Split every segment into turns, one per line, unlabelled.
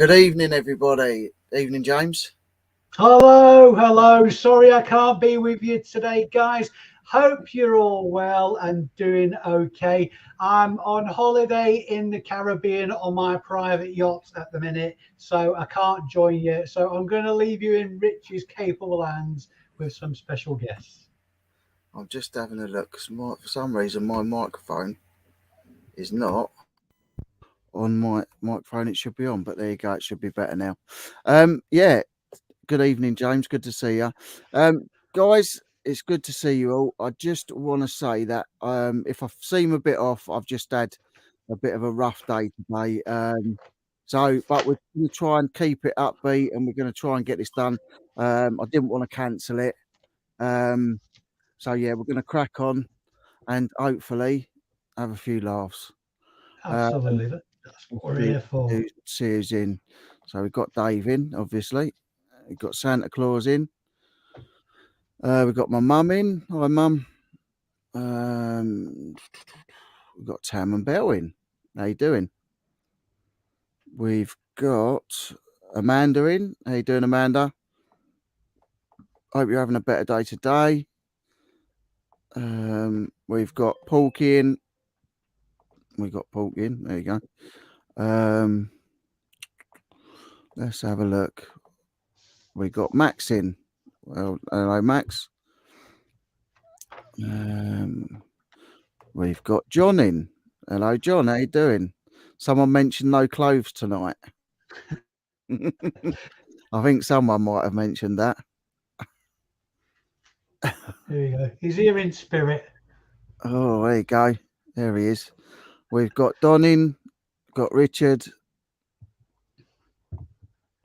Good evening, everybody. Evening, James.
Hello. Sorry I can't be with you today, guys. Hope you're all well and doing okay. I'm on holiday in the Caribbean on my private yacht at the minute, so I can't join you. So I'm going to leave you in Rich's capable hands with some special guests.
I'm just having a look. For some reason, my microphone is not on my microphone. It should be on, but there you go. It should be better now. Yeah. Good evening, James. Good to see you. Guys, it's good to see you all. I just want to say that if I seem a bit off, I've just had a bit of a rough day today. But we're going to try and keep it upbeat, and we're going to try and get this done. I didn't want to cancel it. So yeah, we're going to crack on and hopefully have a few laughs.
Absolutely. That's what we're here for.
See who's in. So we've got Dave in, obviously. We've got Santa Claus in. We've got my mum in. Hi, mum. We've got Tam and Bell in. How you doing? We've got Amanda in. How you doing, Amanda? Hope you're having a better day today. We've got Porky in. We've got Porky in. There you go. Let's have a look. We got Max in. Well, hello, Max. We've got John in. Hello, John. How you doing? Someone mentioned no clothes tonight. I think someone might have mentioned that.
There you go. He's here in spirit.
Oh, there you go. There he is. We've got Don in. Got Richard.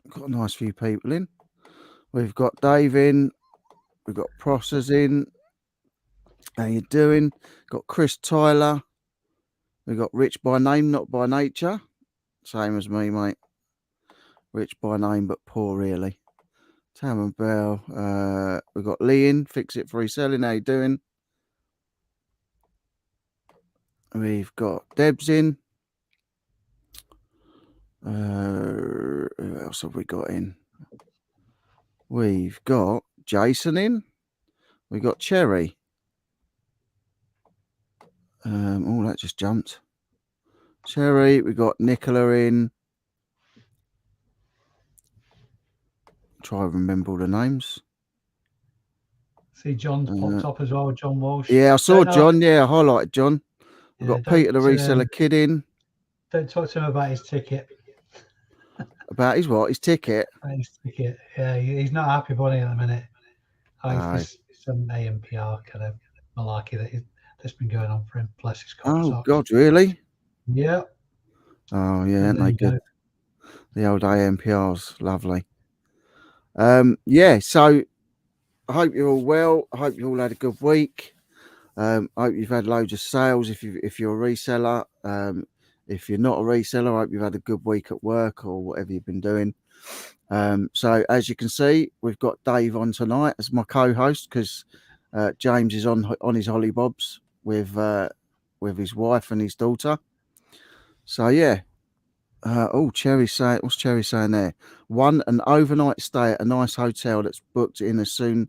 Got a nice few people in. We've got Dave in. We've got Prossers in. How you doing? Got Chris Tyler. We've got Rich by name, not by nature. Same as me, mate. Rich by name, but poor, really. Tam and Bell. We've got Lee in. Fix It for Reselling. How you doing? We've got Debs in. Who else have we got in? We've got Jason in. We've got Cherry. Oh, that just jumped. Cherry. We've got Nicola in. Try to remember all the names.
See, John's popped up as well, John Walsh.
Yeah, I saw John. Yeah, I highlighted John. We've got Peter the Reseller Kid in.
Don't talk to him about his ticket.
About his what? His ticket?
His ticket. Yeah, he's not happy about it at the minute. I think there's some AMPR kind of malarkey that's been going on for him. Bless his cotton
Oh, God, really?
Yeah.
Oh, yeah, ain't they good? The old AMPR's lovely. Yeah, so I hope you're all well. I hope you all had a good week. I hope you've had loads of sales if you're a reseller. If you're not a reseller, I hope you've had a good week at work or whatever you've been doing. So as you can see, we've got Dave on tonight as my co-host because James is on his hollybobs with his wife and his daughter. So yeah. Cherry saying, what's Cherry saying there? An overnight stay at a nice hotel that's booked in as soon.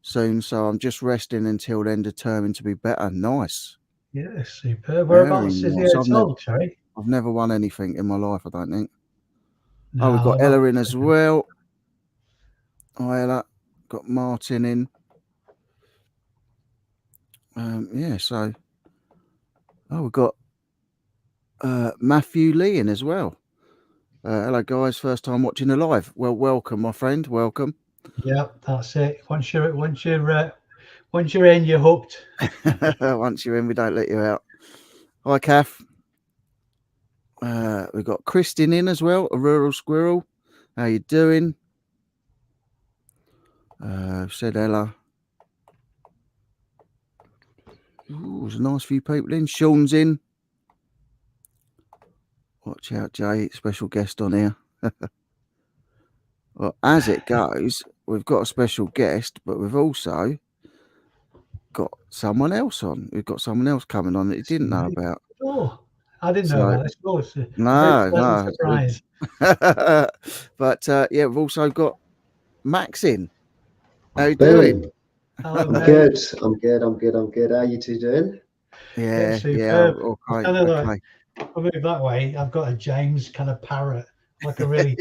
So I'm just resting until then, determined to be better. Nice.
Yeah, superb. Whereabouts is the hotel, Cherry?
I've never won anything in my life, I don't think. No, we've got Ella in as well. Hi, Ella. Got Martin in. Yeah, so... Oh, we've got Matthew Lee in as well. Hello, guys. First time watching the live. Well, welcome, my friend. Welcome.
Yeah, that's it. Once you're in, you're hooked.
Once you're in, we don't let you out. Hi, Kath. We've got Kristin in as well, a rural squirrel. How you doing? Said Ella. Ooh, there's a nice few people in. Sean's in. Watch out, Jay. Special guest on here. Well, as it goes, we've got a special guest, but we've also got someone else on. We've got someone else coming on that you didn't know about.
Oh, I didn't know about this. Oh, it's a very pleasant
No.
surprise.
But yeah, we've also got Max in. How you
Boom.
doing?
Hello,
I'm
mate.
good. I'm good. I'm good. I'm good. How you two doing?
Yeah,
Superb.
okay,
Kind of
okay.
like, I'll move that way. I've got a James kind of parrot, like a really,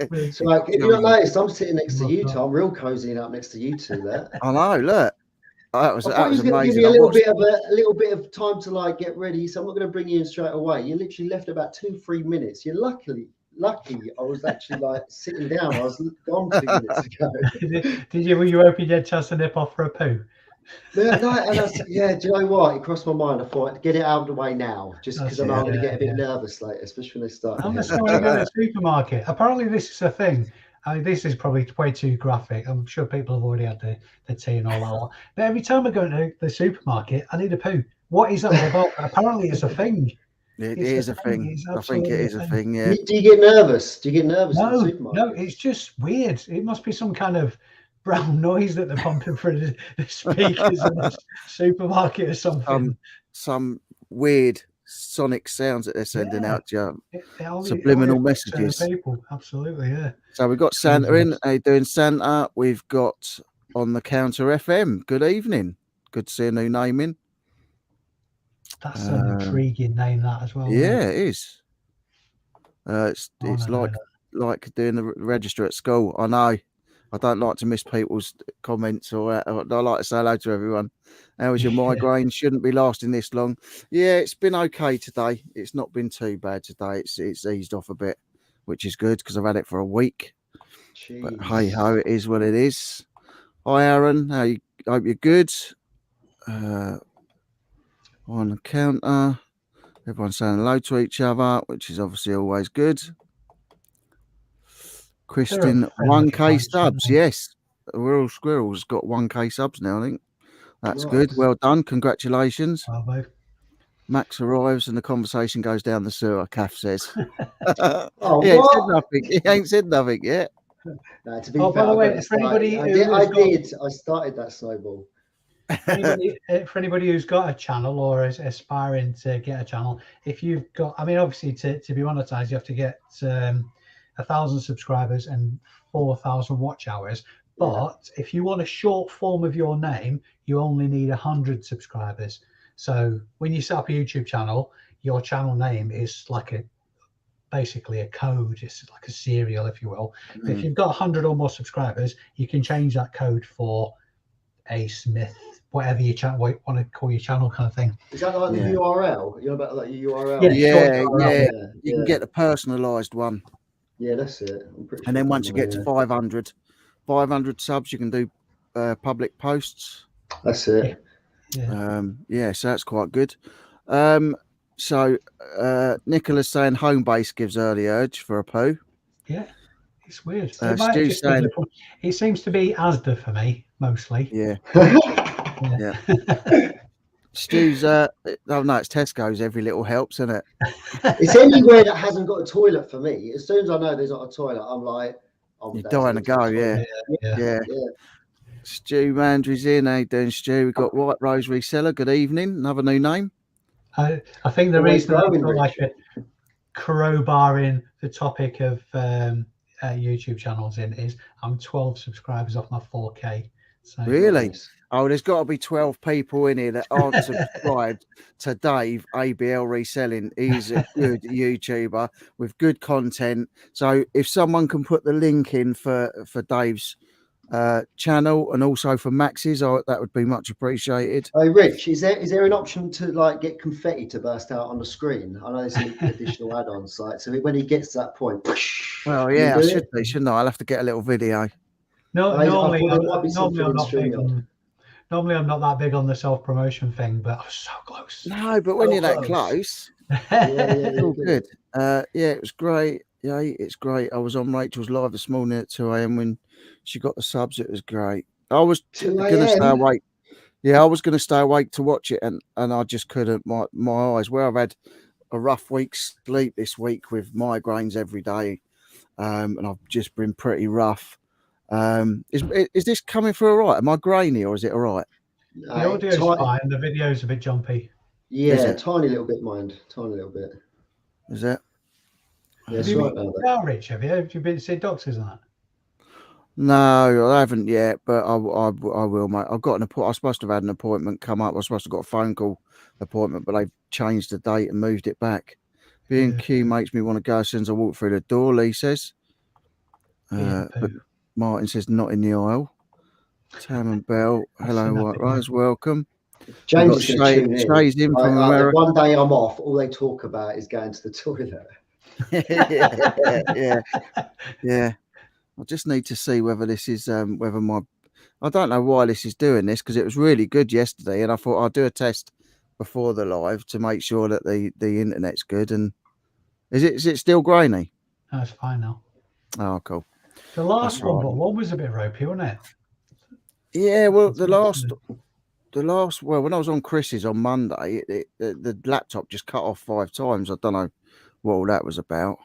really.
So, like, if you not noticed, I'm sitting next to you two. I'm real cozying up next to you two there.
I know. Look, that was
I thought you was going to give
amazing.
me a little bit of time to like get ready. So I'm not going to bring you in straight away. You literally left about 2-3 minutes. You're lucky. I was actually like sitting down. I was gone 2 minutes ago.
Were you hoping you had a chance to nip off for a poo?
No, yeah, do you know what? It crossed my mind. I thought, get it out of the way now, just because I know I'm going to get a bit nervous later, especially when they start.
I'm just going to go to the supermarket. Apparently, this is a thing. I mean, this is probably way too graphic. I'm sure people have already had the tea and all that lot. But every time I go to the supermarket, I need a poo. What is that all about? Apparently, it's a thing.
It is a thing. I think it is a thing. Yeah.
Do you get nervous? In the supermarket?
No, it's just weird. It must be some kind of brown noise that they're pumping through the speakers in the supermarket or something.
Some weird sonic sounds that they're sending out to you. Subliminal messages.
People. Absolutely, yeah.
So we've got Santa in. How you doing, Santa? We've got on the counter FM. Good evening. Good to see a new name in.
That's an intriguing name, that as well.
Yeah, it is. It's like doing the register at school. I know. I don't like to miss people's comments or I like to say hello to everyone. How was your migraine? Shouldn't be lasting this long. Yeah, it's been okay today. It's not been too bad today. It's eased off a bit, which is good because I've had it for a week. Jeez. But hey ho, it is what it is. Hi Aaron, hope you're good. On the counter, everyone's saying hello to each other, which is obviously always good. Kristen, 1K subs. Yes, we're all squirrels. Got 1K subs now, I think. That's good. Well done. Congratulations.
Bravo.
Max arrives and the conversation goes down the sewer, Kath says.
He
ain't said nothing. He ain't said nothing yet.
No, to be fair, by the way, for anybody I started that snowball.
For anybody who's got a channel or is aspiring to get a channel, if you've got, I mean, obviously to be monetized, you have to get 1,000 subscribers and 4,000 watch hours. But if you want a short form of your name, you only need 100 subscribers. So when you set up a YouTube channel, your channel name is like basically a code. It's like a serial, if you will. But if you've got 100 or more subscribers, you can change that code for A Smith, whatever you want to call your channel, kind of thing.
Is that like the URL? You're about like your URL?
Yeah. You can get the personalized one.
Yeah, that's it. I'm pretty sure.
And then once you get to 500 subs, you can do public posts.
That's it.
Yeah.
So that's quite good. So Nicola's saying home base gives early urge for a poo.
Yeah, it's weird. It seems to be Asda for me mostly.
Yeah. Stu's no, it's Tesco's. Every little helps, isn't it?
It's anywhere that hasn't got a toilet for me. As soon as I know there's not a toilet, I'm like,
you're dying to go. Yeah. Stu Mandry's in. How you doing, Stu? We've got White Rose Reseller. Good evening. Another new name.
I think the reason I've got like a crowbar in the topic of YouTube channels is I'm 12 subscribers off my 4K. So
really? Oh, there's got to be 12 people in here that aren't subscribed to Dave ABL Reselling. He's a good YouTuber with good content. So if someone can put the link in for Dave's channel and also for Max's, that would be much appreciated.
Hey Rich, is there an option to like get confetti to burst out on the screen? I know there's some additional add-ons, like so when he gets to that point.
Well, yeah, I should be, shouldn't I? I'll have to get a little video.
Normally I'm not that big on the self-promotion thing, but I was so close.
No, but when you're that close, it's all good. It was great. Yeah, it's great. I was on Rachel's live this morning at 2 a.m. when she got the subs. It was great. I was going to stay awake. Yeah, I was going to stay awake to watch it, and I just couldn't. My eyes, where I've had a rough week's sleep this week with migraines every day, and I've just been pretty rough. Is this coming through all right? Am I grainy or is it all right?
The audio's fine. The video's a bit jumpy.
Yeah, tiny little bit, mind. Tiny little bit.
Is that?
Yeah,
Have
it's
you
right
been
now.
Rich? Have you? Have you been to see doctors and that?
No, I haven't yet, but I will, mate. I've got an appointment. I was supposed to have had an appointment come up. I was supposed to have got a phone call appointment, but they've changed the date and moved it back. B&Q makes me want to go as soon as I walk through the door, Lee says. But Martin says not in the aisle. Tam and Bell, hello, White Rise, welcome.
James is going to tune in.
Shay's in from America.
One day I'm off, all they talk about is going to the toilet.
yeah. I just need to see whether this is whether my. I don't know why this is doing this, because it was really good yesterday, and I thought I'll do a test before the live to make sure that the internet's good. And is it still grainy?
No, it's fine now.
Oh, cool.
The last one, but one was a bit ropey, wasn't it?
Yeah, well, the last, well, when I was on Chris's on Monday, the laptop just cut off 5 times. I don't know what all that was about.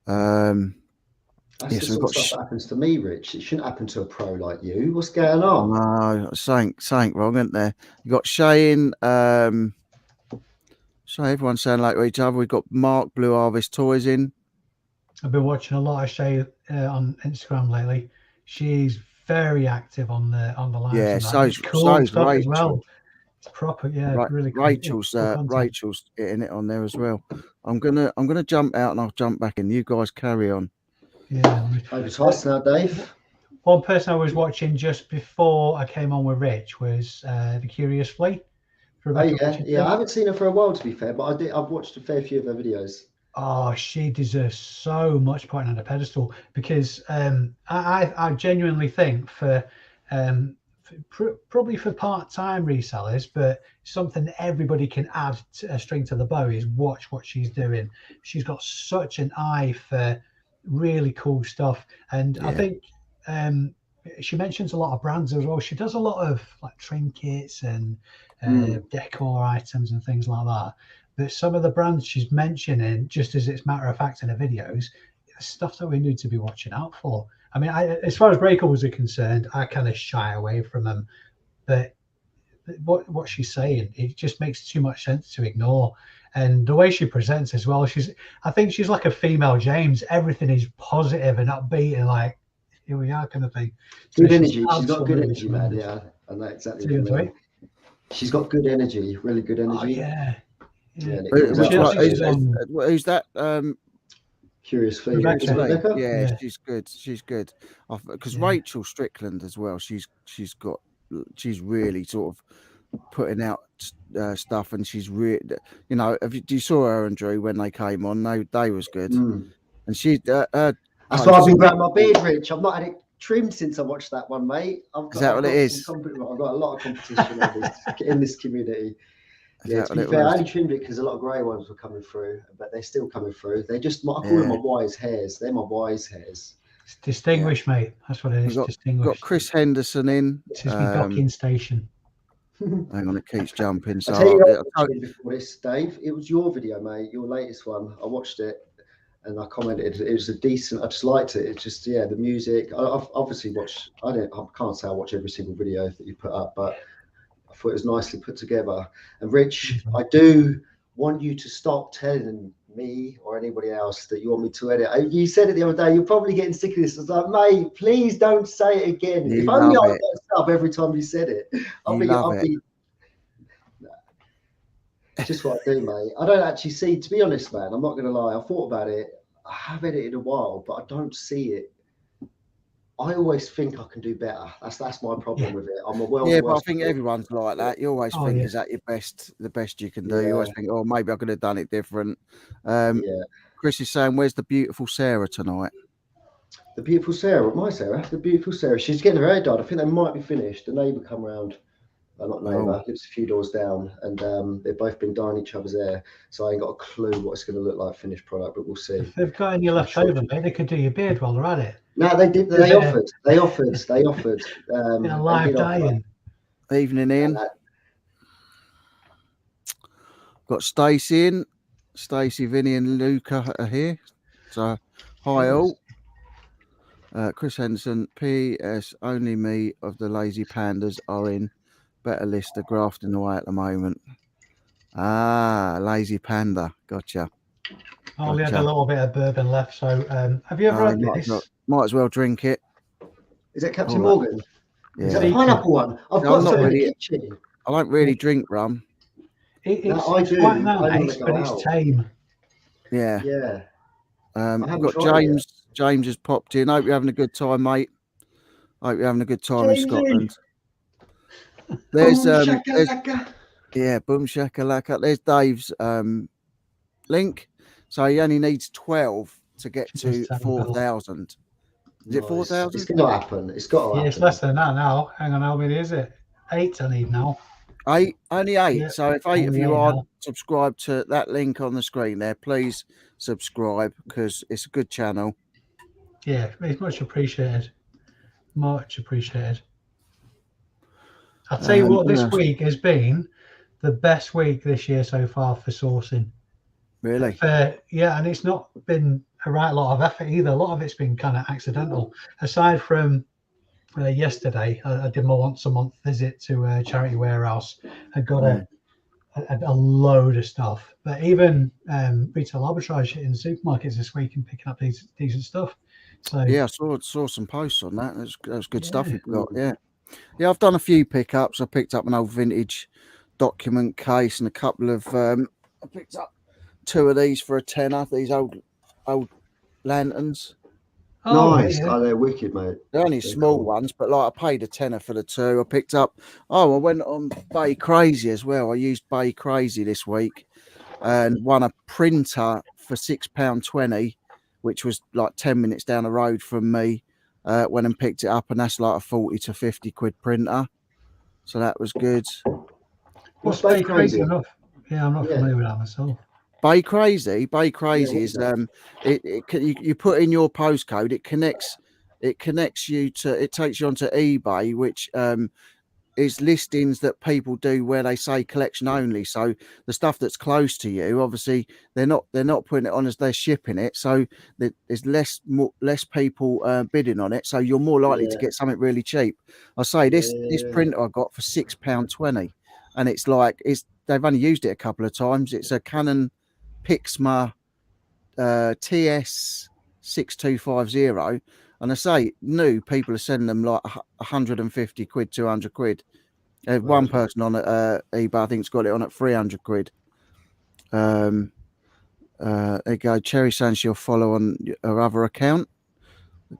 That's the sort of stuff that happens to me, Rich. It shouldn't happen to a pro like you. What's going on?
No, something wrong, isn't there? You got Shane. So everyone's saying like each other. We've got Mark Blue Harvest Toys in.
I've been watching a lot of Shay on Instagram lately. She's very active on the lives.
Yeah,
so's
cool stuff
Rachel as well. It's proper, really cool.
Rachel's getting it on there as well. I'm gonna jump out and I'll jump back in. You guys carry on.
Yeah.
Over to us now, Dave.
One person I was watching just before I came on with Rich was the Curious Flea.
Yeah. I haven't seen her for a while, to be fair, but I've watched a fair few of her videos.
Oh, she deserves so much putting on a pedestal, because I genuinely think probably for part-time resellers, but something that everybody can add a string to the bow is watch what she's doing. She's got such an eye for really cool stuff, and I think she mentions a lot of brands as well. She does a lot of like trinkets and decor items and things like that. But some of the brands she's mentioning, just as it's matter of fact in her videos, stuff that we need to be watching out for. I mean, as far as breakables are concerned, I kind of shy away from them. But what she's saying, it just makes too much sense to ignore. And the way she presents as well, I think she's like a female James. Everything is positive and upbeat and like, here we are kind of thing.
Good energy. She's got good energy, man. Yeah, I know exactly what you mean. She's got good energy, really good energy.
Oh, yeah.
Who's that?
Curious Flea.
Yeah, she's good. She's good. Because Rachel Strickland as well. She's really sort of putting out stuff, and she's really, you saw her and Drew when they came on? They was good, and she. That's
why I've been growing my beard, Rich. I've not had it trimmed since I watched that one, mate.
Is that what it is?
I've got a lot of competition in this community. Yeah, to be fair, I only trimmed it because a lot of grey ones were coming through, but they're still coming through. They just, I call them my wise hairs. They're my wise hairs.
It's distinguished, mate. That's what it is. Distinguished.
Got Chris Henderson in.
This is my docking station.
Hang on, it keeps jumping. So
I'll tell you before this, Dave. It was your video, mate. Your latest one. I watched it and I commented. It was a decent. I just liked it. It's just the music. I've obviously watched. I can't say I watch every single video that you put up, but I thought it was nicely put together. And Rich, I do want you to stop telling me or anybody else that you want me to edit. You said it the other day. You're probably getting sick of this. I was like, mate, please don't say it again. If only I got a sub every time you said it. I'll be. It's just what I do, mate. I don't actually see. To be honest, man, I'm not going to lie. I thought about it. I have edited a while, but I don't see it. I always think I can do better. That's my problem with it. I'm a but
I think everyone's like that. You always think, is that the best you can do? You always think, maybe I could have done it different. Chris is saying, where's the beautiful Sarah tonight?
The beautiful Sarah, my Sarah, the beautiful Sarah. She's getting her hair done. I think they might be finished. The neighbour come round. Not neighbour, lives a few doors down, and they've both been dyeing each other's hair. So I ain't got a clue what it's going to look like finished product, but we'll see.
If they've got any left over, mate, they could do your beard while they're at it.
No, they did. They offered.
Live dyeing.
Evening in. Got Stacey in. Stacey, Vinny, and Luca are here. So hi all. Chris Henderson. P.S. Only me of the lazy pandas are in. Better list of grafting away at the moment. Ah, lazy panda. Gotcha.
I only had a
Gotcha.
little bit of bourbon left. So, have you ever
Oh,
had
you
this?
might as well drink it.
Is that Captain
All right.
Morgan? Is that
Yeah.
the pineapple one? I've
No, I'm
got
not
some in the
really.
kitchen.
I don't really drink rum.
It's
I
quite
do. I want
nice,
to go
but it's
out.
tame.
Yeah.
Yeah. I
We've
haven't
got
tried it yet.
James. James has popped in. Hope you're having a good time, mate. Hope you're having a good time in
Jamesy.
Scotland.
Boom
There's
shakalaka.
yeah, boom shakalaka. There's Dave's link. So he only needs 12 to get to 4,000. Is it
Nice.
4,000?
It's going to happen. It's got to
Yeah,
happen.
it's less than that now. Hang on, how many is it? 8 I need now.
8, only 8.
Yeah,
So if 8 of
only
you
8
aren't
now.
subscribed to that link on the screen there, please subscribe because it's a good channel.
Yeah, it's much appreciated. Much appreciated. I'll tell you what, this week has been the best week this year so far for sourcing.
Really?
Yeah, and it's not been a right lot of effort either. A lot of it's been kind of accidental. Aside from yesterday, I did my once a month visit to a charity warehouse. I got a load of stuff, but even retail arbitrage in supermarkets this week and picking up decent stuff. So
yeah, I saw some posts on that. That's good stuff you've got. Yeah, I've done a few pickups. I picked up an old vintage document case and a couple of. I picked up 2 of these for a tenner. These old lanterns.
Nice. Yeah. Oh, they're wicked, mate.
They're only small ones, but like I paid a tenner for the 2. I picked up. I went on Bay Crazy as well. I used Bay Crazy this week and won a printer for £6.20, which was like 10 minutes down the road from me. Went and picked it up, and that's like a 40 to 50 quid printer. So that was good.
What's Bay Crazy enough? Yeah, I'm not familiar with that myself.
Bay Crazy is you put in your postcode, it connects you to, it takes you onto eBay, which is listings that people do where they say collection only. So the stuff that's close to you, obviously they're not putting it on as they're shipping it, so there's less people bidding on it, so you're more likely to get something really cheap. I say this printer I got for £6.20, and it's like they've only used it a couple of times. It's a Canon Pixma TS 6250, and I say new people are sending them like 150 quid, 200 quid. One person on eBay, I think, has got it on at 300 quid. There you go. Cherry saying she'll follow on her other account.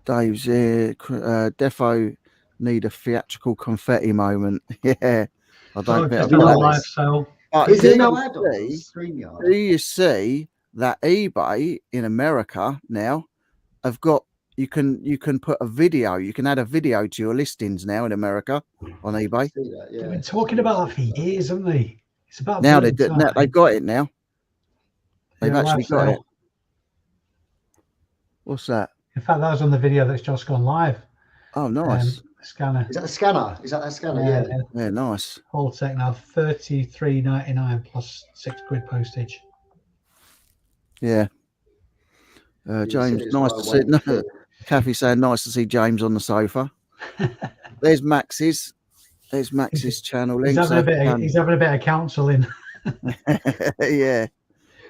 Dave's here. Defo need a theatrical confetti moment. Yeah, I don't think I've
done a live sale.
Is there no add-ons?
Do you see that eBay in America now have got, you can put a video, you can add a video to your listings now in America on eBay.
They've been talking about that for years, haven't they? It's about
now they've got it now. They've actually got it. What's that?
In fact, that was on the video that's just gone live.
Oh, nice.
Scanner.
Is that a scanner? Is that a scanner?
Yeah, nice.
Whole tech now, $33.99 plus £6 postage.
Yeah. James, nice to see. Kathy saying nice to see James on the sofa. There's Max's. There's Max's channel link.
He's having a bit of counselling.
Yeah.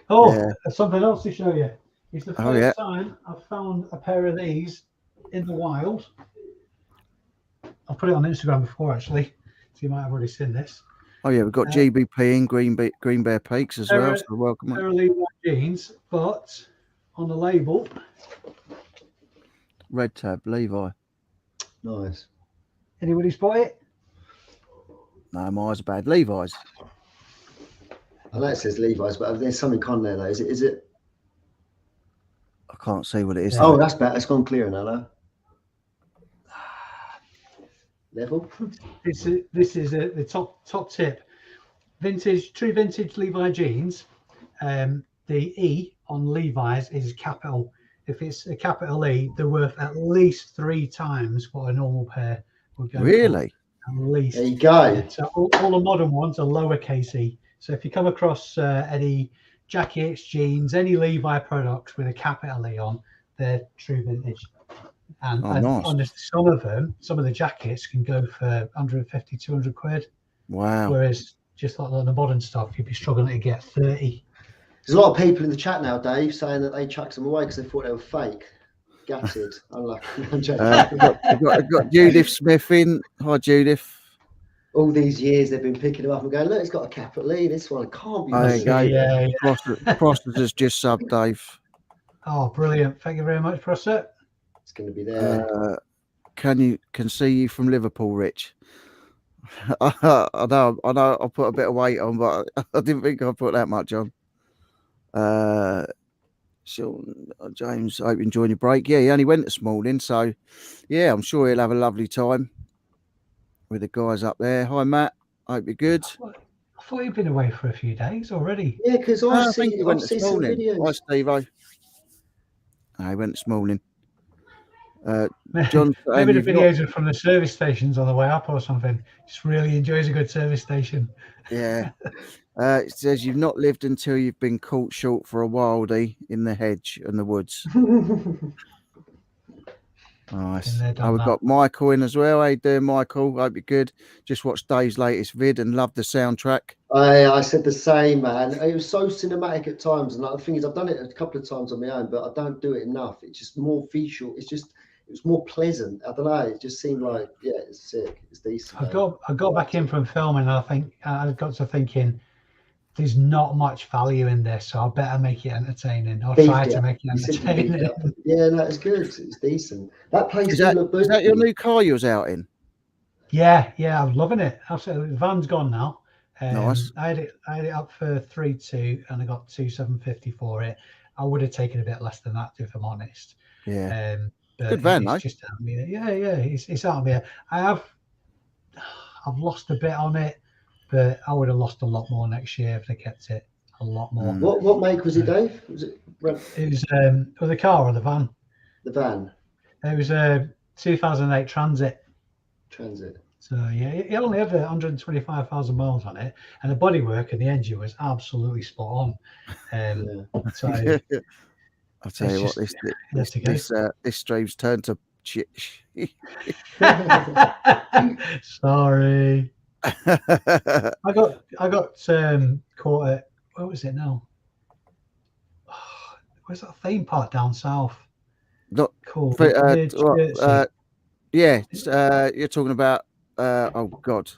Oh, yeah. Something else to show you. It's the first
Oh,
time I've found a pair of these in the wild. I'll put it on Instagram before, actually, so you might have already seen this.
Oh yeah, we've got GBP in Green Bear Peaks as well. So welcome.
Pair of Levi jeans, but on the label,
red tab Levi.
Nice.
Anybody spot it?
No, my eyes are bad. Levi's.
I know it says Levi's, but there's something on there though. Is it?
I can't see what it is.
Oh, that's better. It's gone clear now. Though. Level.
This is the top tip. True vintage Levi jeans. The E on Levi's is capital. If it's a capital E, they're worth at least 3 times what a normal pair would go.
Really?
For. At least.
There you go.
So all the modern ones are lowercase e. So if you come across any jackets, jeans, any Levi products with a capital E on, they're true vintage. And,
nice.
some of the jackets can go for 150, 200 quid.
Wow.
Whereas just like the modern stuff, you'd be struggling to get 30.
There's a lot of people in the chat now, Dave, saying that they chucked them away because they thought they were fake. Gutted. Unlucky. I'm joking.
I've got Judith Smith in. Hi, Judith.
All these years they've been picking them up and going, look, it's got a capital E. This one can't be.
There you go.
Yeah.
Prosser has just subbed, Dave.
Oh, brilliant. Thank you very much, Prosser.
It's going to be there.
Can see you from Liverpool, Rich. I know I put a bit of weight on, but I didn't think I'd put that much on. Sean, James, I hope you enjoyed your break. Yeah, he only went this morning, so yeah, I'm sure he'll have a lovely time with the guys up there. Hi, Matt. Hope you're good.
I thought you'd been away for a few days already.
Yeah, because
I think he went
I've
this
seen some
morning.
videos.
Hi, Steve-O. He went this morning.
John, maybe the videos are from the service stations on the way up or something. Just really enjoys a good service station.
Yeah. It says you've not lived until you've been caught short for a wildie in the hedge and the woods. Nice. We've got Michael in as well. How you doing, Michael? Hope you're good. Just watched Dave's latest vid and loved the soundtrack.
I said the same, man. It was so cinematic at times, and the thing is, I've done it a couple of times on my own, but I don't do it enough. It's just more visual. It was more pleasant. I don't know. It just seemed like, yeah, it's sick. It's decent.
I got back in from filming, and I think I got to thinking there's not much value in this, so I better make it entertaining. I'll try to make it entertaining.
Yeah, no, it's good. It's decent. That place
is that your new car you was out in?
Yeah, I'm loving it. Absolutely. The van's gone now.
Nice.
I had it up for 3.2 and I got 2,750 for it. I would have taken a bit less than that, if I'm honest.
Yeah.
But
good van,
it's just out of me. Yeah. It's out of me. I've lost a bit on it, but I would have lost a lot more next year if they kept it. A lot more.
What make was it, Dave? Was it?
It was the car or the van?
The van.
It was a 2008 Transit. So yeah, it only had 125,000 miles on it, and the bodywork and the engine was absolutely spot on. So
I'll tell you what, this stream's turned to shit.
Sorry. I got caught at, what was it now? Where's that theme park down south?
Not
cool.
Yeah, you're talking about oh God.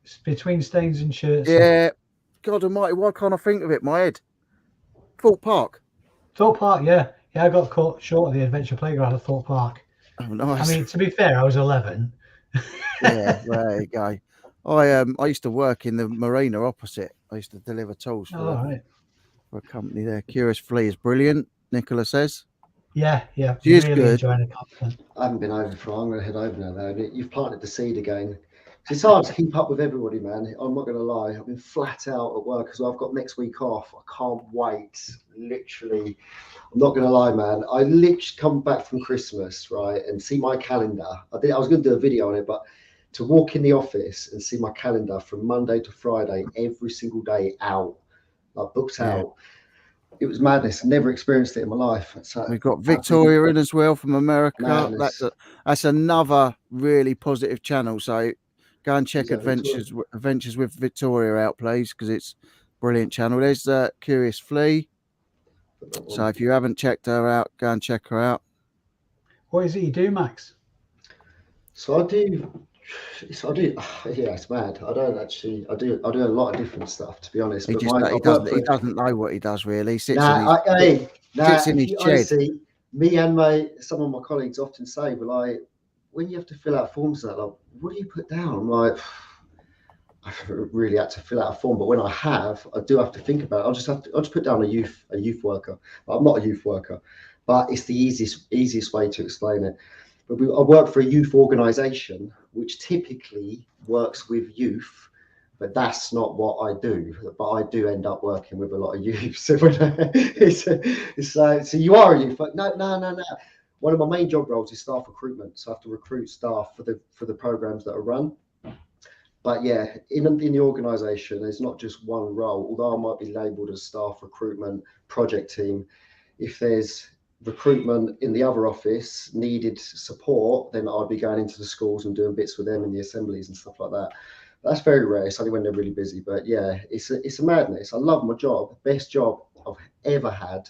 It's between Staines and Chertsey.
Yeah. God almighty, why can't I think of it? My head. Thorpe Park, yeah.
Yeah, I got caught short of the adventure playground at Thorpe Park.
Oh, nice.
I mean, to be fair, I was 11.
Yeah, there you go. I used to work in the marina opposite. I used to deliver tools for a company there. Curious Flea is brilliant, Nicola says.
Yeah.
She is really good.
Enjoying the content.
I haven't been over for. I'm going to head over now, though. You've planted the seed again. It's hard to keep up with everybody, man. I'm not going to lie. I've been flat out at work because I've got next week off. I can't wait. Literally, I'm not going to lie, man. I literally come back from Christmas, right, and see my calendar. I was going to do a video on it, but to walk in the office and see my calendar from Monday to Friday, every single day out, like booked out. It was madness. Never experienced it in my life.
We've got Victoria in as well from America. That's another really positive channel. So go and check Adventures with Victoria out, please, because it's a brilliant channel. There's Curious Flea. So if you haven't checked her out, go and check her out.
What is it you do, Max?
So I do. Yeah, it's mad. I don't actually. I do a lot of different stuff, to be honest.
He doesn't know what he does really. He sits in his shed.
Honestly, me and some of my colleagues often say, "Well, like when you have to fill out forms, like, what do you put down?" I'm like, I haven't really had to fill out a form, but when I do have to think about it. I'll just put down a youth worker. But I'm not a youth worker, but it's the easiest way to explain it. But I work for a youth organisation, which typically works with youth, but that's not what I do. But I do end up working with a lot of youth. So you are a youth. No. One of my main job roles is staff recruitment. So I have to recruit staff for the programs that are run. But yeah, in the organisation, there's not just one role. Although I might be labelled as staff recruitment project team, if there's recruitment in the other office needed support, then I'd be going into the schools and doing bits with them in the assemblies and stuff like that. That's very rare. It's only when they're really busy. But yeah, it's a madness. I love my job. Best job I've ever had.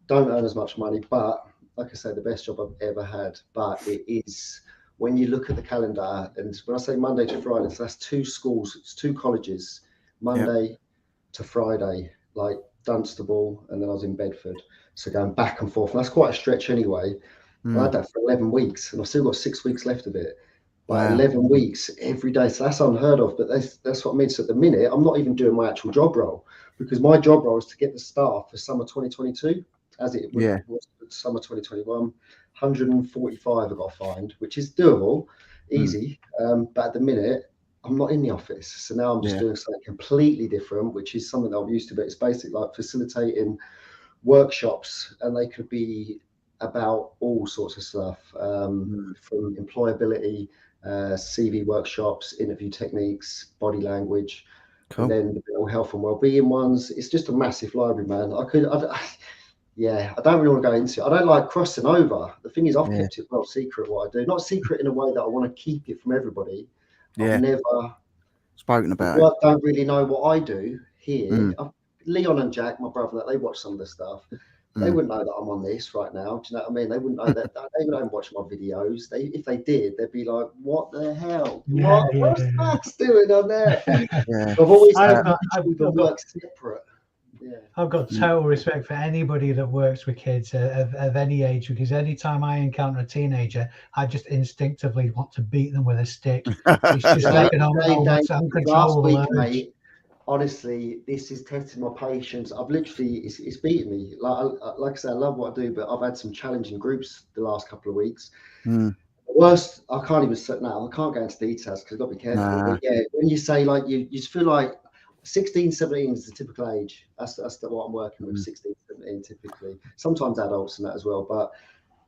Don't earn as much money, but like I say, the best job I've ever had. But it is, when you look at the calendar, and when I say Monday to Friday, so that's 2 schools, it's 2 colleges, Monday to Friday, like Dunstable, and then I was in Bedford. So going back and forth. And that's quite a stretch anyway. I had that for 11 weeks, and I've still got 6 weeks left of it. Like 11 weeks every day. So that's unheard of. But that's what I mean. So at the minute, I'm not even doing my actual job role, because my job role is to get the staff for summer 2022, as it was summer 2021. 145 I got to find, which is doable, easy. But at the minute, I'm not in the office. So now I'm just doing something completely different, which is something that I'm used to. But it's basically like facilitating workshops, and they could be about all sorts of stuff, from employability, CV workshops, interview techniques, body language, and then the mental health and well-being ones. It's just a massive library, man. I don't really want to go into it. I don't like crossing over. The thing is, I've kept it well secret what I do. Not secret in a way that I want to keep it from everybody. I've never
spoken about
it. Don't really know what I do here. Leon and Jack, my brother, they watch some of the stuff. They wouldn't know that I'm on this right now. Do you know what I mean? They wouldn't know that. They don't watch my videos. If they did, they'd be like, "What the hell? What's Max doing on there?" I've always had people that work separate. Yeah.
I've got total respect for anybody that works with kids of any age, because anytime I encounter a teenager, I just instinctively want to beat them with a stick. It's just like an uncontrollable urge.
Mate, honestly, this is testing my patience. I've literally, it's beaten me. Like I said, I love what I do, but I've had some challenging groups the last couple of weeks. The worst, I can't even say now. I can't go into details because I've got to be careful. But yeah, when you say like you just feel like 16, 17 is the typical age. That's what I'm working with. 16, 17 typically. Sometimes adults and that as well. But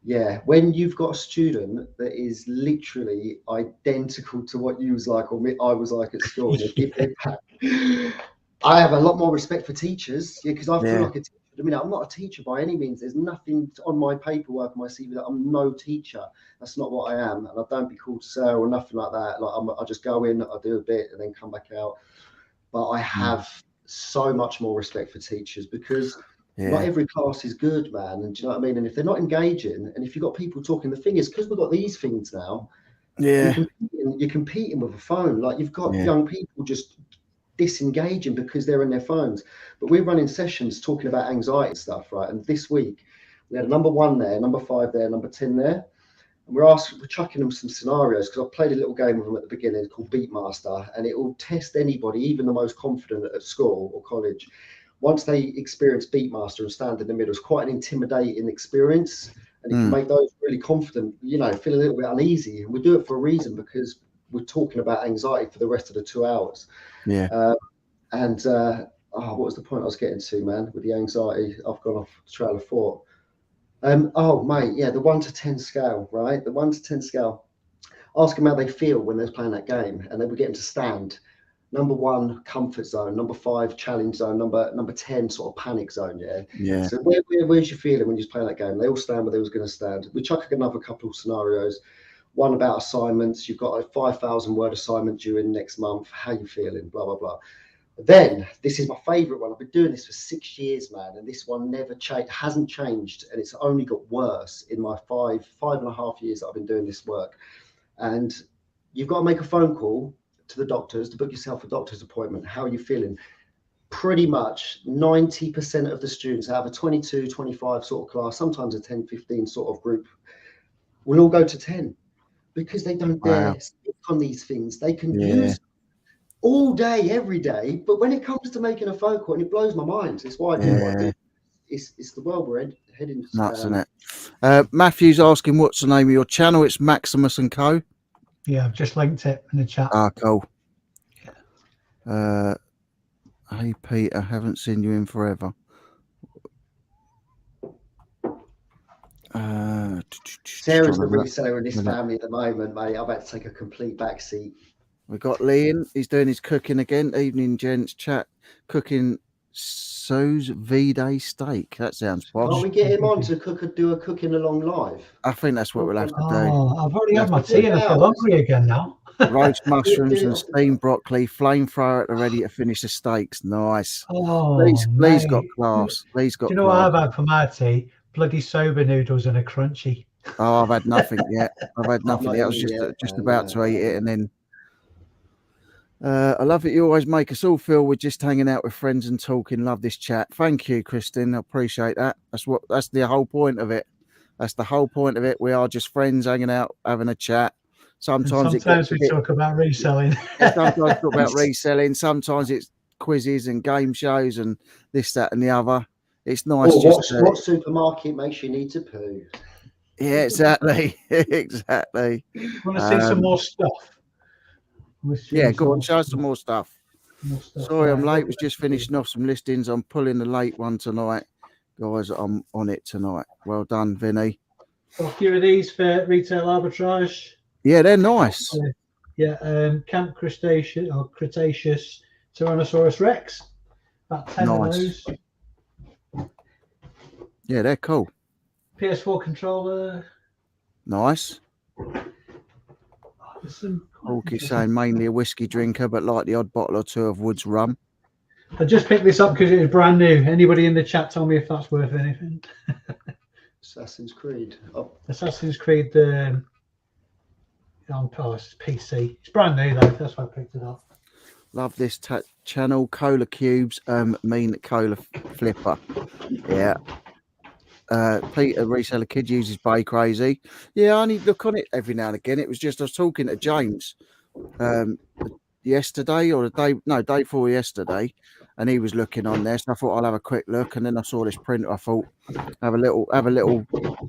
yeah, when you've got a student that is literally identical to what you was like or I was like at school, I have a lot more respect for teachers, because I feel like a teacher. I mean, I'm not a teacher by any means. There's nothing on my paperwork, my CV, that I'm no teacher. That's not what I am, and I don't be called sir or nothing like that. Like I just go in, I do a bit, and then come back out. But I have so much more respect for teachers, because not every class is good, man. And do you know what I mean? And if they're not engaging, and if you've got people talking, the thing is, because we've got these things now, you're competing with a phone. Like you've got young people just disengaging because they're in their phones. But we're running sessions talking about anxiety stuff, right? And this week we had number 1 there, number 5 there, number 10 there. And we're chucking them some scenarios, because I played a little game with them at the beginning called Beatmaster, and it will test anybody, even the most confident at school or college. Once they experience Beatmaster and stand in the middle, it's quite an intimidating experience, and it can make those really confident, feel a little bit uneasy. And we do it for a reason, because we're talking about anxiety for the rest of the 2 hours. What was the point I was getting to, man, with the anxiety? I've gone off the trail of thought. The 1 to 10 scale, right? The 1 to 10 scale. Ask them how they feel when they're playing that game, and they were getting to stand. Number 1, comfort zone. Number 5, challenge zone. Number 10, sort of panic zone. Yeah. So where's your feeling when you're playing that game? They all stand where they was going to stand. We chuck another couple of scenarios. One about assignments. You've got a 5,000 word assignment due in next month. How you feeling? Blah blah blah. Then this is my favorite one. I've been doing this for 6 years, man, and this one hasn't changed, and it's only got worse in my 5.5 years that I've been doing this work. And you've got to make a phone call to the doctors to book yourself a doctor's appointment. How are you feeling? Pretty much 90% of the students out of a 22, 25 sort of class, sometimes a 10, 15 sort of group, will all go to 10, because they don't dare speak on these things. They can use all day, every day, but when it comes to making a phone call, and it blows my mind. It's why I do what I do. It's the world we're heading.
Nuts, isn't it? Matthew's asking, what's the name of your channel? It's Maximus and Co.
Yeah, I've just linked it in the chat.
Cool. Hey Peter, haven't seen you in forever.
Sarah's the reseller in this family at the moment, mate. I've had to take a complete backseat.
We've got Leon. He's doing his cooking again. Evening, gents. Chat. Cooking So's V-Day steak. That sounds posh.
Can't we get him on to do a cooking along live?
I think that's what we'll have to do.
I've already had my tea and I feel hungry again now.
Roast mushrooms and steamed broccoli, flamethrower at the ready to finish the steaks. Nice.
Oh,
Lee's got
mate.
class. Lee's
Do
got
you know what
class.
I've had for my tea? Bloody soba noodles and a crunchy.
Oh, I've had nothing yet. I've had nothing yet. I was just about to eat it, and then I love it. You always make us all feel we're just hanging out with friends and talking. Love this chat. Thank you, Kristen. I appreciate that. That's the whole point of it. That's the whole point of it. We are just friends hanging out, having a chat. Sometimes it gets
we talk about reselling.
sometimes talk about reselling. Sometimes it's quizzes and game shows and this, that, and the other. It's nice.
What supermarket makes you need to poo?
Yeah, exactly. Exactly.
Want to see some more stuff?
Yeah, go on, show some more stuff. Sorry,
right,
I'm late. Was just finishing off some listings. I'm pulling the late one tonight. Guys, I'm on it tonight. Well done, Vinny.
Got a few of these for retail arbitrage.
Yeah, they're nice.
Camp Cretaceous Tyrannosaurus Rex. About 10 of those.
Yeah, they're cool.
PS4 controller.
Nice. Hawkey's saying mainly a whiskey drinker, but like the odd bottle or two of Woods rum.
I just picked this up because it was brand new. Anybody in the chat tell me if that's worth anything?
Assassin's Creed. Oh.
Assassin's Creed on PC. It's brand new though. That's why I picked it up.
Love this channel. Cola cubes mean cola flipper. Yeah. Peter Reseller Kid uses Bay Crazy. Yeah, I only look on it every now and again. It was just I was talking to James yesterday or day before yesterday, and he was looking on there. So I thought I'll have a quick look, and then I saw this print. I thought have a little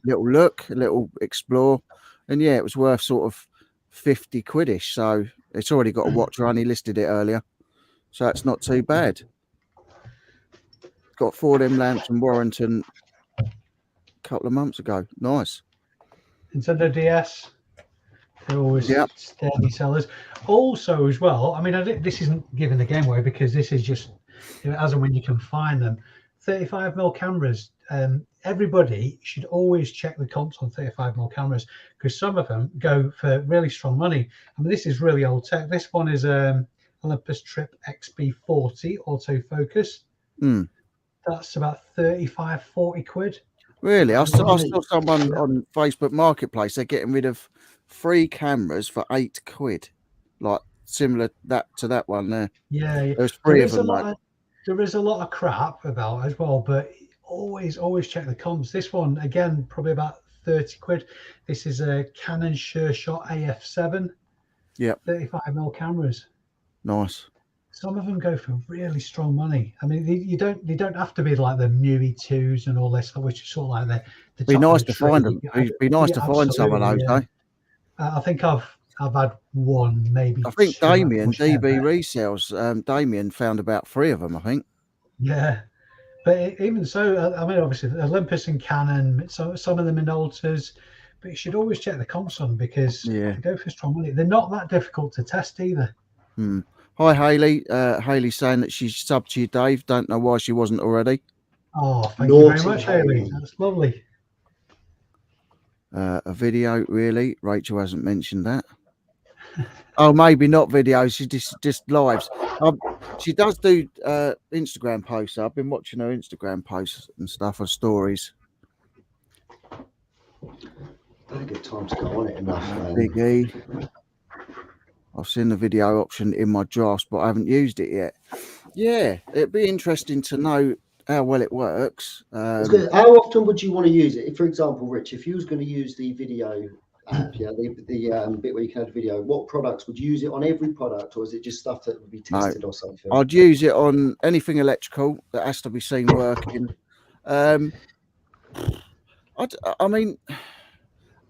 look, a little explore, and yeah, it was worth sort of 50 quidish. So it's already got a watch run. He listed it earlier, so it's not too bad. Got 4 of them lamps from Warrington couple of months ago. Nice.
Nintendo DS. They're always steady sellers. Also, as well, I mean, this isn't giving the game away because this is just as and when you can find them. 35mm cameras. Everybody should always check the comps on 35mm cameras because some of them go for really strong money. I mean, this is really old tech. This one is Olympus Trip XB40 autofocus. That's about 35-40 quid.
Really? I saw someone on Facebook Marketplace. They're getting rid of 3 cameras for 8 quid, like similar to that one there.
Yeah,
there's 3 of them.
There is a lot of crap about as well, but always check the comps. This one again, probably about 30 quid. This is a Canon SureShot AF7.
Yeah,
35mm cameras.
Nice.
Some of them go for really strong money. I mean, they don't have to be like the MUI 2s and all this, which is sort of like the
be nice to find them. It'd be nice to find some of those, though.
I think I've had one, maybe.
I think Damien, DB Resells, Damien found about 3 of them, I think.
Yeah, but even so, I mean, obviously Olympus and Canon, some of them in Minoltas, but you should always check the comps on because they go for strong money. They're not that difficult to test either.
Hi, Hayley. Hayley's saying that she's subbed to you, Dave. Don't know why she wasn't already.
Oh, thank you very much, Hayley. That's lovely.
A video, really? Rachel hasn't mentioned that. Oh, maybe not videos. She just lives. She does do Instagram posts. I've been watching her Instagram posts and stuff, her stories.
Not a good time to go on it enough.
Big E. I've seen the video option in my drafts, but I haven't used it yet. Yeah, it'd be interesting to know how well it works.
How often would you want to use it? For example, Rich, if you was going to use the video app, the bit where you can add video, what products would you use it on? Every product, or is it just stuff that would be tested or something?
I'd use it on anything electrical that has to be seen working. I mean,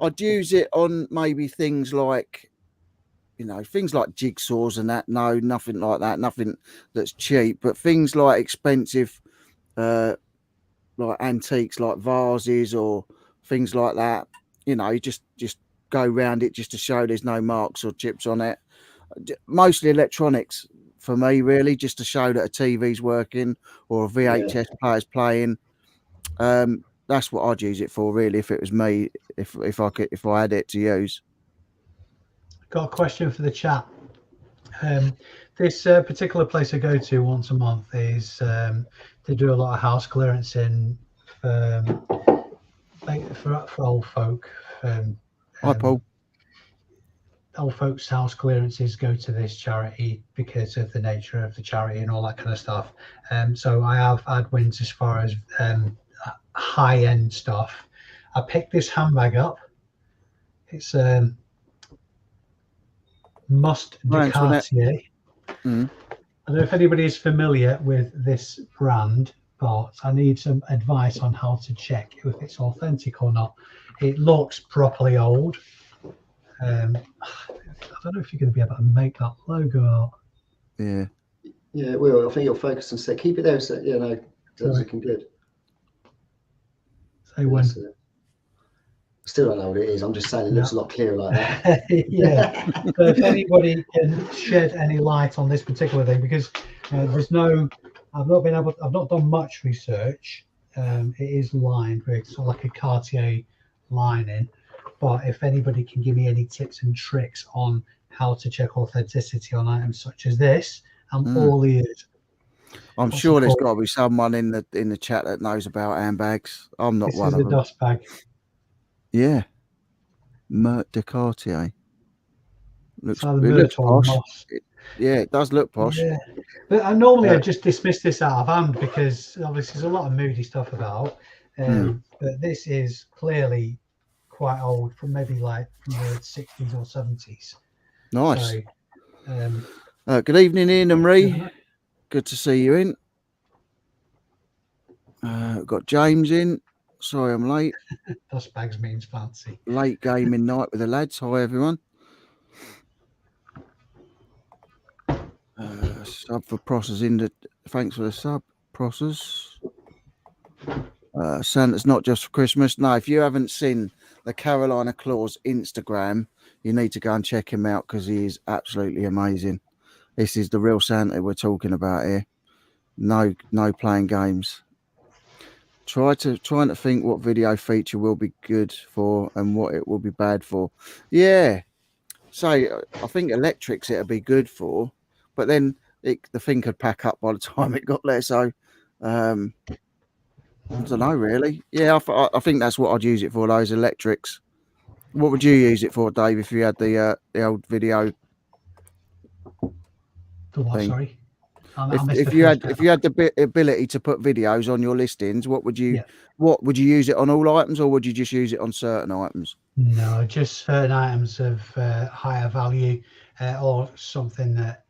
I'd use it on maybe things like, things like jigsaws and that. No, nothing like that. Nothing that's cheap, but things like expensive, like antiques, like vases or things like that. You just go around it just to show there's no marks or chips on it. Mostly electronics for me, really, just to show that a TV's working or a VHS player's playing. That's what I'd use it for, really, if it was me. If I had it to use.
got a question for the chat. This particular place I go to once a month is they do a lot of house clearancing for old folk.
Hi, Paul.
Old folks' house clearances go to this charity because of the nature of the charity and all that kind of stuff. So I have had wins as far as high-end stuff. I picked this handbag up. It's Must de Cartier.
Mm.
I don't know if anybody is familiar with this brand, but I need some advice on how to check if it's authentic or not. It looks properly old. I don't know if you're going to be able to make that logo out.
Yeah.
Yeah, well, I think you're focused and say keep it there. So that's looking good.
Say when.
Still don't know what it is. I'm just saying it looks a lot clearer like that.
Yeah. So if anybody can shed any light on this particular thing, because I've not done much research. It is lined with sort of like a Cartier lining, but if anybody can give me any tips and tricks on how to check authenticity on items such as this, I'm all ears.
I'm sure there's got to be someone in the chat that knows about handbags. I'm not one of them.
This is a dust bag.
Yeah. Mert de Cartier. Looks
posh.
Yeah, it does look posh.
Yeah. But normally I just dismiss this out of hand because obviously there's a lot of moody stuff about. But this is clearly quite old, from maybe like from the 60s or 70s.
Nice.
So,
good evening, Ian and Marie. Good to see you in. Got James in. Sorry I'm late.
Dust bags means fancy.
Late gaming night with the lads. Hi, everyone. Sub for Process in the. Thanks for the sub, Process. Santa's not just for Christmas. No, if you haven't seen the Carolina Claus Instagram, you need to go and check him out because he is absolutely amazing. This is the real Santa we're talking about here. No playing games. Trying to think what video feature will be good for and what it will be bad for. Yeah. So I think electrics it'll be good for, but then the thing could pack up by the time it got there. So I don't know really. Yeah, I think that's what I'd use it for. Those electrics. What would you use it for, Dave? If you had the old video?
The what?
Thing?
Sorry.
If you had the ability to put videos on your listings, what would you use it on all items, or would you just use it on certain items?
No, just certain items of higher value or something that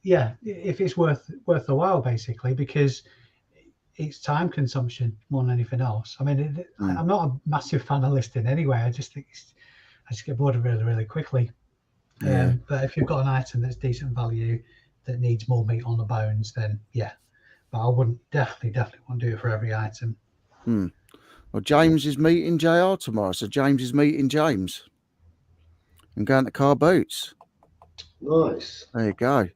if it's worth a while, basically, because it's time consumption more than anything else. I mean, I'm not a massive fan of listing anyway. I just think I just get bored of it really, really quickly. But if you've got an item that's decent value that needs more meat on the bones, then yeah. But I wouldn't definitely wouldn't do it for every item.
Well, James is meeting JR tomorrow, so James is meeting James and going to Car Boots.
Nice.
There you go.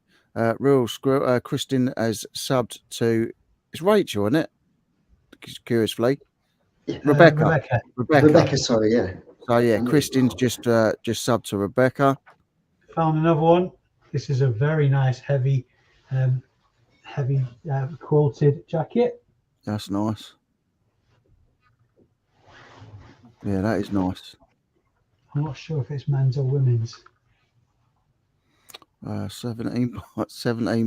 Real Squirrel. Kristen has subbed to. It's Rachel, isn't it? Curiously,
Yeah.
Rebecca.
Sorry, yeah.
So yeah, Kristen's just subbed to Rebecca.
Found another one. This is a very nice, heavy quilted jacket.
That's nice. Yeah, that is nice.
I'm not sure if it's men's or women's.
17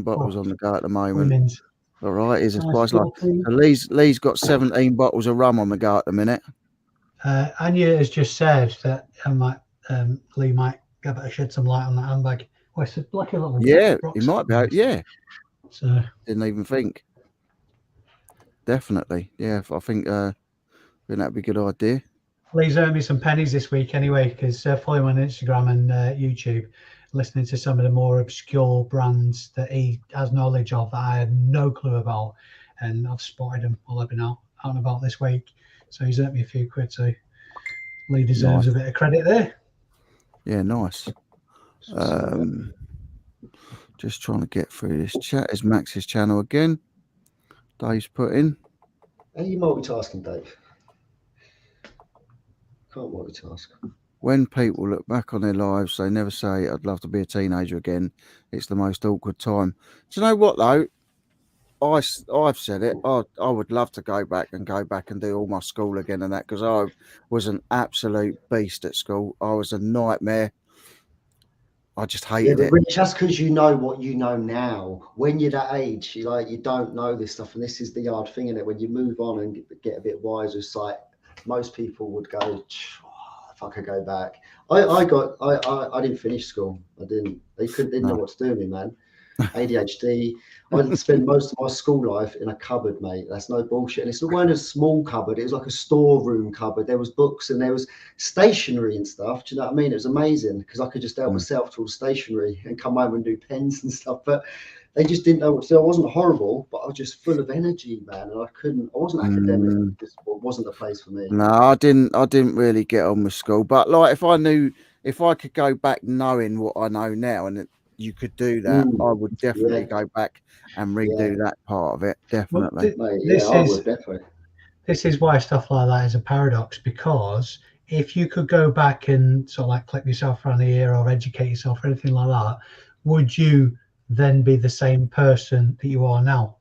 bottles on the go at the moment.
Women's.
All right, is a price like. So Lee's got 17 bottles of rum on the go at the minute.
Anya has just said that Lee might get better shed some light on that handbag. Well, it's like a little
he might be. Yeah.
So
didn't even think. Definitely, yeah. I think that'd be a good idea.
Lee's earned me some pennies this week anyway, because following on Instagram and YouTube, listening to some of the more obscure brands that he has knowledge of that I had no clue about, and I've spotted them while I've been out and about this week. So he's earned me a few quid. So Lee deserves a bit of credit there.
Yeah, nice. Just trying to get through this chat. Is Max's channel again? Dave's put in.
Are you multitasking, Dave? Can't multitask.
when people look back on their lives, they never say, I'd love to be a teenager again. It's the most awkward time. Do you know what, though? I've said it. I would love to go back and do all my school again and that, because I was an absolute beast at school. I was a nightmare. I just hated it.
Rich, that's because you know what you know now. When you're that age, you don't know this stuff, and this is the hard thing in it. When you move on and get a bit wiser, it's like most people would go, if I could go back. I didn't finish school. I didn't. They didn't know what to do with me, man. ADHD. I spent most of my school life in a cupboard, mate. That's no bullshit. And it wasn't a small cupboard. It was like a storeroom cupboard. There was books and there was stationery and stuff. Do you know what I mean? It was amazing because I could just help myself to all stationery and come home and do pens and stuff. But they just didn't know what to do. I wasn't horrible, but I was just full of energy, man. And I wasn't academic. It wasn't the place for me.
No, I didn't really get on with school. But like, if I could go back knowing what I know now, and you could do that, I would definitely go back and redo that part of it. Definitely.
Well,
definitely.
This is why stuff like that is a paradox, because if you could go back and sort of like clip yourself around the ear or educate yourself or anything like that, would you then be the same person that you are now?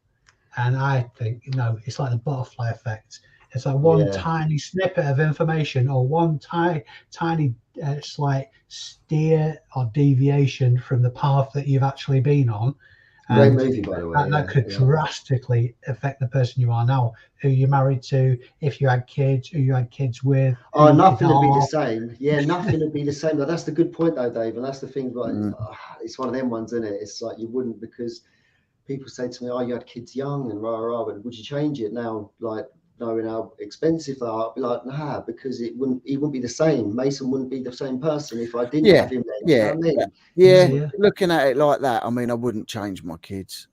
And I think, it's like the butterfly effect. It's like one tiny snippet of information or one tiny slight steer or deviation from the path that you've actually been on.
Great movie, by the way.
That could drastically affect the person you are now, who you're married to, if you had kids, who you had kids with.
Oh, nothing would be the same. Yeah, nothing would be the same. That's the good point, though, Dave. And that's the thing. Like, it's one of them ones, isn't it? It's like you wouldn't, because people say to me, "Oh, you had kids young and rah, but would you change it now?" Like, knowing how expensive they are, I'd be like, nah, because he wouldn't be the same. Mason wouldn't be the same person if I didn't have him there. You know what I mean?
Looking at it like that, I mean, I wouldn't change my kids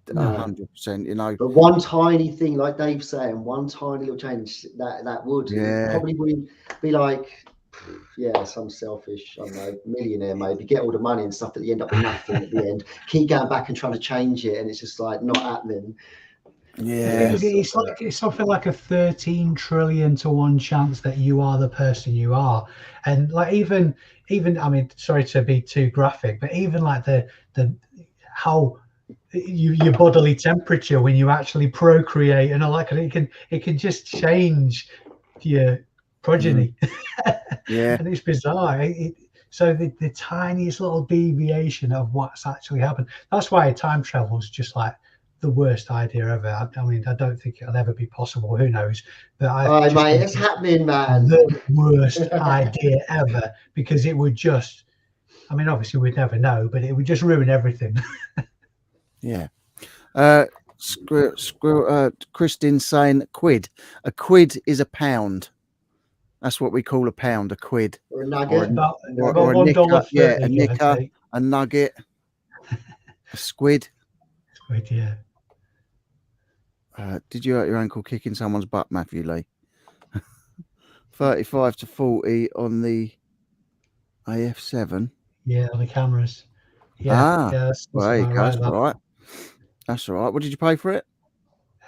100%,
But one tiny thing, like Dave's saying, one tiny little change that would probably would be like, some selfish, I don't know, millionaire maybe, get all the money and stuff, but you end up with nothing at the end. Keep going back and trying to change it, and it's just like not happening.
It's something like a 13 trillion to 1 chance that you are the person you are. And like even I mean, sorry to be too graphic, but even like the how your bodily temperature when you actually procreate and all that, it can just change your progeny. And it's bizarre. So the tiniest little deviation of what's actually happened. That's why time travel is just like the worst idea ever. I mean, I don't think it'll ever be possible. Who knows? But
mate, it's happening, man.
The worst idea ever, because it would just, I mean, obviously we'd never know, but it would just ruin everything.
Kristin saying quid. A quid is a pound. That's what we call a pound, a quid.
Or a nugget.
About $1.30.
Yeah, a nicker, a nugget, a squid.
Squid, yeah.
Did you hurt your ankle kicking someone's butt, Matthew Lee? 35 to 40 on the AF7.
Yeah, on the cameras.
That's there you go. That's all right. That's all right. What did you pay for it?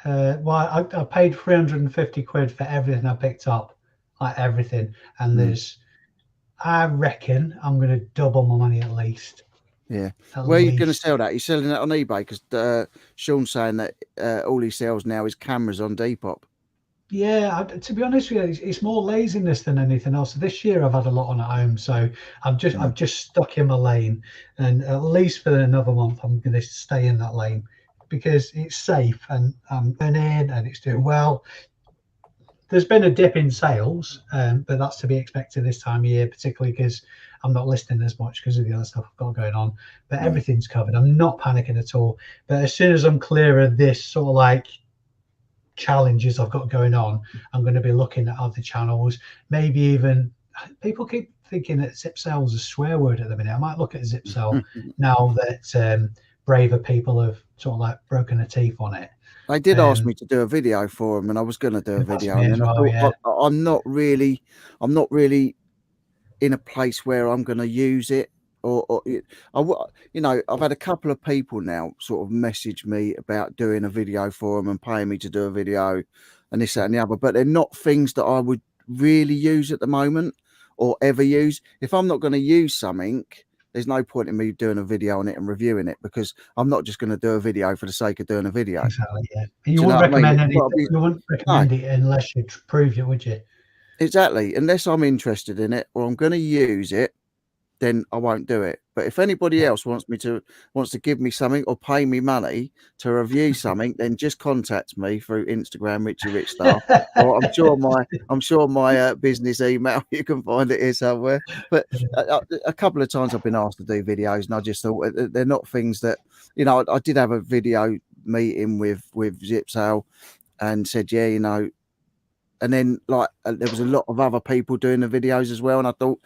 Well, I paid 350 quid for everything I picked up, like everything. And I reckon I'm going to double my money at least.
Yeah. Where are you going to sell that? You're selling it on eBay? Because Sean's saying that all he sells now is cameras on Depop.
Yeah, to be honest with you, it's more laziness than anything else. This year I've had a lot on at home, so I've just stuck in my lane, and at least for another month I'm going to stay in that lane because it's safe and I'm earning and it's doing well. There's been a dip in sales, but that's to be expected this time of year, particularly because I'm not listing as much because of the other stuff I've got going on. But everything's covered. I'm not panicking at all. But as soon as I'm clear of this sort of like challenges I've got going on, I'm going to be looking at other channels. Maybe even, people keep thinking that Zipsell's a swear word at the minute. I might look at Zipsell now that braver people have sort of like broken their teeth on it.
They did ask me to do a video for them, and I was going to do a video. And then I thought, I'm not really in a place where I'm going to use it. I've had a couple of people now sort of message me about doing a video for them and paying me to do a video and this, that, and the other. But they're not things that I would really use at the moment. or ever use. If I'm not going to use something, there's no point in me doing a video on it and reviewing it, because I'm not just going to do a video for the sake of doing a video.
Exactly. Yeah.
Do
You
you know
wouldn't
what I mean?
recommend
It's got to be,
you wouldn't recommend it unless you proved it, would you?
exactly. Unless I'm interested in it or I'm going to use it, then I won't do it. But if anybody else wants to give me something or pay me money to review something, then just contact me through Instagram, Richie Rich Star, or I'm sure my business email, you can find it here somewhere. But a couple of times I've been asked to do videos, and I just thought they're not things that, you know. I did have a video meeting with Zip Sale and said, yeah, you know. And then, like, there was a lot of other people doing the videos as well, and I thought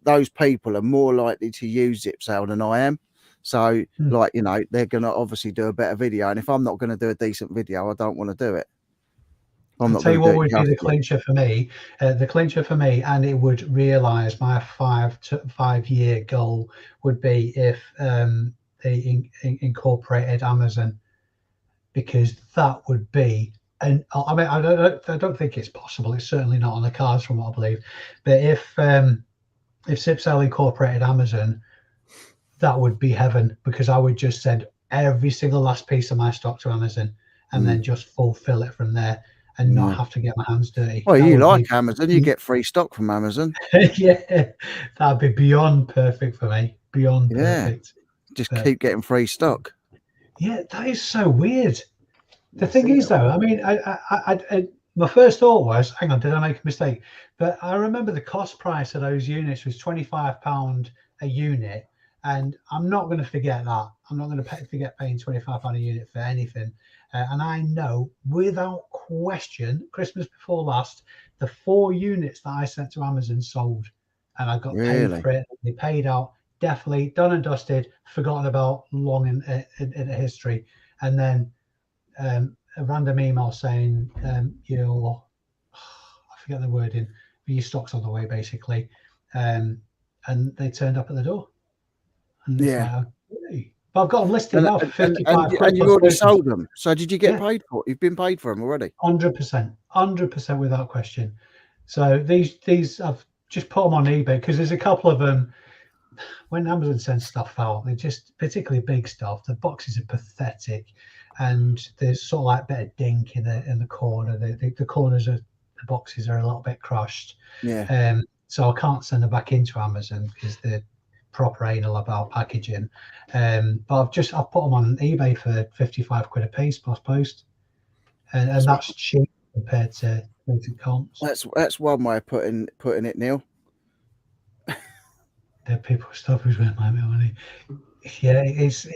those people are more likely to use Zip Sale than I am. So, like, you know, they're going to obviously do a better video, and if I'm not going to do a decent video, I don't want to do it. I'm
I'll
not
tell
going
you
to do
what
it
would be the
justice.
clincher for me. The clincher for me, and it would realise my 5 year goal would be if they incorporated Amazon, because that would be. And I mean, I don't think it's possible. It's certainly not on the cards from what I believe. But if Zipsell incorporated Amazon, that would be heaven, because I would just send every single last piece of my stock to Amazon and then just fulfill it from there and not have to get my hands dirty.
Well,
That
you
would
like
be,
Amazon, you get free stock from Amazon.
yeah, that'd be beyond perfect for me. Beyond perfect.
Just keep getting free stock.
Yeah, that is so weird. The thing is, though, I mean, my first thought was, hang on, did I make a mistake? But I remember the cost price of those units was £25 a unit, and I'm not going to forget that. I'm not going to forget paying £25 a unit for anything. And I know, without question, Christmas before last, the 4 units that I sent to Amazon sold, and I got paid for it. They paid out, definitely done and dusted, forgotten about long in history. And then a random email saying I forget the wording, but your stock's on the way, basically, and they turned up at the door, and it's like, okay. But I've got them listed now for 55 quid.
And you've already sold them. So did you get paid for it? You've been paid for them already?
100% without question. So these I've just put them on eBay, because there's a couple of them. When Amazon sends stuff out, they're just particularly big stuff. The boxes are pathetic, and there's sort of like a bit of dink in the corner. The corners of the boxes are a little bit crushed.
Yeah.
So I can't send them back into Amazon because they're proper anal about packaging. But I've put them on eBay for 55 quid a piece plus post, and that's cheap compared to comps.
That's one way of putting it, Neil.
There people stuff who's worth my money. Yeah, it's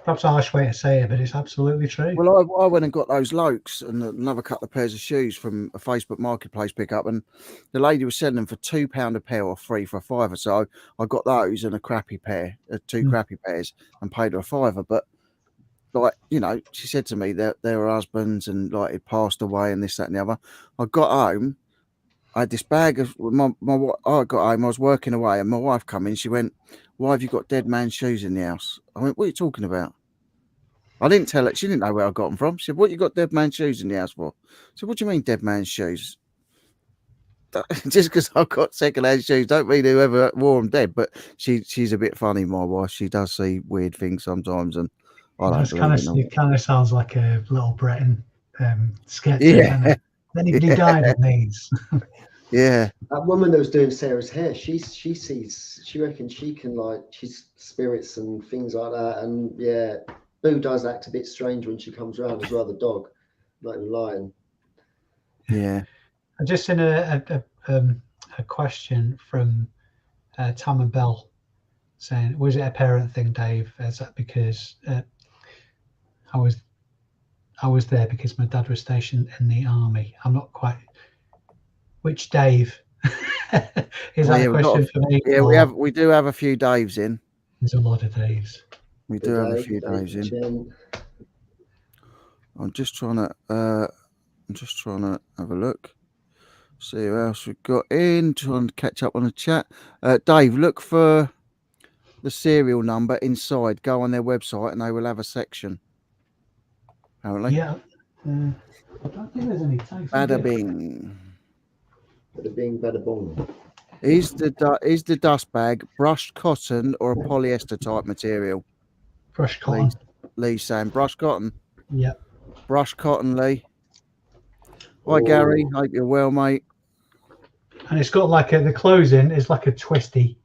perhaps a harsh way to say it, but it's absolutely true.
Well, I went and got those Lokes and another couple of pairs of shoes from a Facebook Marketplace pickup, and the lady was selling them for £2 a pair or 3 for a £5. So I got those and a crappy pair, 2 crappy pairs, and paid her a £5. But, like, you know, she said to me that their husbands and, like, it passed away and this, that, and the other. I got home. I had this bag of I got home. I was working away, and my wife come in. She went, "Why have you got dead man's shoes in the house?" I went, "What are you talking about?" I didn't tell her. She didn't know where I got them from. She said, "What you got dead man's shoes in the house for?" I said, "What do you mean dead man's shoes?" Just because I've got second-hand shoes don't mean whoever wore them dead. But she's a bit funny, my wife. She does see weird things sometimes, and I don't believe it.
It kind of sounds like a little Breton sketch.
Yeah.
Anybody died on these?
Yeah.
That woman that was doing Sarah's hair, she reckons she can, like, she's spirits and things like that. And yeah, Boo does act a bit strange when she comes around as well, the dog. Not even lying.
Yeah.
I just seen a question from Tam and Bell saying, was it a parent thing, Dave? Is that because I was there because my dad was stationed in the army? I'm not quite. Which Dave? Is that a question for me?
Yeah, we do have a few Daves in.
There's a lot of Daves.
We do have a few Daves in. I'm just trying to have a look. See who else we've got in. Trying to catch up on the chat. Dave, look for the serial number inside. Go on their website and they will have a section. Apparently.
Yeah. I don't think there's any tags.
Bada bing.
Bada bing, bada boom.
Is the dust bag brushed cotton or a polyester type material?
Brushed cotton.
Lee's saying brushed cotton.
Yeah.
Brushed cotton, Lee. Hi,
Oh.
Gary. Hope you're well, mate.
And it's got like the closing is like a twisty.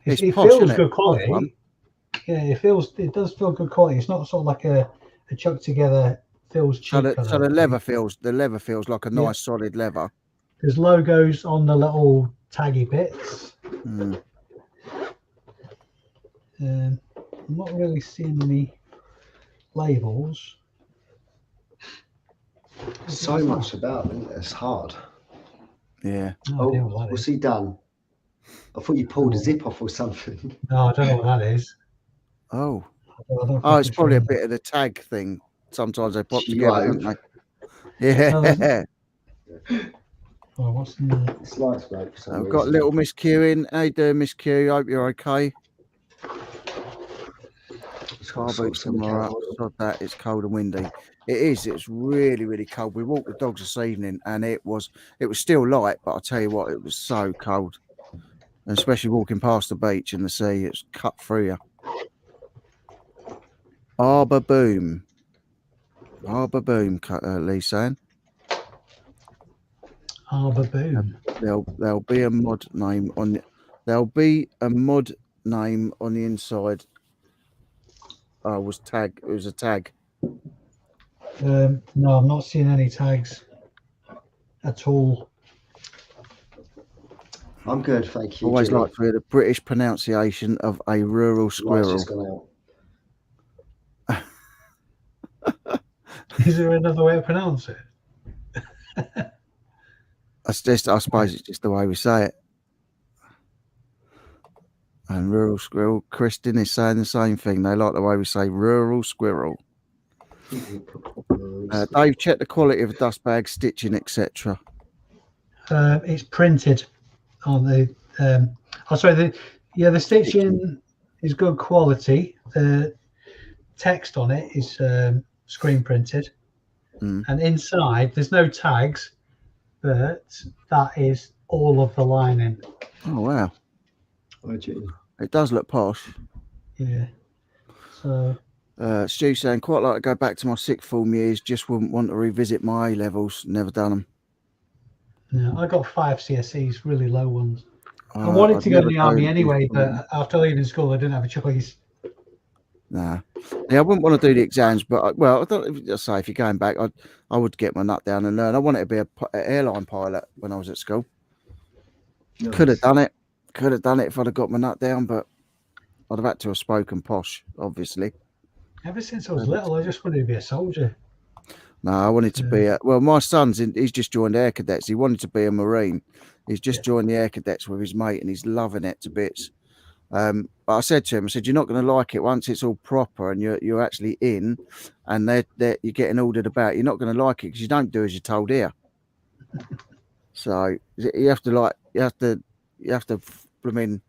It's
It
posh,
feels
isn't it?
good
Posh one.
quality. Yeah, it does feel good quality. It's not sort of like a chuck together feels cheap.
So the leather feels like a nice solid leather.
There's logos on the little taggy bits.
Mm.
I'm not really seeing any labels.
So much about it. It's hard.
Yeah.
No idea what that
what's
is.
he done? I thought you pulled a zip off or something.
No, I don't know what that is.
Oh.
I don't
Oh,
think
it's probably a
real.
bit of the tag thing. Sometimes they pop
You
together,
hope.
don't they? Yeah.
Oh, what's in there?
It's lights break for some
I've
reason.
got little Miss Q in. How you doing, Miss Q? Hope you're okay. Car boots tomorrow. Sod that. It's cold and windy. It is. It's really, really cold. We walked the dogs this evening, and it was still light, but I'll tell you what, it was so cold, and especially walking past the beach and the sea. It's cut through you. Arbor Boom. Lee saying.
Arbor Boom.
There'll be a mod name on. There'll be a mod name on the inside. Oh, it was a tag.
No, I'm not seeing any tags at all.
I'm good, thank you.
Always
Jimmy.
like to hear the British pronunciation of a rural
Lights
squirrel.
just gone out.
Is there another way to pronounce it?
I suppose it's just the way we say it. And rural squirrel. Kristen is saying the same thing. They like the way we say rural squirrel. Dave, check the quality of dust bag stitching, etc.
It's printed on the. The stitching is good quality. The text on it is screen printed, and inside there's no tags, but that is all of the lining.
Oh wow! It does look posh.
Yeah. So.
Stu saying, quite like to go back to my sixth form years, just wouldn't want to revisit my A levels, never done them.
No, I got 5 CSEs, really low ones. I wanted to go to the army anyway, but after leaving school, I didn't have a choice.
Nah. Yeah, I wouldn't want to do the exams, but I don't say if you're going back, I would get my nut down and learn. I wanted to be an airline pilot when I was at school. Nice. Could have done it if I'd have got my nut down, but I'd have had to have spoken posh, obviously.
Ever since I was little, I just wanted to be a soldier.
No, I wanted to be my son's he's just joined Air Cadets. He wanted to be a Marine. He's just joined the Air Cadets with his mate and he's loving it to bits. But I said to him, you're not going to like it once it's all proper and you're actually in and you're getting ordered about. You're not going to like it because you don't do as you're told here. So you have to blooming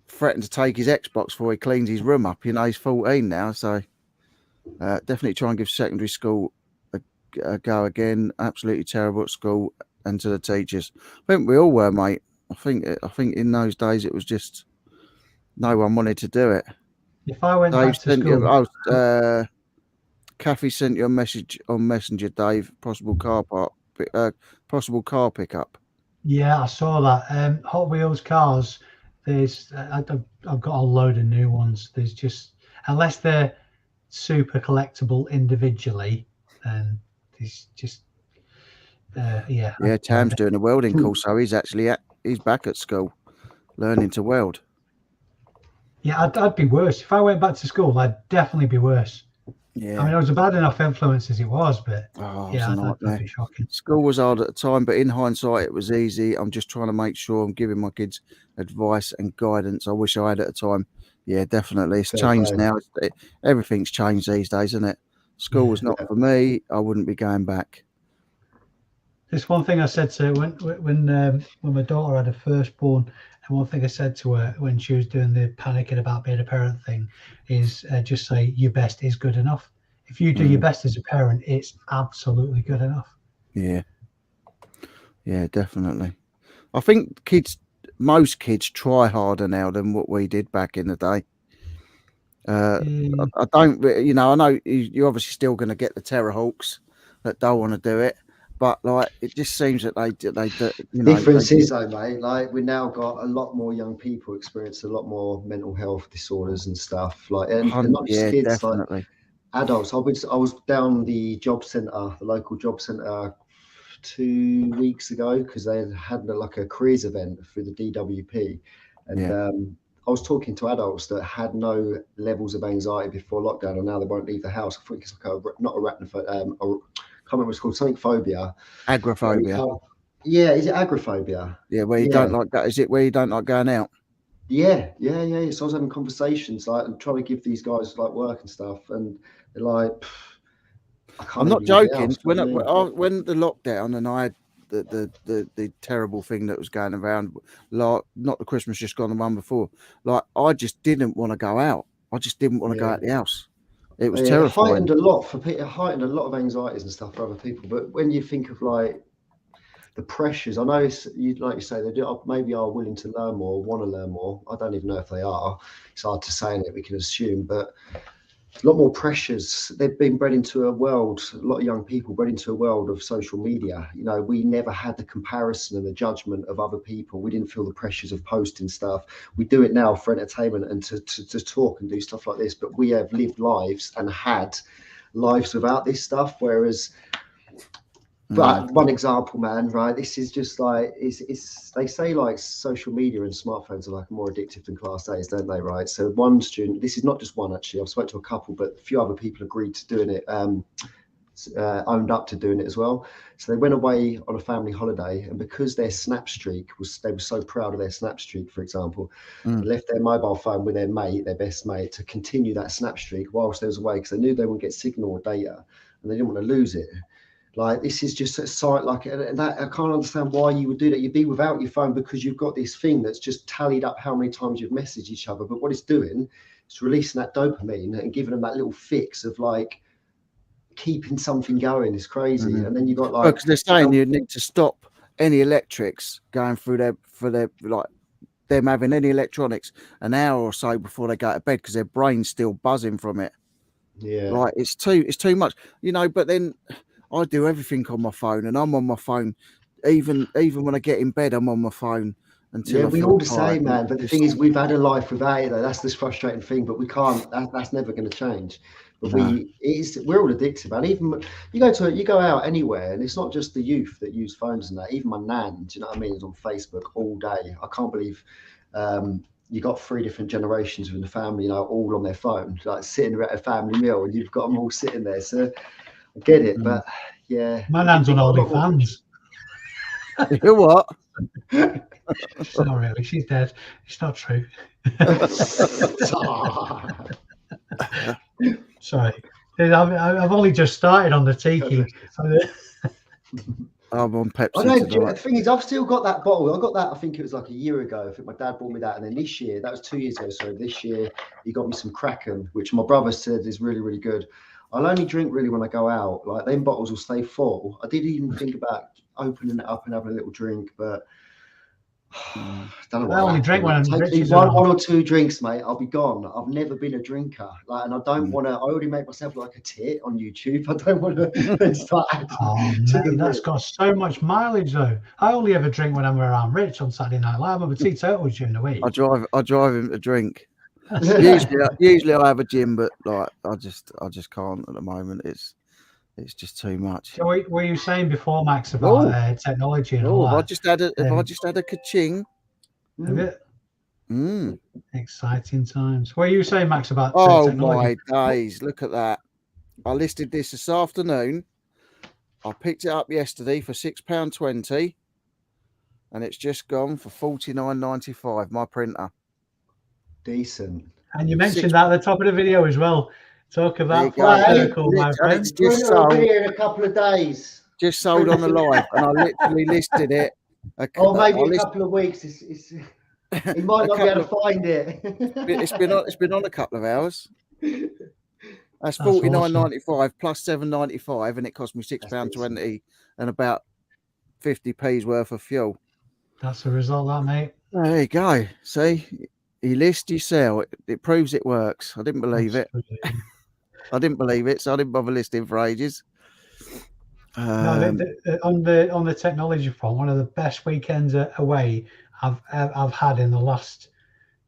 threaten to take his Xbox before he cleans his room up. He's 14 now, so definitely try and give secondary school a go again. Absolutely terrible at school and to the teachers. I think we all were, mate. I think in those days it was just no one wanted to do it.
If I went back to school,
Kathy sent you a message on Messenger, Dave. Possible car pickup.
Yeah, I saw that. Hot Wheels cars. I've got a load of new ones. There's just, unless they're super collectible individually, and there's just
Tam's doing a welding course, so he's back at school learning to weld.
Yeah, I'd be worse if I went back to school. I'd definitely be worse.
Yeah,
I mean, I was a bad enough influence as it was, but that'd be shocking.
School was hard at the time, but in hindsight, it was easy. I'm just trying to make sure I'm giving my kids advice and guidance I wish I had at the time. Yeah, definitely. It's changed now. Everything's changed these days, isn't it? School was not for me. I wouldn't be going back.
There's one thing I said to when my daughter had her firstborn, and one thing I said to her when she was doing the panicking about being a parent thing is just say your best is good enough. If you do your best as a parent, it's absolutely good enough.
Yeah. Yeah, definitely. I think most kids try harder now than what we did back in the day. I don't, you know, I know you're obviously still going to get the Terrorhawks that don't want to do it, but like it just seems that they do, you know,
Difference is though, mate, like we now got a lot more young people experience a lot more mental health disorders and stuff. Like, and not just
yeah,
kids, like
definitely.
adults. I was down the job centre, the local job centre, 2 weeks ago because they had like a careers event through the DWP, and
Yeah.
I was talking to adults that had no levels of anxiety before lockdown, and now they won't leave the house. I think it's like not arachnophobia. I can't remember what it's called. Something phobia.
Agoraphobia.
Yeah, is it agoraphobia?
Yeah, where you
Yeah.
don't like that. Is it where you don't like going out?
Yeah. So I was having conversations like and trying to give these guys like work and stuff, and they're like, I can't
I'm not
even leave the
joking.
house. You know what I mean?
When the lockdown and I had the terrible thing that was going around, like not the Christmas just gone, the one before, like I just didn't want to go out. I just didn't want to go
Yeah.
out the house. It was
It
terrifying.
heightened a lot for people, heightened a lot of anxieties and stuff for other people. But when you think of like the pressures, I know you like you say they do maybe are willing to learn more, want to learn more. I don't even know if they are. It's hard to say, and we can assume, but a lot more pressures. They've been bred into a world, a lot of young people bred into a world of social media. You know, we never had the comparison and the judgment of other people. We didn't feel the pressures of posting stuff. We do it now for entertainment and to talk and do stuff like this, but we have lived lives and had lives without this stuff. Whereas, but one example, man, right? This is just like it's they say like social media and smartphones are like more addictive than class A's, don't they? Right. So one student, this is not just one actually. I've spoken to a couple, but a few other people agreed to doing it, owned up to doing it as well. So they went away on a family holiday, and because their snap streak was, they were so proud of their snap streak, for example, they left their mobile phone with their mate, their best mate, to continue that snap streak whilst they was away because they knew they wouldn't get signal or data, and they didn't want to lose it. Like this is just a site like that. I can't understand why you would do that. You'd be without your phone because you've got this thing that's just tallied up how many times you've messaged each other. But what it's doing is releasing that dopamine and giving them that little fix of like keeping something going. Is crazy. And then you got like
because they're saying you need to stop any electrics going through their like them having any electronics an hour or so before they go to bed because their brain's still buzzing from it.
yeah.
Like it's too much, you know. But then I do everything on my phone, and I'm on my phone even when I get in bed. I'm on my phone until
Yeah,
I
we
feel
all the
tired.
same, man. But the thing is, we've had a life without it, though. That's this frustrating thing. But we can't. That's never going to change. But
No.
we're all addicted, man. Even you go out anywhere, and it's not just the youth that use phones and that. Even my nan, do you know what I mean, is on Facebook all day. I can't believe you got 3 different generations within the family, you know, all on their phone, like sitting at a family meal, and you've got them all sitting there. So I get it, but yeah,
My nan's on OnlyFans.
You what?
It's not really. She's dead. It's not true. Sorry. I've only just started on the tiki.
I'm on Pepsi
I know.
tonight.
The thing is, I've still got that bottle. I got that. I think it was like a year ago. I think my dad bought me that, and then this year, that was 2 years ago. So this year, he got me some Kraken, which my brother said is really, really good. I'll only drink really when I go out. Like them bottles will stay full. I didn't even think about opening it up and having a little drink, but I don't know.
I only drink when I'm
take me one or two drinks, mate. I'll be gone. I've never been a drinker, like, and I don't want to. I already make myself like a tit on YouTube. I don't want to start adding to the
that's got so much mileage, though. I only ever drink when I'm around Rich on Saturday Night Live. I'm a teetotal during the week.
I drive him to drink. usually I have a gym, but like I just can't at the moment. It's just too much.
So what were you saying before, Max, about technology and all that?
If I just had a ka-ching.
Have it? Exciting times. What are you saying, Max, about
My
technology?
days, look at that. I listed this afternoon. I picked it up yesterday for £6.20, and it's just gone for $49.95. My printer.
Decent.
And you mentioned that at the top of the video as well. Talk about flat circle, my friend.
It's just sold in a couple of days.
Just sold on the live, and I literally listed it.
Maybe a couple of weeks. He might not be able to find it.
It's been on a couple of hours. That's $49.95 plus $7.95, and it cost me £6.20 and about 50p's worth of fuel.
That's the result, that, mate.
There you go. See, you list, you sell. It proves it works. I didn't believe it. I didn't believe it, so I didn't bother listing for ages.
No, on the technology front, one of the best weekends away I've had in the last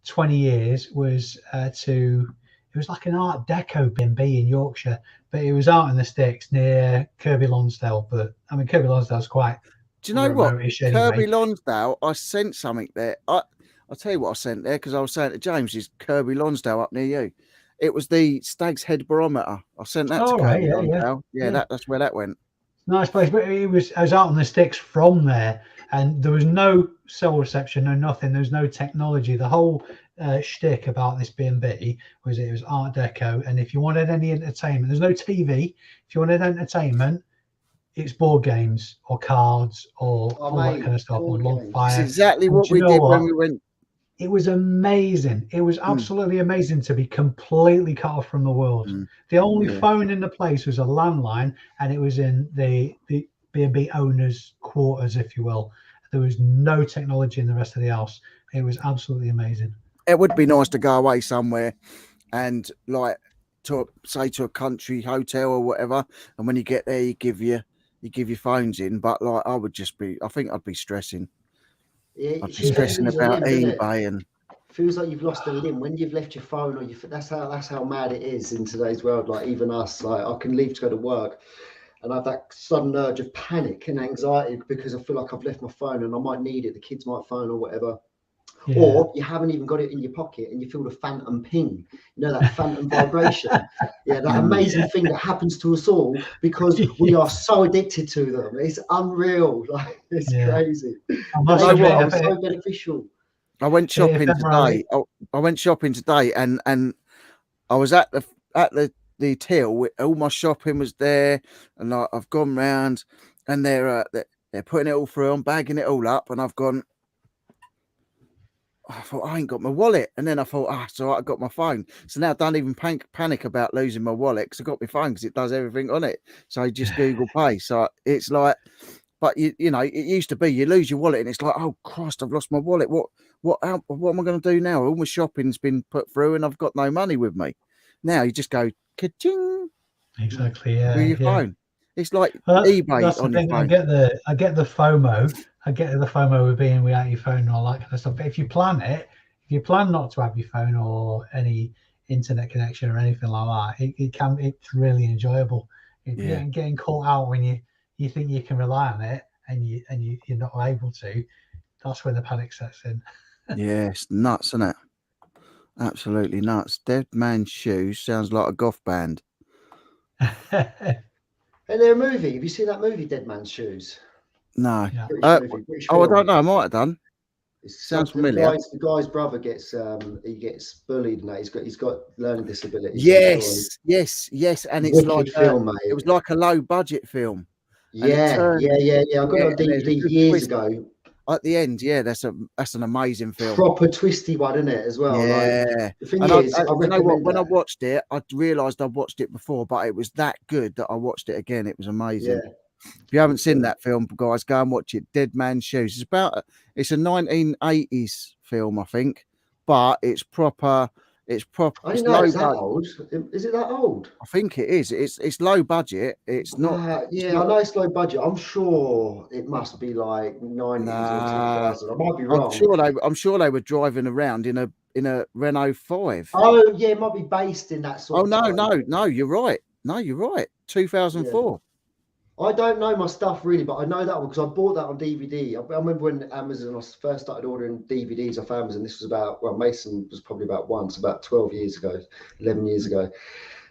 20 years was it was like an Art Deco B&B in Yorkshire, but it was out in the sticks near Kirby Lonsdale. But I mean, Kirby Lonsdale's quite.
Do you know what?
remote-ish
Kirby
anyway.
Lonsdale, I sent something there. I'll tell you what I sent there, because I was saying to James, is Kirby Lonsdale up near you? It was the Stag's Head Barometer. I sent that to Kirby Lonsdale. Yeah, that's where that went.
Nice place, but I was out on the sticks from there, and there was no cell reception, no nothing. There was no technology. The whole shtick about this B&B was it was Art Deco, and if you wanted any entertainment, there's no TV. If you wanted entertainment, it's board games or cards or all that kind of stuff.
That's exactly what we did when we went.
It was amazing. It was absolutely amazing to be completely cut off from the world. The only phone in the place was a landline, and it was in the B&B owners' quarters, if you will. There was no technology in the rest of the house. It was absolutely amazing.
It would be nice to go away somewhere and like to a country hotel or whatever, and when you get there, you give your phones in. But like, I think I'd be stressing.
Yeah,
I'd be stressing about eBay and.
Feels like you've lost a limb when you've left your phone, or that's how mad it is in today's world. Like even us, like I can leave to go to work, and I have that sudden urge of panic and anxiety because I feel like I've left my phone and I might need it. The kids might phone or whatever. Yeah. Or you haven't even got it in your pocket and you feel the phantom ping, that phantom vibration. Yeah, that amazing thing that happens to us all because we are so addicted to them. It's unreal. Like it's crazy. It's so beneficial.
I went shopping today. I went shopping today, and I was at the till. All my shopping was there, and I've gone round, and they're putting it all through. I'm bagging it all up, and I've gone. I thought I ain't got my wallet, and then I thought, so I got my phone. So now I don't even panic about losing my wallet because I got my phone because it does everything on it. So I just Google Pay. So it's like, but you know, it used to be you lose your wallet and it's like, oh Christ, I've lost my wallet. What am I going to do now? All my shopping's been put through and I've got no money with me. Now you just go ka-ching.
Exactly. Yeah.
With your phone. It's like eBay
that's
on
the
your
thing.
phone.
I get the FOMO. I get the FOMO with being without your phone and all that kind of stuff. But if you plan not to have your phone or any internet connection or anything like that, it's really enjoyable. Getting caught out when you think you can rely on it and you're not able to, that's when the panic sets in.
Yeah, it's nuts, isn't it? Absolutely nuts. Dead Man's Shoes sounds like a goth band.
And they're a movie. Have you seen that movie, Dead Man's Shoes?
No.
British
I
film.
don't know. I might have done. Sounds familiar.
The guy's brother gets bullied and that he's got learning disabilities.
Yes, and it's like
film, mate.
It was like a low budget film.
Yeah. I got it on DVD years ago.
At the end, that's an amazing film.
Proper twisty one, isn't it? As well.
Yeah.
Like, the thing is,
you know what? When I watched it, I realised I'd watched it before, but it was that good that I watched it again. It was amazing. Yeah. If you haven't seen that film, guys, go and watch it. Dead Man's Shoes. It's a 1980s film, I think, but it's proper. It's proper.
I didn't know it's that old. Is it that old?
I think it is. It's low budget. It's not.
I know it's low budget. I'm sure it must be like 90s or 2000. I might be wrong.
I'm sure they were driving around in a Renault 5.
Oh yeah, it might be based in that sort.
No, you're right. No, you're right. 2004.
Yeah. I don't know my stuff really, but I know that one because I bought that on DVD. I remember when Amazon, I first started ordering DVDs off Amazon. This was Mason was probably about 12 years ago, 11 years ago.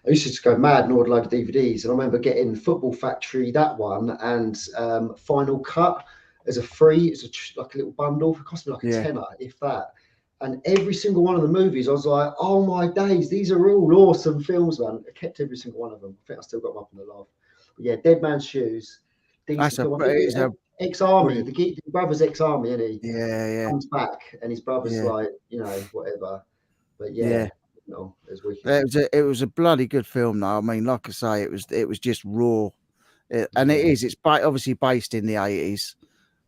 I used to just go mad and order a load of DVDs. And I remember getting Football Factory, that one, and Final Cut as a free. It's like a little bundle. It cost me like a tenner, if that. And every single one of the movies, I was like, oh my days, these are all awesome films, man. I kept every single one of them. I think I still got them up in the loft. But yeah, Dead Man's Shoes. Ex-army. The brother's ex-army, isn't he?
Yeah.
Comes back and his brother's like, whatever. But it's wicked.
It was a bloody good film, though. I mean, like I say, it was just raw, and it is. It's obviously based in the 80s,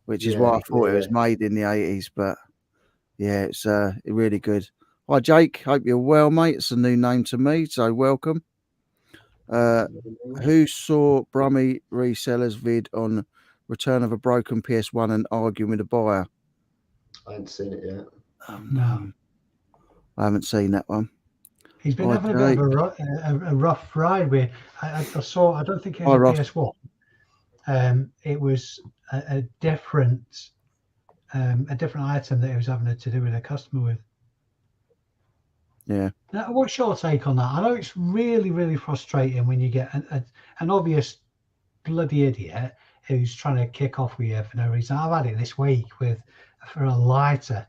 which is why I thought it was
yeah.
made in the 80s. But yeah, it's really good. Hi, Jake. Hope you're well, mate. It's a new name to me, so welcome. Who saw Brummy Resellers vid on return of a broken PS1 and arguing with a buyer?
I haven't seen it yet.
No.
I haven't seen that one.
He's been
Hi,
having a bit
Jake.
of a rough ride with. I saw. I don't think it
Hi,
was a
Ross.
PS1. It was a different item that he was having to do with a customer with.
Yeah.
Now, what's your take on that? I know it's really, really frustrating when you get an obvious bloody idiot who's trying to kick off with you for no reason. I've had it this week for a lighter.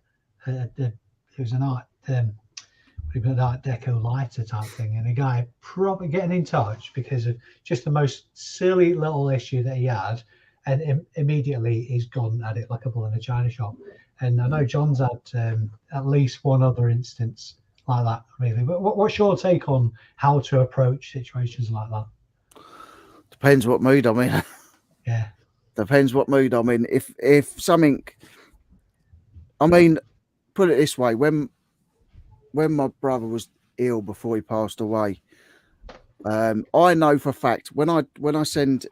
It was an art deco lighter type thing, and a guy probably getting in touch because of just the most silly little issue that he had, and immediately he's gone at it like a bull in a china shop. And I know John's had at least one other instance like that, really. But what's your take on how to approach situations like that?
Depends what mood I'm in.
Yeah.
Depends what mood I'm in. If something, I mean, put it this way: when my brother was ill before he passed away, I know for a fact when I send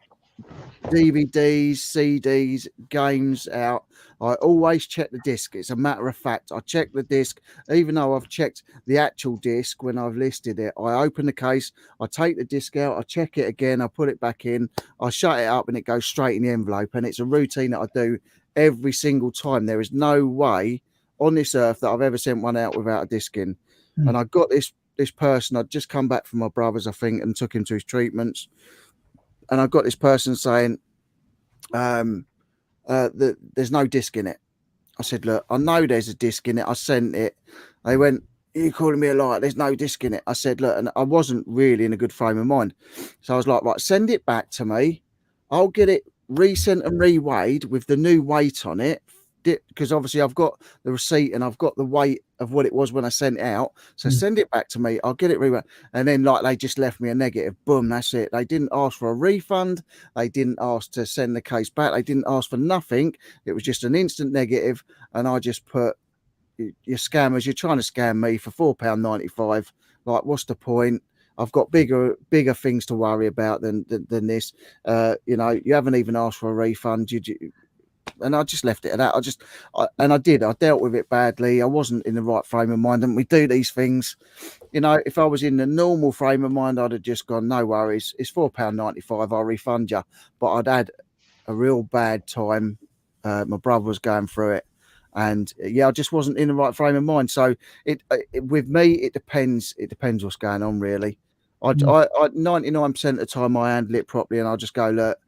DVDs, CDs, games out, I always check the disc. It's a matter of fact. I check the disc, even though I've checked the actual disc when I've listed it. I open the case, I take the disc out, I check it again, I put it back in, I shut it up, and it goes straight in the envelope. And it's a routine that I do every single time. There is no way on this earth that I've ever sent one out without a disc in. And I got this person. I'd just come back from my brother's, I think, and took him to his treatments. And I got this person saying, there's no disc in it. I said, look, I know there's a disc in it. I sent it. They went, you're calling me a liar. There's no disc in it. I said, look, and I wasn't really in a good frame of mind. So I was like, right, send it back to me. I'll get it resent and reweighed with the new weight on it. Because obviously I've got the receipt and I've got the weight of what it was when I sent it out. So send it back to me. I'll get it reweighed. And then like they just left me a negative. Boom, that's it. They didn't ask for a refund. They didn't ask to send the case back. They didn't ask for nothing. It was just an instant negative. And I just put, you're scammers. You're trying to scam me for £4.95. Like, what's the point? I've got bigger things to worry about than this. You know, you haven't even asked for a refund. And I just left it at that. I dealt with it badly. I wasn't in the right frame of mind. And we do these things, you know, if I was in the normal frame of mind, I'd have just gone, no worries. It's £4.95. I'll refund you. But I'd had a real bad time. My brother was going through it. And yeah, I just wasn't in the right frame of mind. So with me, it depends. It depends what's going on, really. I 99% of the time I handle it properly, and I'll just go, look,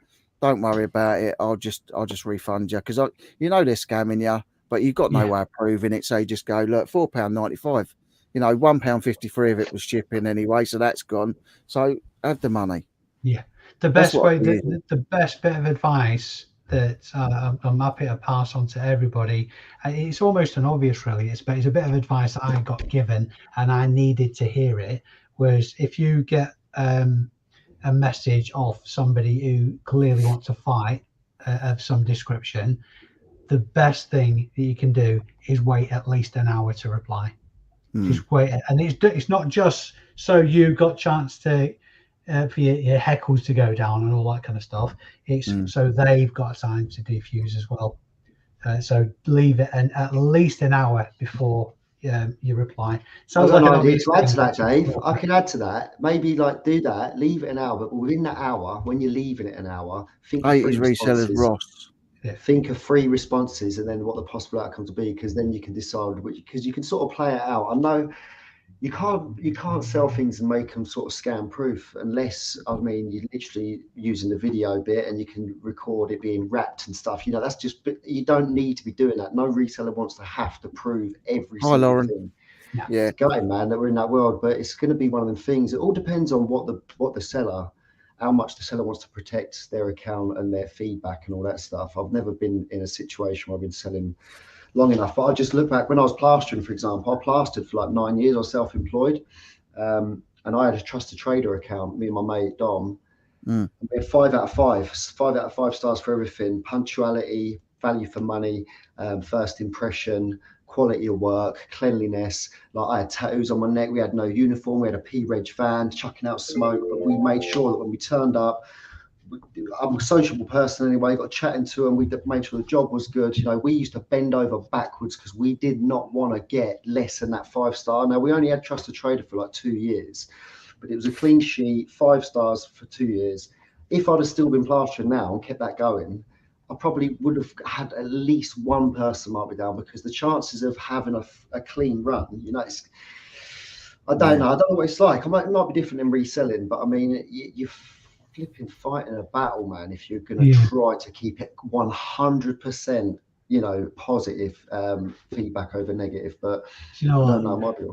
don't worry about it. I'll just refund you because you know they're scamming you, but you've got no way of proving it. So you just go, look, £4.95. You know, £1.53 of it was shipping anyway, so that's gone. So have the money.
Yeah, the best way, the best bit of advice that I'm happy to pass on to everybody. It's almost an obvious, really. It's a bit of advice that I got given, and I needed to hear it. Was if you get a message of somebody who clearly wants to fight of some description, the best thing that you can do is wait at least an hour to reply. Just wait, and it's not just so you got chance to for your heckles to go down and all that kind of stuff. It's so they've got time to defuse as well. So leave it at least an hour before you reply.
Sounds like an idea to add to that, Dave. I can add to that. Maybe like do that, leave it an hour, but within that hour, when you're leaving it an hour, think of 3 responses.
Ross.
Yeah. Think of 3 responses and then what the possible outcomes will be, because then you can decide which, because you can sort of play it out. I know you can't sell things and make them sort of scam proof unless, I mean, you're literally using the video bit and you can record it being wrapped and stuff. You know, that's just, you don't need to be doing that. No reseller wants to have to prove every single thing.
Yeah,
gutting, man, that we're in that world, but it's going to be one of them things. It all depends on what the seller, how much the seller wants to protect their account and their feedback and all that stuff. I've never been in a situation where I've been selling long enough, but I just look back when I was plastering, for example. I plastered for like 9 years. I was self-employed, and I had a trusted trader account. Me and my mate Dom, and we had 5 out of 5 stars for everything: punctuality, value for money, first impression, quality of work, cleanliness. Like I had tattoos on my neck, we had no uniform, we had a P-Reg van chucking out smoke, but we made sure that when we turned up, I'm a sociable person anyway, got chatting to them, we made sure the job was good. You know, we used to bend over backwards because we did not want to get less than that 5-star. Now, we only had Trusted Trader for like 2 years, but it was a clean sheet, 5 stars for 2 years. If I'd have still been plastering now and kept that going, I probably would have had at least one person mark me down, because the chances of having a clean run, you know, I don't know what it's like. It might be different in reselling, but I mean, you're flipping fighting a battle, man, if you're going to try to keep it 100%, you know, positive feedback over negative. But
you know,
I don't know, it might be.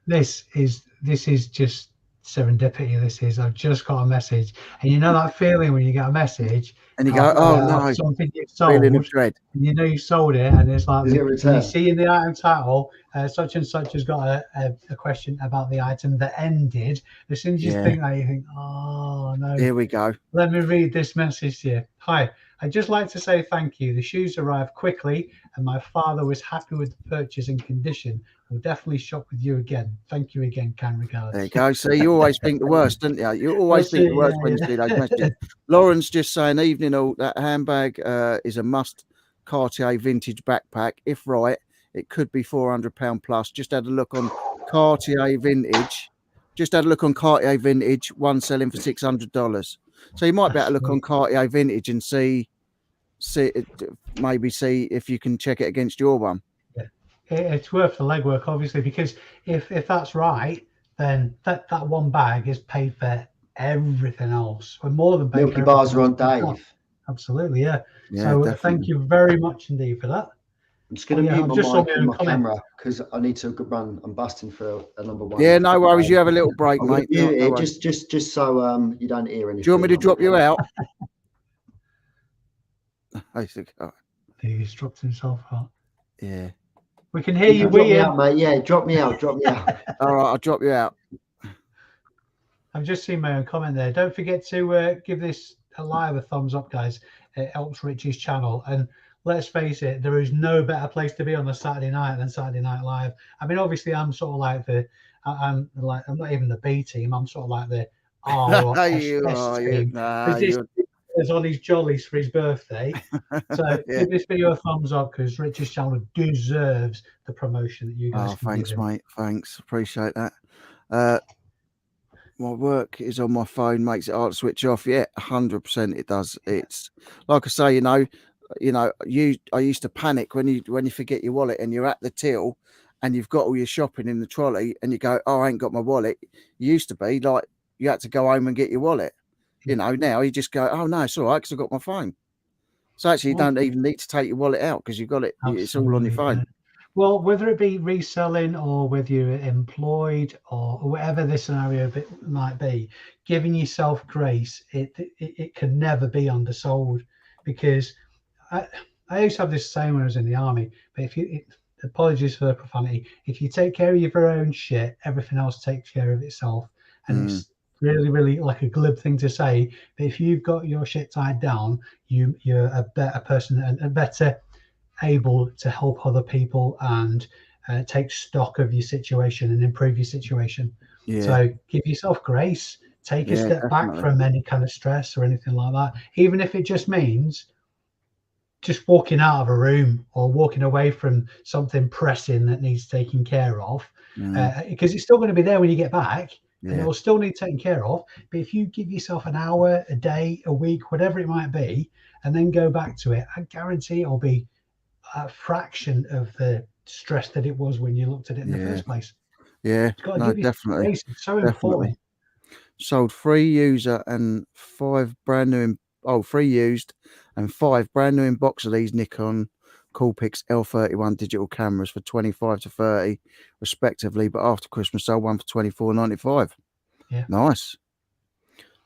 This is just serendipity. This is, I've just got a message, and you know that feeling when you get a message
and you go, oh no,
something you've sold,
feeling of dread.
and you know you sold it, and it's like,
you
see in the item title, such and such has got a question about the item that ended. As soon as you think that, you think, oh no,
here we go.
Let me read this message here. Hi, I'd just like to say thank you. The shoes arrived quickly and my father was happy with the purchase and condition. We'll definitely shop with you again. Thank you again. Kind regards.
There you go. So you always think the worst, don't you? You always think the worst when you see those messages. Lauren's just saying, evening all, that handbag is a must Cartier vintage backpack. If right, it could be £400 plus. Just had a look on Cartier vintage. One selling for $600. So you might be able to look on Cartier vintage and see if you can check it against your one.
Yeah, it's worth the legwork, obviously, because if that's right, then that one bag is paid for everything else. We're more than paid.
Milky bars are on Dave.
Absolutely, yeah.
Yeah,
so
definitely.
Thank you very much indeed for that.
I'm just going to mute my mic and my camera because I need to run. I'm busting for a number one.
Yeah, no worries. You have a little break, mate.
Just so you don't hear anything.
Do you want me to drop you out?
He's dropped himself out.
Yeah.
We can hear you.
Drop me out, mate. Yeah, drop me out.
All right, I'll drop you out.
I've just seen my own comment there. Don't forget to give this a thumbs up, guys. It helps Richie's channel. And let's face it, there is no better place to be on the Saturday night than Saturday Night Live. I mean, obviously, I'm sort of like I'm not even the B team. I'm sort of like the RS team. Is on his jollies for his birthday. So give this video a thumbs up because Richard's channel deserves the promotion that you guys can
thanks,
give him.
Mate. Thanks. Appreciate that. My work is on my phone, makes it hard to switch off. Yeah, 100% it does. It's like I say, I used to panic when you forget your wallet and you're at the till and you've got all your shopping in the trolley and you go, oh, I ain't got my wallet. It used to be like you had to go home and get your wallet. Now you just go, oh no, it's all right because I've got my phone. So actually, you don't even need to take your wallet out because you've got it. Absolutely, it's all on your phone.
Yeah. Well, whether it be reselling or whether you're employed or whatever the scenario might be, giving yourself grace, it can never be undersold. Because I used to have this saying when I was in the army, but apologies for the profanity, if you take care of your own shit, everything else takes care of itself. And it's really, really like a glib thing to say, but if you've got your shit tied down, you're a better person and better able to help other people and take stock of your situation and improve your situation. So give yourself grace, take a step back from any kind of stress or anything like that, even if it just means just walking out of a room or walking away from something pressing that needs taking care of, because it's still going to be there when you get back. And it will still need taken care of. But if you give yourself an hour, a day, a week, whatever it might be, and then go back to it, I guarantee it'll be a fraction of the stress that it was when you looked at it in the first place.
Yeah, definitely.
It's so important.
Sold 3 user and 5 brand new, 3 used and 5 brand new in box of these Nikon Coolpix L31 digital cameras for 25 to 30 respectively, but after Christmas sold one for $24.95.
Yeah,
nice.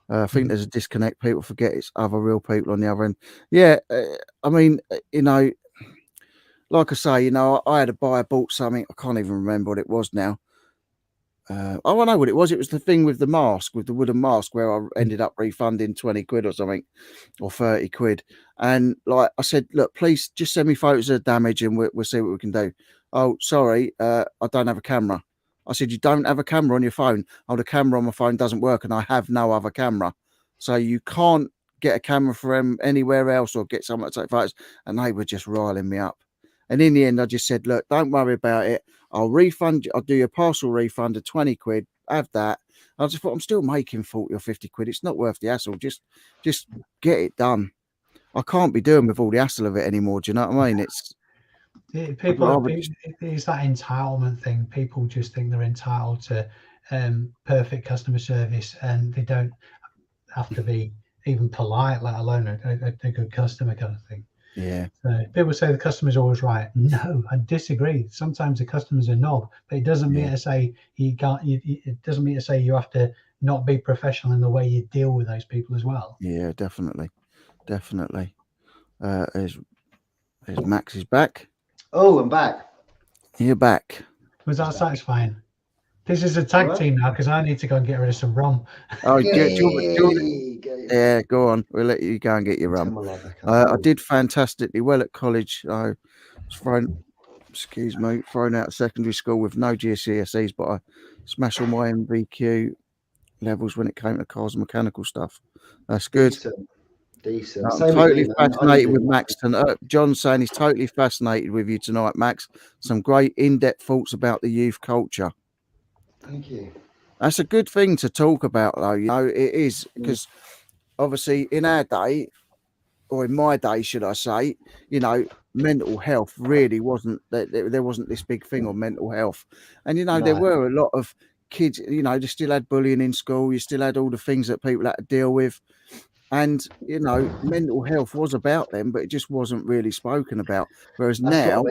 I think there's a disconnect. People forget it's other real people on the other end. Yeah, I mean, like I say, I had a buyer bought something. I can't even remember what it was now. I know what it was. It was the thing with the mask, with the wooden mask, where I ended up refunding 20 quid or something, or 30 quid. And like I said, look, please just send me photos of the damage and we'll see what we can do. Oh, sorry, I don't have a camera. I said, you don't have a camera on your phone? Oh, the camera on my phone doesn't work and I have no other camera. So you can't get a camera from anywhere else or get someone to take photos. And they were just riling me up. And in the end, I just said, look, don't worry about it. I'll refund you. I'll do your partial refund of 20 quid. Have that. I just thought, I'm still making 40 or 50 quid. It's not worth the hassle. Just get it done. I can't be doing with all the hassle of it anymore. Do you know what I mean? It's
people. It's that entitlement thing. People just think they're entitled to perfect customer service, and they don't have to be even polite, let alone a good customer kind of thing.
Yeah.
So people say the customer's always right. No, I disagree. Sometimes the customer's a knob, but it doesn't mean to say you can't. It doesn't mean to say you have to not be professional in the way you deal with those people as well.
Yeah, definitely. As Max is back.
Oh, I'm back.
You're back.
Was that satisfying? This is a tag team now because I need to go and get rid of some rum.
Oh, yeah, go on. We'll let you go and get your rum. I did fantastically well at college. I was thrown out of secondary school with no GCSEs, but I smashed all my MVQ levels when it came to cars and mechanical stuff. That's good.
Decent.
I'm totally fascinated with Max. John's saying he's totally fascinated with you tonight, Max. Some great in-depth thoughts about the youth culture.
Thank you.
That's a good thing to talk about, though. You know, it is, because obviously in our day, or in my day, should I say, you know, mental health really wasn't, there wasn't this big thing on mental health. And, you know, there were a lot of kids, you know, they still had bullying in school. You still had all the things that people had to deal with. And, you know, mental health was about them, but it just wasn't really spoken about. Whereas now,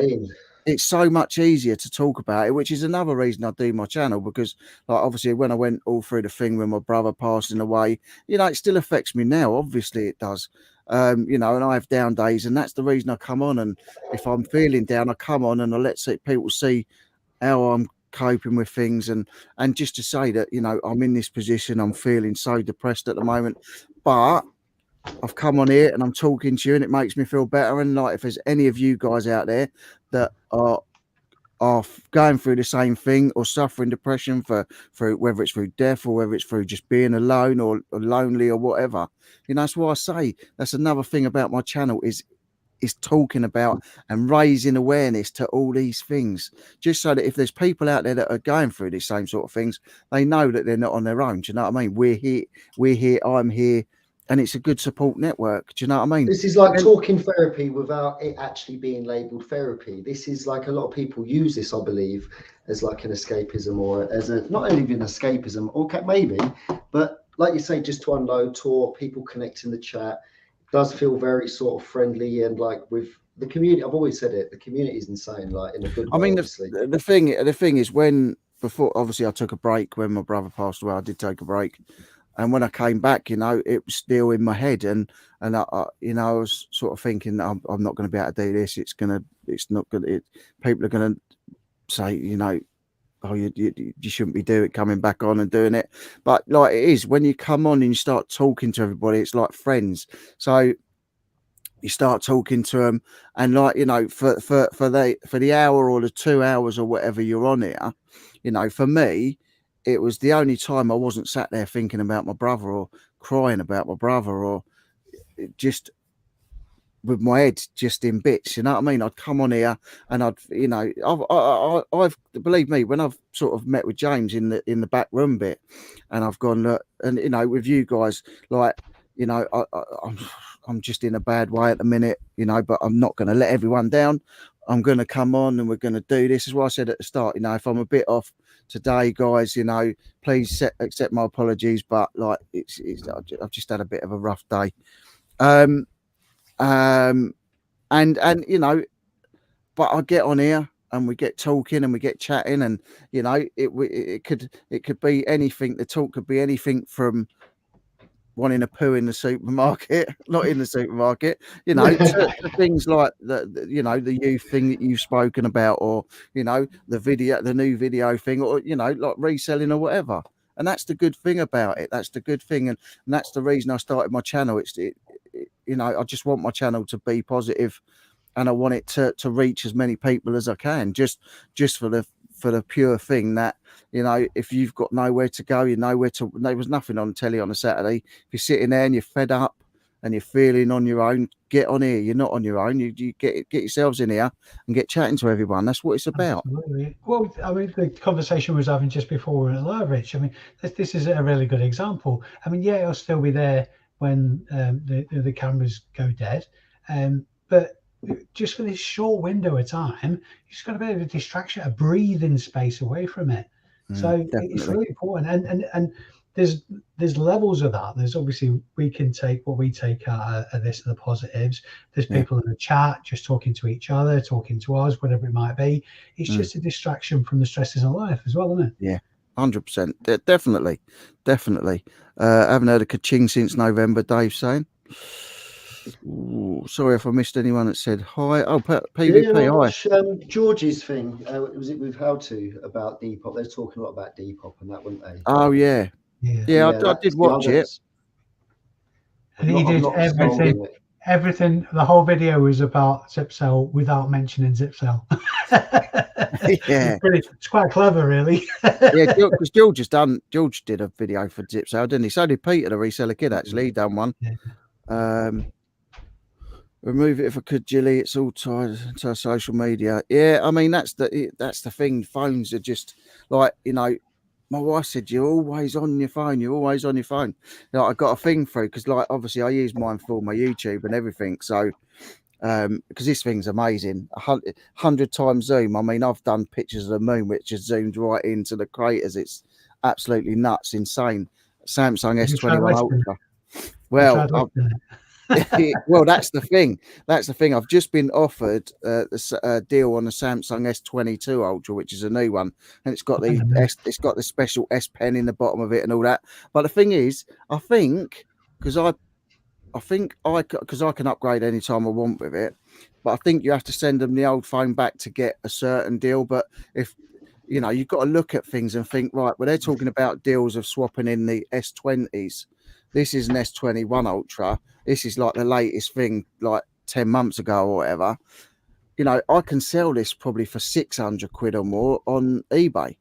it's so much easier to talk about it, which is another reason I do my channel, because like obviously when I went all through the thing with my brother passing away, you know, it still affects me now. Obviously it does. You know, and I have down days, and that's the reason I come on. And if I'm feeling down, I come on and I let people see how I'm coping with things, and just to say that, you know, I'm in this position, I'm feeling so depressed at the moment, but I've come on here and I'm talking to you and it makes me feel better. And like, if there's any of you guys out there that are going through the same thing or suffering depression for whether it's through death or whether it's through just being alone or lonely or whatever, you know, that's why I say that's another thing about my channel is talking about and raising awareness to all these things, just so that if there's people out there that are going through these same sort of things, they know that they're not on their own. Do you know what I mean? We're here, I'm here. And it's a good support network. Do you know what I mean?
This is like talking therapy without it actually being labelled therapy. This is like, a lot of people use this, I believe, as like an escapism, or as a, not even escapism, or maybe, but like you say, just to unload, talk, people connect in the chat. It does feel very sort of friendly, and like with the community, I've always said it, the community is insane, like in a good way.
I mean,
obviously.
the thing is, before obviously I took a break when my brother passed away, I did take a break. And when I came back, you know, it was still in my head, and I you know, I was sort of thinking, I'm not going to be able to do this. People are going to say, you know, oh, you shouldn't be coming back on and doing it. But like, it is when you come on and you start talking to everybody, it's like friends. So you start talking to them, and like, you know, for the hour or the 2 hours or whatever you're on here, you know, for me, it was the only time I wasn't sat there thinking about my brother or crying about my brother, or just with my head just in bits. You know what I mean? I'd come on here and I'd, you know, I've believe me, when I've sort of met with James in the back room bit, and I've gone, look, and you know, with you guys, like, you know, I'm just in a bad way at the minute, you know, but I'm not going to let everyone down. I'm going to come on and we're going to do this. Is what I said at the start. You know, if I'm a bit off today, guys, you know, please accept my apologies. But like, I've just had a bit of a rough day. And you know, but I get on here and we get talking and we get chatting, and you know, it could be anything. The talk could be anything from wanting a poo in the supermarket, not in the supermarket, you know, to things like you know, the youth thing that you've spoken about, or, you know, the new video thing, or, you know, like reselling or whatever. And that's the good thing about it. That's the good thing. And that's the reason I started my channel. You know, I just want my channel to be positive, and I want it to reach as many people as I can, just for the pure thing that, you know, if you've got nowhere to go, you know where to. There was nothing on telly on a Saturday. If you're sitting there and you're fed up and you're feeling on your own, get on here. You're not on your own. You get yourselves in here and get chatting to everyone. That's what it's about.
Absolutely. Well, I mean, the conversation we was having just before we went live, Rich. I mean, this is a really good example. I mean, yeah, it'll still be there when the cameras go dead, but just for this short window of time, you just got a bit of a distraction, a breathing space away from it. So it's really important, and there's levels of that. There's obviously, we can take what we take out of this, and the positives. There's people in the chat just talking to each other, talking to us, whatever it might be. It's just a distraction from the stresses of life as well, isn't it?
Yeah, 100%. Definitely. I haven't heard a ka-ching since November, Dave's saying. Ooh, sorry if I missed anyone that said hi. Oh, PvP,
hi. George's thing, was it with How To about Depop? They're talking a lot about Depop and that, weren't they?
Oh, yeah. I did watch it.
And he did everything. The whole video was about Zipsell without mentioning Zipsell.
Yeah,
it's quite clever, really.
Yeah, because George did a video for Zipsell, didn't he? So did Peter, the reseller kid. Actually, he done one. Remove it if I could, Jilly. It's all tied to social media. Yeah, I mean, that's the thing. Phones are just like, you know, my wife said, you're always on your phone. You're always on your phone. You know, I got a thing through because, like, obviously I use mine for my YouTube and everything. So, because this thing's amazing, 100 times zoom. I mean, I've done pictures of the moon, which is zoomed right into the craters. It's absolutely nuts, insane. Samsung S21 Ultra. Well, well, that's the thing. I've just been offered a deal on the Samsung S22 Ultra, which is a new one, and it's got the special S Pen in the bottom of it and all that. But the thing is, I think because I can upgrade anytime I want with it, but I think you have to send them the old phone back to get a certain deal. But if you know, you've got to look at things and think, right, well, they're talking about deals of swapping in the S20s. This is an S21 Ultra. This is like the latest thing, like 10 months ago or whatever. You know, I can sell this probably for 600 quid or more on eBay.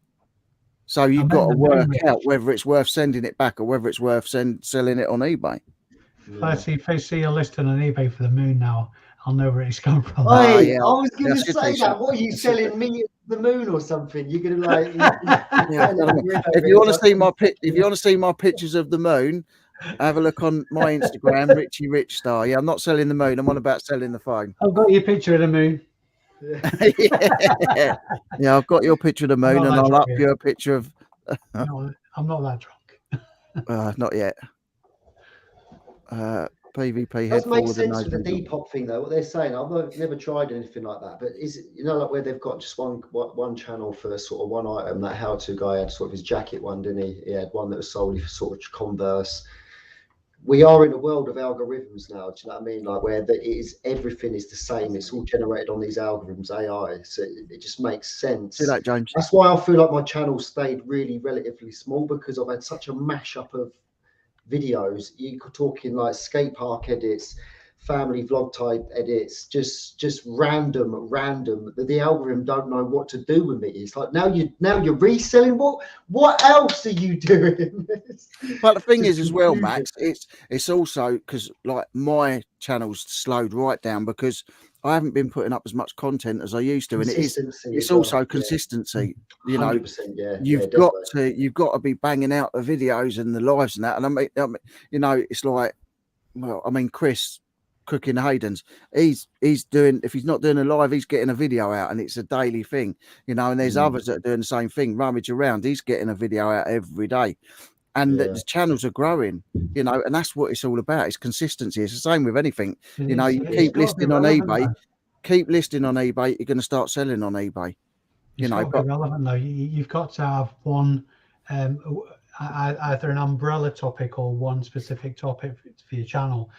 So you've got to work out whether it's worth sending it back or whether it's worth selling it on eBay.
If I see a listing on eBay for the moon now, I'll know where it's come from.
I was going to say that. What are you selling me the moon or something? You're going to like.
If you want to see my pictures of the moon, have a look on my Instagram, Richie Rich Star. Yeah, I'm not selling the moon. I'm on about selling the phone.
I've got your picture of the moon.
Yeah, I've got your picture of the moon, and I'll up your picture of.
No, I'm not that drunk.
Not yet. PvP.
Does make sense with the Depop thing though. What they're saying, I've never tried anything like that. But is it, you know, like where they've got just one channel for sort of one item? That How To guy had sort of his jacket one, didn't he? He had one that was solely for sort of Converse. We are in a world of algorithms now. Do you know what I mean? Like where everything is the same. It's all generated on these algorithms, AI. So it just makes sense.
See that, James?
That's why I feel like my channel stayed really relatively small, because I've had such a mashup of videos. You're talking like skate park edits, family vlog type edits, just random. The algorithm don't know what to do with it. It's like now you're reselling. What else are you doing?
But the thing is, as well, Max, it's also because like my channel's slowed right down because I haven't been putting up as much content as I used to, and it's also consistency. You know, you've got to be banging out the videos and the lives and that. And I mean, you know, it's like, well, I mean, Chris cooking Hayden's, he's doing, if he's not doing a live, he's getting a video out, and it's a daily thing. You know, and there's others that are doing the same thing. Rummage around, he's getting a video out every day. And the channels are growing, you know, and that's what it's all about. It's consistency. It's the same with anything. You know, you keep listing on eBay, you're going to start selling on eBay. You know,
but relevant though. You've got to have one. either an umbrella topic or one specific topic for your channel.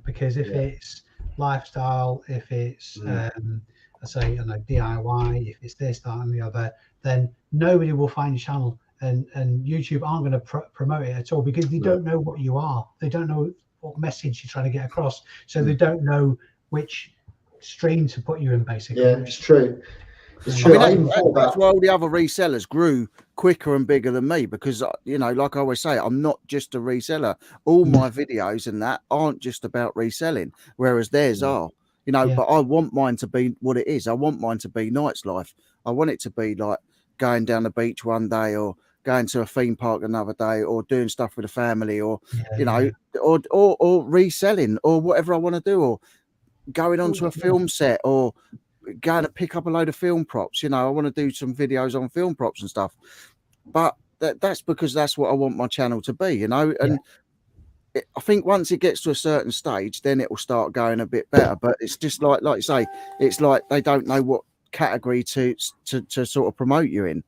Because if it's lifestyle, if it's I say, you know, DIY, if it's this, that, and the other, then nobody will find your channel, and YouTube aren't going to promote it at all, because they don't know what you are. They don't know what message you're trying to get across, so they don't know which stream to put you in, basically.
Yeah, it's true. It's true.
I mean, that's why all the other resellers grew quicker and bigger than me, because, you know, like I always say, I'm not just a reseller. All my videos and that aren't just about reselling, whereas theirs are. You know, but I want mine to be what it is. I want mine to be night's life. I want it to be like going down the beach one day, or going to a theme park another day, or doing stuff with the family, or you know, or reselling, or whatever I want to do, or going onto a film set, or going to pick up a load of film props. You know, I want to do some videos on film props and stuff. But that's because that's what I want my channel to be. You know, and I think once it gets to a certain stage, then it will start going a bit better. But it's just like you say, it's like they don't know what category to sort of promote you in.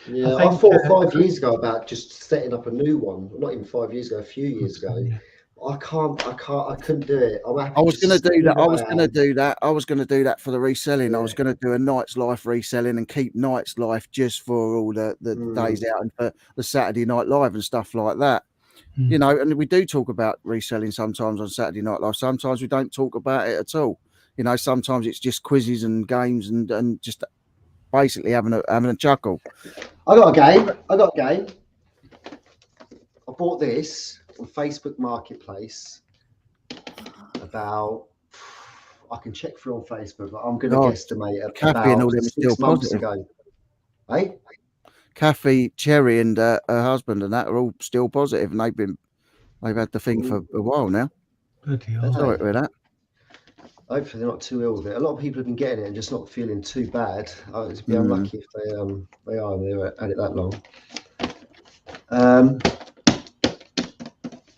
Yeah, I thought 5 years ago about just setting up a new one. Not even 5 years ago, a few years ago. I couldn't do it.
I was going to do that. I was going to do that for the reselling. I was going to do a night's life reselling and keep night's life just for all the days out, and for the Saturday Night Live and stuff like that. You know, and we do talk about reselling sometimes on Saturday Night Live. Sometimes we don't talk about it at all. You know, sometimes it's just quizzes and games and just basically having a chuckle.
I got a game. I bought this on Facebook Marketplace about, I can check through on Facebook, but I'm going to guesstimate about 6 months ago. Hey?
Kathy, Cherry, and her husband and that are all still positive, and they've had the thing for a while now. Sorry with that.
Hopefully they're not too ill with it. A lot of people have been getting it and just not feeling too bad. It'd be unlucky if they are and they've had it that long.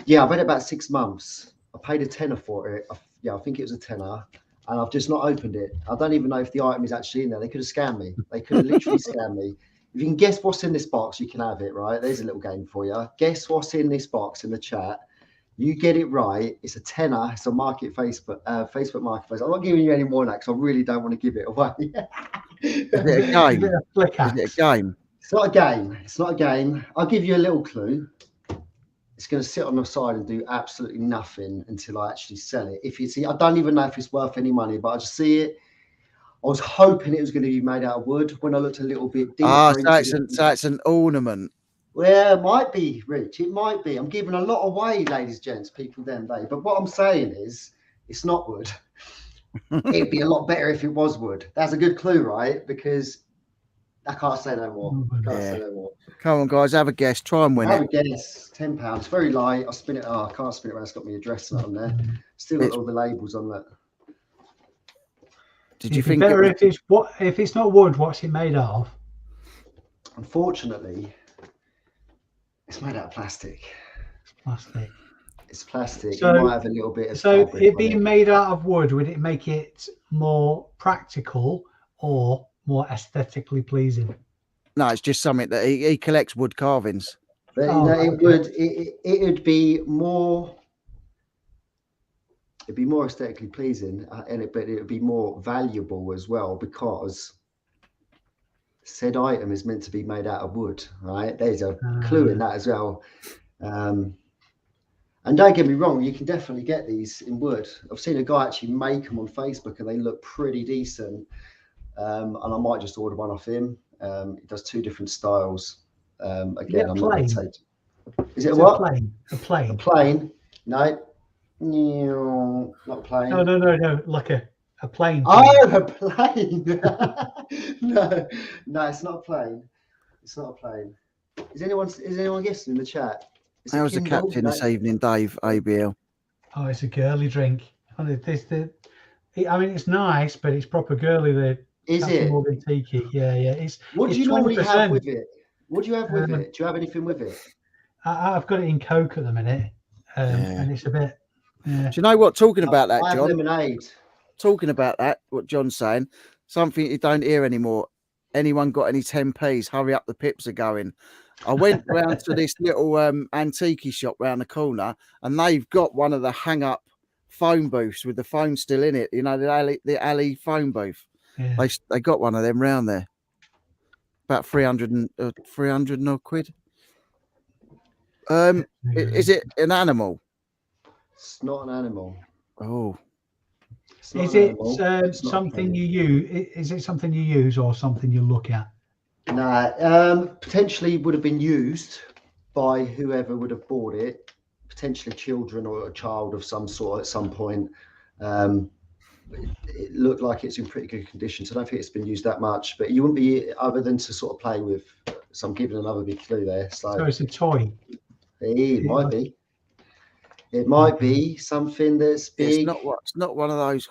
Yeah, I've had it about 6 months. I paid a tenner for it. I think it was a tenner, and I've just not opened it. I don't even know if the item is actually in there. They could have scammed me. They could have literally scammed me. If you can guess what's in this box, you can have it, right? There's a little game for you. Guess what's in this box in the chat. You get it right, it's a tenner. It's a Facebook Marketplace. I'm not giving you any more now because I really don't want to give it away.
Is it a game? Is it a game?
It's not a game. It's not a game. I'll give you a little clue. It's going to sit on the side and do absolutely nothing until I actually sell it. If you see, I don't even know if it's worth any money, but I just see it. I was hoping it was going to be made out of wood. When I looked a little bit deeper,
so it's an ornament.
Well, it might be, Rich. It might be. I'm giving a lot away, ladies, gents, people, them, they. But what I'm saying is, it's not wood. It'd be a lot better if it was wood. That's a good clue, right? Because I can't say no more. Say no more.
Come on, guys, have a guess. Try and win
Have a guess. £10. It's very light. I'll spin it. Oh, I can't spin it around. It's got my address on there. Still got all the labels on that.
Did you think
better if it's not wood? What's it made out of?
Unfortunately, it's made out of plastic.
Plastic.
It's plastic.
So,
it might have a little bit of.
So, it being made out of wood, would it make it more practical or more aesthetically pleasing?
No, it's just something that he collects wood carvings.
But, it would be more. It'd be more aesthetically pleasing, but it would be more valuable as well, because said item is meant to be made out of wood, right? There's a clue in that as well. And don't get me wrong, you can definitely get these in wood. I've seen a guy actually make them on Facebook, and they look pretty decent. And I might just order one off him. He does 2 different styles. Again, I'm not going to take. Is it what?
A plane.
A plane? No, not plane.
No. Like a plane.
Oh, a plane. No, it's not a plane. It's not a plane. Is anyone guessing in the chat?
How's the captain this evening, Dave ABL?
Oh, it's a girly drink. I mean, it's nice, but it's proper girly.
Is it?
More than tiki. Yeah.
What do you normally have with it? What do you have with it? Do you have anything with it?
I've got it in Coke at the minute, and it's a bit. Yeah.
Do you know what? Talking about that, John.
Lemonade.
Talking about that, what John's saying, something you don't hear anymore. Anyone got any 10p's? Hurry up, the pips are going. I went round to this little antique shop round the corner, and they've got one of the hang-up phone booths with the phone still in it. You know, the alley phone booth.
Yeah.
They got one of them round there. About 300 and odd quid. Is it an animal?
It's not an animal.
Oh,
It's not
Is
an
it
animal. It's not a
something
plane.
you use? Is it something you use or something you look at?
Nah, potentially would have been used by whoever would have bought it, potentially children or a child of some sort at some point. It looked like it's in pretty good condition, so I don't think it's been used that much. But you wouldn't be other than to sort of play with. So I'm giving another big clue there.
So
So
it's a toy.
it might be. It might be something that's big.
it's not one of those.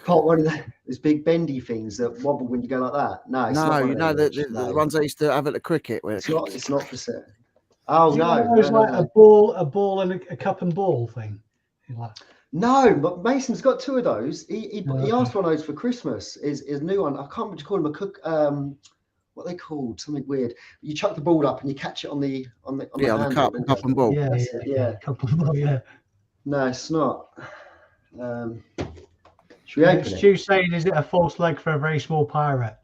Not one of those big bendy things that wobble when you go like that. No, it's
No,
not one
you
of
know
them.
the ones I used to have at the cricket. Where
It's not. It's not for sale. Oh
Is it one
no,
of those
no,
like
no,
a ball and a cup and ball thing? Like,
no. But Mason's got two of those. He
okay.
asked for one of those for Christmas. Is a new one. I can't remember what you call them. A cook. What are they called? Something weird. You chuck the ball up and you catch it on the handle,
cup and ball.
Yeah,
That's it, yeah.
cup and ball, yeah.
No, it's not. Should we open it?
Stu's saying, is it a false leg for a very small pirate?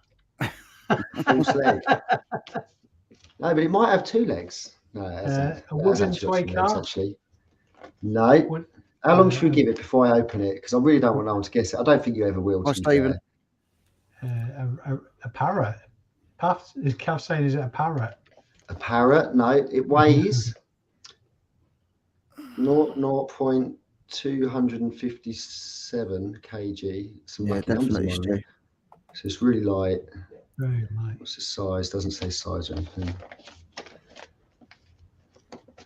False leg. No, but it might have two legs. No,
A wooden toy car?
Actually. No. How long should we give it before I open it? Because I really don't want no one to guess it. I don't think you ever will.
Hi, Stephen.
A parrot. Is Cav saying, is it a parrot?
A parrot? No, it weighs 0.257 kg. Some lucky numbers in
definitely.
there. So it's really light.
Very light.
What's the size? Doesn't say size or anything.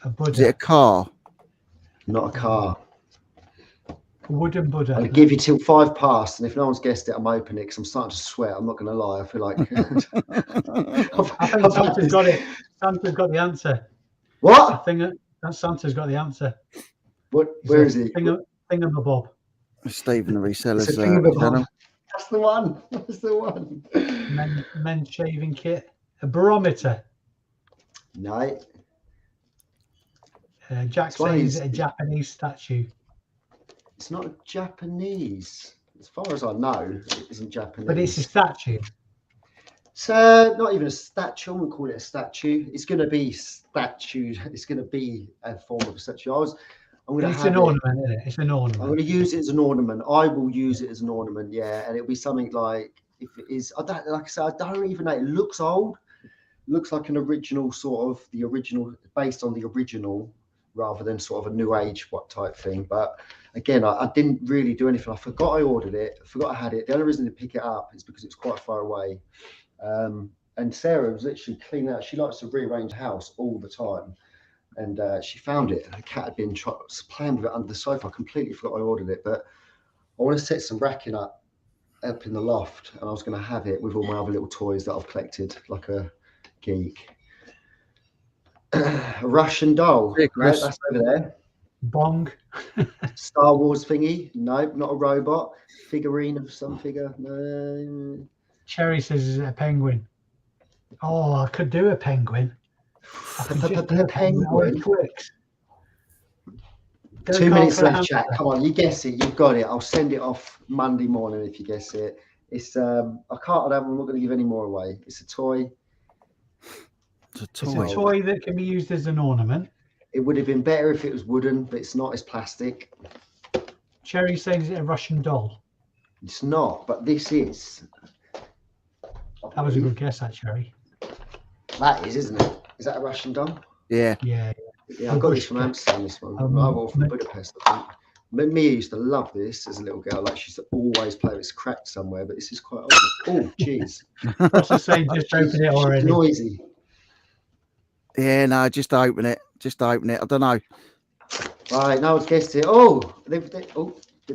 A Buddha.
Is it a car?
Not a car.
A wooden Buddha.
I'll give you till 5 past, and if no one's guessed it, I'm opening it because I'm starting to sweat. I'm not going to lie. I feel like
I think Santa's got it. Santa's got the answer.
What?
I think that Santa's got the answer.
What? Where is he?
Thingamabob.
Stephen the reseller's
It's a thingamabob.
channel.
That's the one. That's the one.
Men's shaving kit. A barometer.
No.
Jack says a Japanese statue.
It's not a Japanese. As far as I know, it isn't Japanese.
But it's a statue.
It's not even a statue. I wouldn't call it a statue. It's going to be statue. It's going to be a form of a statue. It's an ornament, isn't it? It's an ornament. I'm going to use it as an ornament. I will use it as an ornament, yeah. And it'll be something like, if it is, I don't, like I said, I don't even know. It looks old. Looks like an original based on the original, rather than sort of a new age type thing. But again, I didn't really do anything. I forgot I ordered it. I forgot I had it. The only reason to pick it up is because it's quite far away. And Sarah was literally cleaning out. She likes to rearrange the house all the time. And she found it. The cat had been playing with it under the sofa. I completely forgot I ordered it. But I want to set some racking up in the loft. And I was going to have it with all my other little toys that I've collected, like a geek. A Russian doll.
Yeah,
right, that's over there.
Bong.
Star Wars thingy. Nope, not a robot. Figurine of some figure. No.
Cherry says, is it a penguin? Oh, I could do a penguin.
Penguin. 2 minutes left, chat. Come on, you guess it. You've got it. I'll send it off Monday morning if you guess it. It's I'm not going to give any more away. It's a toy.
It's a toy.
It's a toy that can be used as an ornament.
It would have been better if it was wooden, but it's not. It's plastic.
Cherry says, is it a Russian doll?
It's not, but this is.
That was a good guess, that Cherry.
That is, isn't it? Is that a Russian doll?
Yeah.
Yeah.
Yeah, I got this from Amsterdam, this one. I bought from Budapest, I think. Mia used to love this as a little girl. Like, she used to always play with it. It's cracked somewhere, but this is quite old. Oh, jeez.
What's the saying? Just open it already.
It's noisy.
Yeah, no, just open it. Just open it. I don't know.
Right, no one's guessed it. Oh, the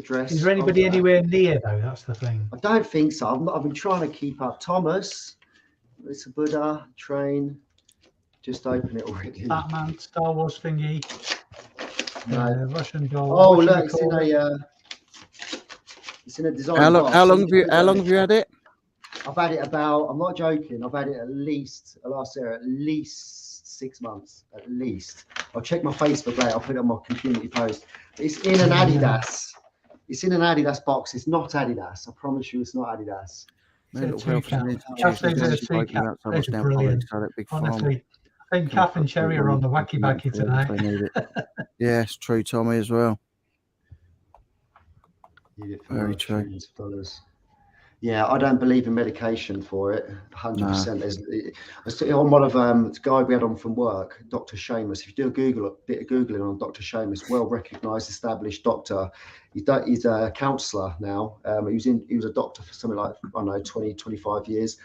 dress.
Is there anybody anywhere near, though? That's the thing.
I don't think so. I've been trying to keep up. Thomas, it's a Buddha, train. Just open it already.
Batman, Star Wars thingy.
No.
Russian doll.
Oh, look, it's in a design.
How long have you had it?
I've had it about, I'm not joking, I've had it at least 6 months at least. I'll check my Facebook later. I'll put it on my community post. It's in an Adidas. It's in an Adidas box. It's not Adidas. I promise you, it's not Adidas.
Mental
It's a
health is an institution that is waking up so much now.
Brilliant.
So that big
Honestly, I think Kath and Cherry are on the wacky backy tonight.
They need it. Yeah, it's true, Tommy, as well. Very true.
Yeah, I don't believe in medication for it. 100%. On one of the guy we had on from work, Dr. Seamus. If you do a bit of googling on Dr. Seamus, well recognised, established doctor. He's a counsellor now. He was a doctor for something like, I don't know, 20, 25 years.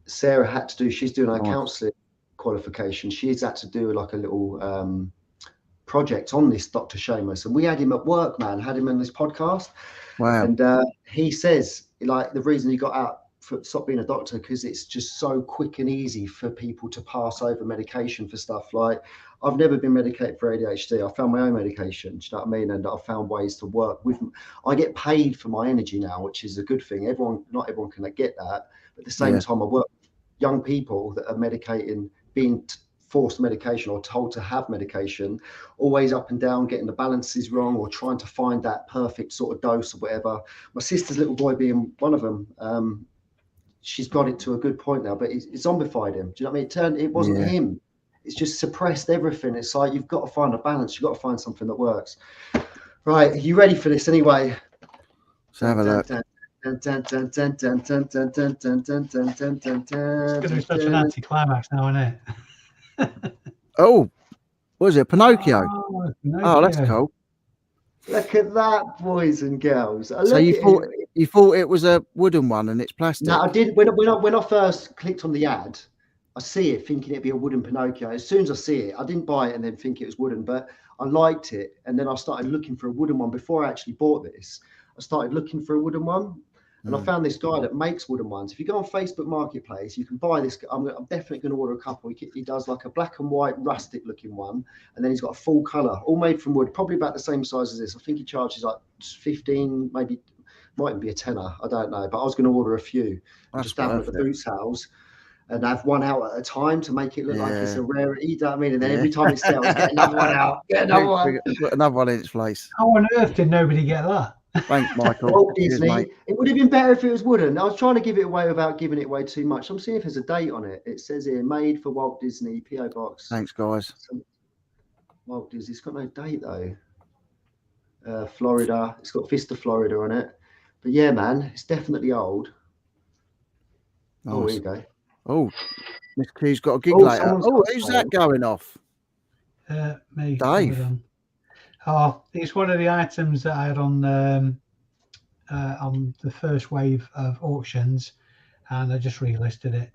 Sarah had to do. She's doing her counselling qualification. She's had to do like a little project on this Dr. Seamus, and we had him at work, man. Had him on this podcast.
Wow.
And he says, like, the reason he got out for stop being a doctor, because it's just so quick and easy for people to pass over medication for stuff. Like, I've never been medicated for ADHD. I found my own medication. Do you know what I mean? And I've found ways to work with. I get paid for my energy now, which is a good thing. Not everyone can get that. But at the same time, I work with young people that are medicating, being forced medication or told to have medication, always up and down, getting the balances wrong, or trying to find that perfect sort of dose or whatever. My sister's little boy being one of them. She's got it to a good point now, but it zombified him. Do you know what I mean? It wasn't him. It's just suppressed everything. It's like, you've got to find a balance. You've got to find something that works. Right, are you ready for this anyway?
Let's have a look.
It's going to be such an anticlimax now, isn't it?
Oh, what is it? Pinocchio. Oh, that's cool.
Look at that, boys and girls.
So you thought it was a wooden one and it's plastic?
No, I did. When I first clicked on the ad, I see it thinking it'd be a wooden Pinocchio. As soon as I see it, I didn't buy it and then think it was wooden, but I liked it. And then I started looking for a wooden one. Before I actually bought this, I started looking for a wooden one. And I found this guy that makes wooden ones. If you go on Facebook Marketplace, you can buy this. I'm definitely going to order a couple. He does like a black and white rustic looking one. And then he's got a full color, all made from wood, probably about the same size as this. I think he charges like 15, maybe, might even be a tenner. I don't know. But I was going to order a few. Just down at the boot sales and have one out at a time to make it look like it's a rarity. You know what I mean? And then every time it sells, get another one out. Get another one.
Put another one in its place.
How on earth did nobody get that?
Thanks, Michael.
Walt Disney. It would have been better if it was wooden. I was trying to give it away without giving it away too much. I'm seeing if there's a date on it. It says here, made for Walt Disney, P.O. Box.
Thanks, guys.
Walt Disney. It's got no date, though. Florida. It's got Vista, Florida on it. But yeah, man, it's definitely old. Nice. Oh, here you go.
Oh, Miss Q's got a gig later. Oh, who's that going off?
Me.
Dave.
Oh, it's one of the items that I had on the first wave of auctions, and I just relisted it.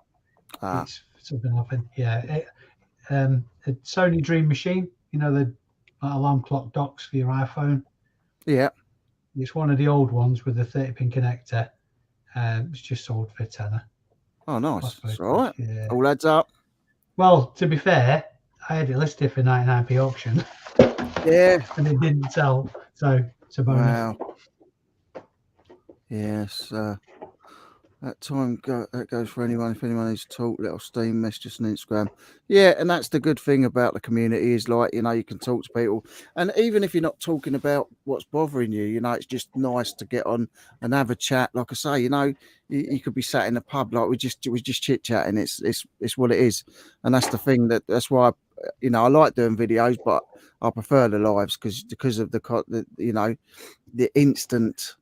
It's something happened. Yeah, a Sony Dream Machine. You know, the alarm clock docks for your iPhone.
Yeah,
it's one of the old ones with the 30-pin connector. It's just sold for a tenner.
Oh, nice. That's all right. Yeah. All adds up.
Well, to be fair, I had it listed for 99p auction.
Yeah,
and it didn't sell, so it's a bonus.
Wow. Yes, that goes for anyone. If anyone needs to talk, little steam, message us on Instagram. Yeah, and that's the good thing about the community is, like, you know, you can talk to people, and even if you're not talking about what's bothering you, you know, it's just nice to get on and have a chat. Like I say, you know, you could be sat in a pub, like we just chit chatting. It's what it is, and that's the thing. That's why you know I like doing videos, but I prefer the lives because of the you know, the instant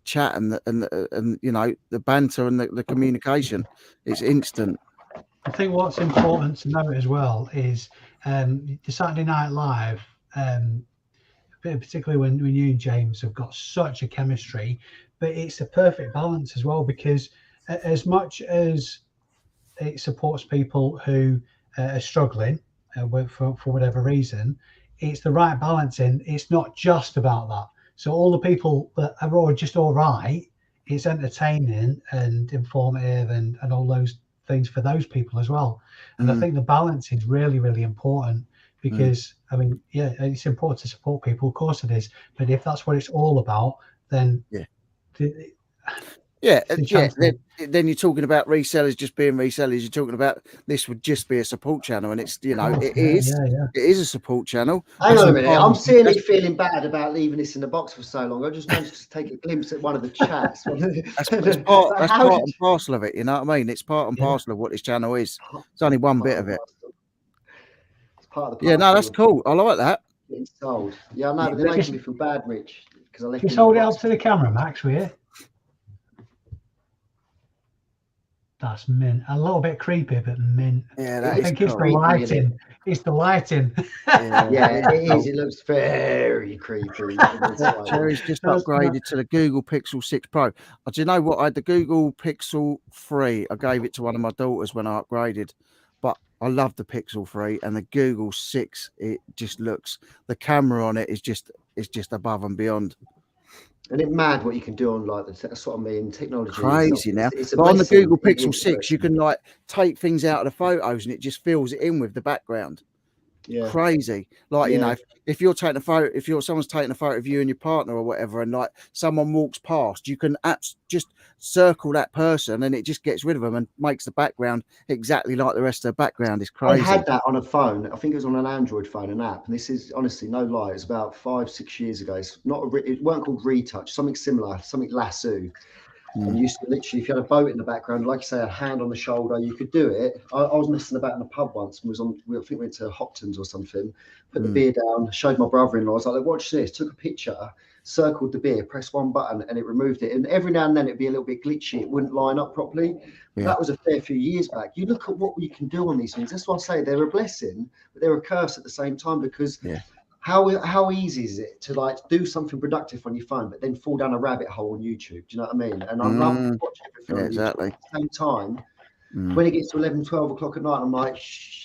chat and you know, the banter and the communication. It's instant.
I think what's important to note as well is the Saturday Night Live, particularly when you and James have got such a chemistry, but it's a perfect balance as well, because as much as it supports people who are struggling for whatever reason, it's the right balance in. It's not just about that. So all the people that are all just all right, it's entertaining and informative and all those things for those people as well. And I think the balance is really, really important, because I mean, yeah, it's important to support people, of course it is, but if that's what it's all about, then
Yeah,
It's a
yeah.
chance to-
Then you're talking about resellers just being resellers. You're talking about this would just be a support channel, and it's it is a support channel.
Hang on a minute. I'm
that's,
feeling bad about leaving this in the box for so long. I just managed to take a glimpse at one of the chats.
that's part and parcel of it. You know what I mean? It's part and parcel of what this channel is. It's only one bit of it.
It's part of the
Yeah, no, that's cool. I like that.
Getting sold. Yeah, I know, but they're making me feel bad, Rich, because I left.
You sold it up to the camera, Max. Were you? That's mint. A little bit creepy, but mint.
Yeah,
I think it's the lighting. It's the lighting.
Yeah, it is. It looks very creepy.
Jerry's just upgraded to the Google Pixel 6 Pro. Do you know what? I had the Google Pixel 3. I gave it to one of my daughters when I upgraded, but I love the Pixel 3 and the Google 6. It just looks, the camera on it is just above and beyond.
And it's mad what you can do on that's what I mean. Technology
crazy now. But on the Google Pixel 6, you can like take things out of the photos and it just fills it in with the background. Yeah. Crazy. Like, you know, if you're taking a photo, someone's taking a photo of you and your partner or whatever, and like someone walks past, you can just circle that person and it just gets rid of them and makes the background exactly like the rest of the background. It's crazy.
I had that on a phone. I think it was on an Android phone, an app. And this is honestly no lie. It's about 5-6 years ago. It's not it weren't called Retouch, something similar, something Lasso. And you used to literally, if you had a boat in the background, like you say, a hand on the shoulder, you could do it. I was messing about in a pub once and I think we went to Hopton's or something, put the beer down, showed my brother-in-law. I was like, watch this, took a picture, circled the beer, pressed one button and it removed it. And every now and then it'd be a little bit glitchy. It wouldn't line up properly. Yeah. That was a fair few years back. You look at what you can do on these things. That's why I say they're a blessing, but they're a curse at the same time because how easy is it to like do something productive on your phone, but then fall down a rabbit hole on YouTube? Do you know what I mean? And I love to watch everything on YouTube. At the same time, when it gets to 11, 12 o'clock at night, I'm like,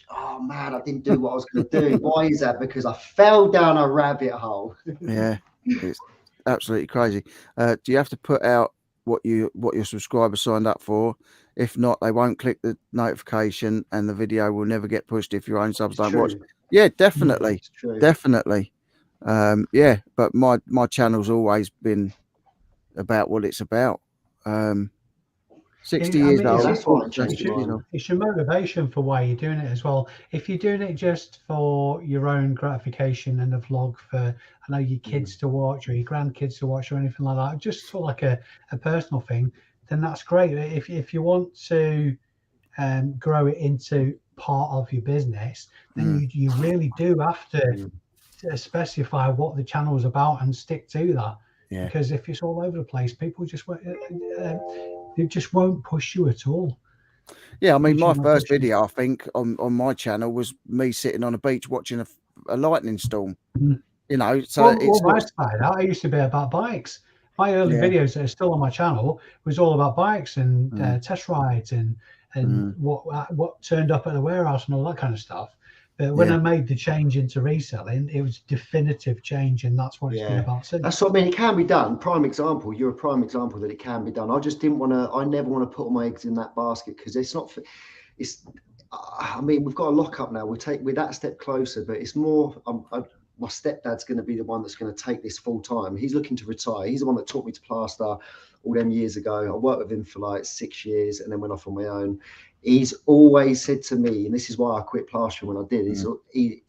oh man, I didn't do what I was going to do. Why is that? Because I fell down a rabbit hole.
Yeah, it's absolutely crazy. Do you have to put out what your subscribers signed up for? If not, they won't click the notification and the video will never get pushed if your own subs don't watch. Yeah, definitely. Definitely. Yeah, but my channel's always been about what it's about. 60 years old.
It's your motivation for why you're doing it as well. If you're doing it just for your own gratification and a vlog for, I know, your kids to watch or your grandkids to watch or anything like that, just for like a personal thing, then that's great. If you want to grow it into part of your business, then you really do have to specify what the channel is about and stick to that. Yeah. Because if it's all over the place, people just won't push you at all.
Yeah, I mean, my first video, I think, on my channel was me sitting on a beach watching a lightning storm. You know, so
I used to be about bikes. My early videos that are still on my channel was all about bikes and test rides and what turned up at the warehouse and all that kind of stuff. But when I made the change into reselling, it was definitive change, and that's what it's been about since.
That's what I mean. It can be done. Prime example. You're a prime example that it can be done. I just didn't want to. I never want to put all my eggs in that basket because it's not. It's. I mean, we've got a lock up now. We're that step closer, but it's more. My stepdad's going to be the one that's going to take this full time. He's looking to retire. He's the one that taught me to plaster all them years ago. I worked with him for like 6 years and then went off on my own. He's always said to me, and this is why I quit plastering when I did,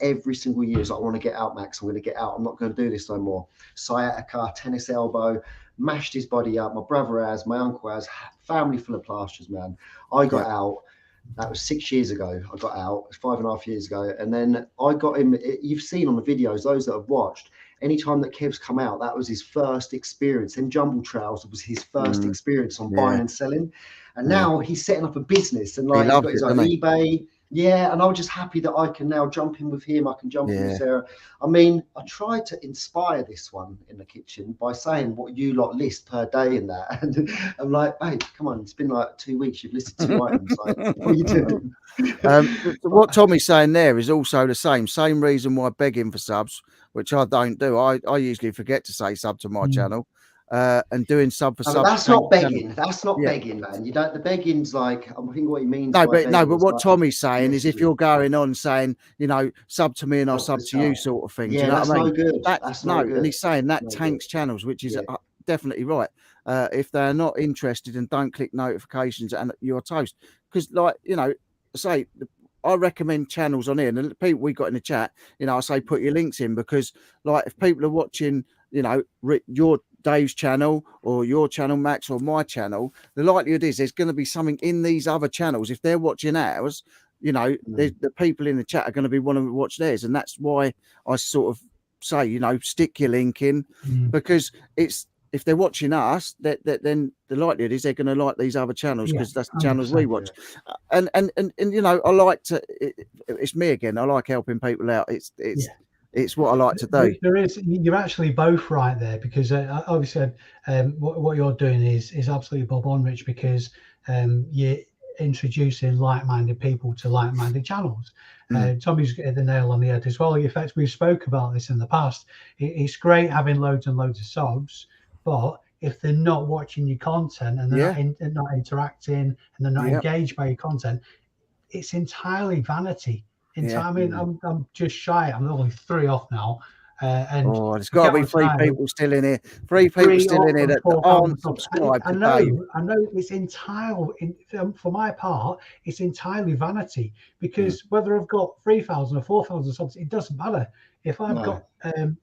every single year is like, I want to get out, Max. I'm going to get out. I'm not going to do this no more. Sciatica, tennis elbow, mashed his body up. My brother has, my uncle has, family full of plasters, man. I got out. That was 6 years ago. I got out 5.5 years ago. And then I got him. You've seen on the videos, those that have watched, anytime that Kev's come out, that was his first experience. And Jumble Trails was his first experience on buying and selling. And now he's setting up a business and like he's got his own eBay. Yeah, and I'm just happy that I can now jump in with him. I can jump in with Sarah. I mean, I tried to inspire this one in the kitchen by saying what you lot list per day in that. And I'm like, hey, come on, it's been like 2 weeks. You've listed 2 items. Like, what are you doing?
What Tommy's saying there is also the same reason why begging for subs, which I don't do. I usually forget to say sub to my channel. And doing sub for sub.
That's not begging. That's not begging, man. You don't. The begging's like, I think what he means.
No, but what Tommy's saying is, if you're going on saying, you know, sub to me and I'll sub to you, sort of thing.
Yeah,
do you know
that's
what I mean?
no good.
That's no good. And he's saying that tanks channels, which is definitely right. If they're not interested and don't click notifications, and you're toast. Because, like, you know, say I recommend channels on here, and the people we got in the chat, you know, I say put your links in, because, like, if people are watching, you know, your Dave's channel or your channel, Max, or my channel, the likelihood is there's going to be something in these other channels. If they're watching ours, you know, the people in the chat are going to be wanting to watch theirs, and that's why I sort of say, you know, stick your link in, because it's, if they're watching us, then the likelihood is they're going to like these other channels, because that's the channels we watch. And you know, I like to. It's me again. I like helping people out. It's what I like to do.
There is, you're actually both right there, because obviously what you're doing is absolutely bob on, Rich, because you're introducing like-minded people to like-minded channels. Tommy's hit the nail on the head as well. In fact, we've spoke about this in the past. It's great having loads and loads of subs, but if they're not watching your content and they're not interacting and they're not engaged by your content, it's entirely vanity. I mean, I'm just shy. I'm only 3 off now. And
there's got to be 3 people still in here. 3 people still in here that aren't subscribed to Dave.
I know it's entirely, for my part, it's entirely vanity, because whether I've got 3,000 or 4,000 subs, it doesn't matter. If I've got,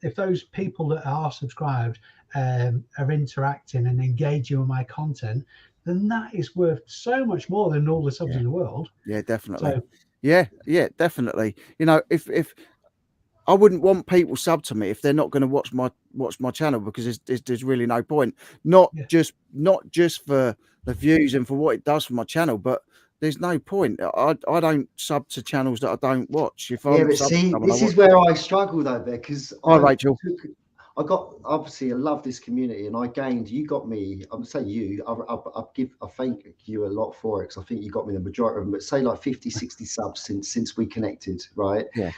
if those people that are subscribed are interacting and engaging with my content, then that is worth so much more than all the subs in the world.
Yeah, definitely. So, yeah, definitely. You know, if I wouldn't want people sub to me if they're not going to watch my channel, because there's really no point. Not just for the views and for what it does for my channel, but there's no point. I don't sub to channels that I don't watch. If
but see, this is where I struggle though, because
Rachel.
I got, obviously, I love this community, and I gained. You got me. I'm saying you. I thank you a lot for it, because I think you got me the majority of them. But say like 50, 60 subs since we connected, right?
Yeah.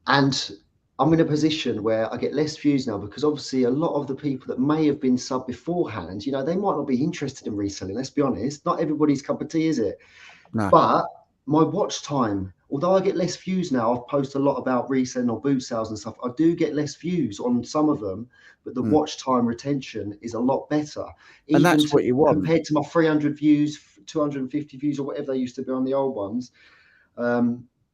And I'm in a position where I get less views now, because obviously a lot of the people that may have been sub beforehand, you know, they might not be interested in reselling. Let's be honest. Not everybody's cup of tea, is it?
No.
But my watch time, although I get less views now, I've posted a lot about reselling or boot sales and stuff. I do get less views on some of them, but the watch time retention is a lot better.
And that's what you want.
Compared to my 300 views, 250 views, or whatever they used to be on the old ones.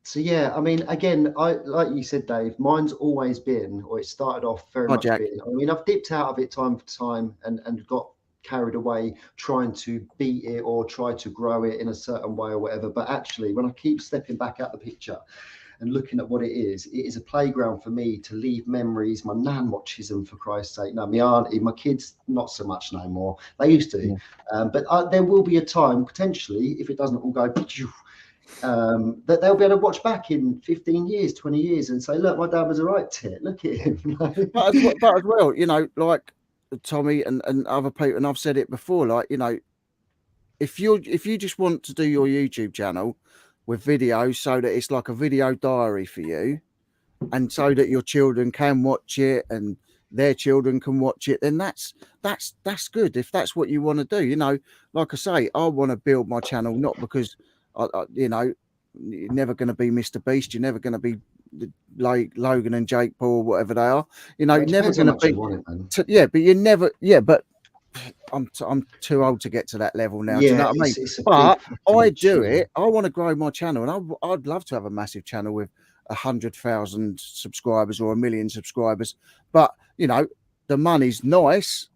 So yeah, I mean, again, like you said, Dave, mine's always been, or it started off very much being. I mean, I've dipped out of it time for time and got carried away trying to beat it or try to grow it in a certain way or whatever. But actually, when I keep stepping back out the picture and looking at what it is a playground for me to leave memories. My nan watches them, for Christ's sake. No, my auntie, my kids, not so much no more. They used to. But there will be a time, potentially, if it doesn't all go, that they'll be able to watch back in 15 years, 20 years and say, look, my dad was a right tit. Look at him.
but as well, you know, like Tommy and other people, and I've said it before, like, you know, if you just want to do your YouTube channel with videos so that it's like a video diary for you, and so that your children can watch it and their children can watch it, then that's good. If that's what you want to do, you know, like I say, I want to build my channel not because you know, you're never going to be Mr. Beast, you're never going to be like Logan and Jake Paul or whatever they are, you know, never going to be but you're never but I'm too old to get to that level now. Do you know what I mean? But I do it. I want to grow my channel, and I'd love to have a massive channel with 100,000 subscribers or 1 million subscribers. But you know, the money's nice.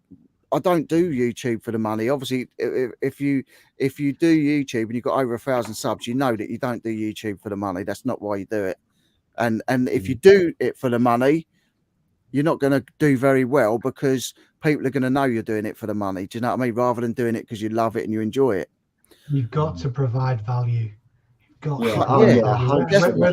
I don't do YouTube for the money. Obviously, if you do YouTube and you've got over 1,000 subs, you know that you don't do YouTube for the money. That's not why you do it. And if you do it for the money, you're not going to do very well, because people are going to know you're doing it for the money. Do you know what I mean? Rather than doing it because you love it and you enjoy it.
You've got to provide value. You've got
whether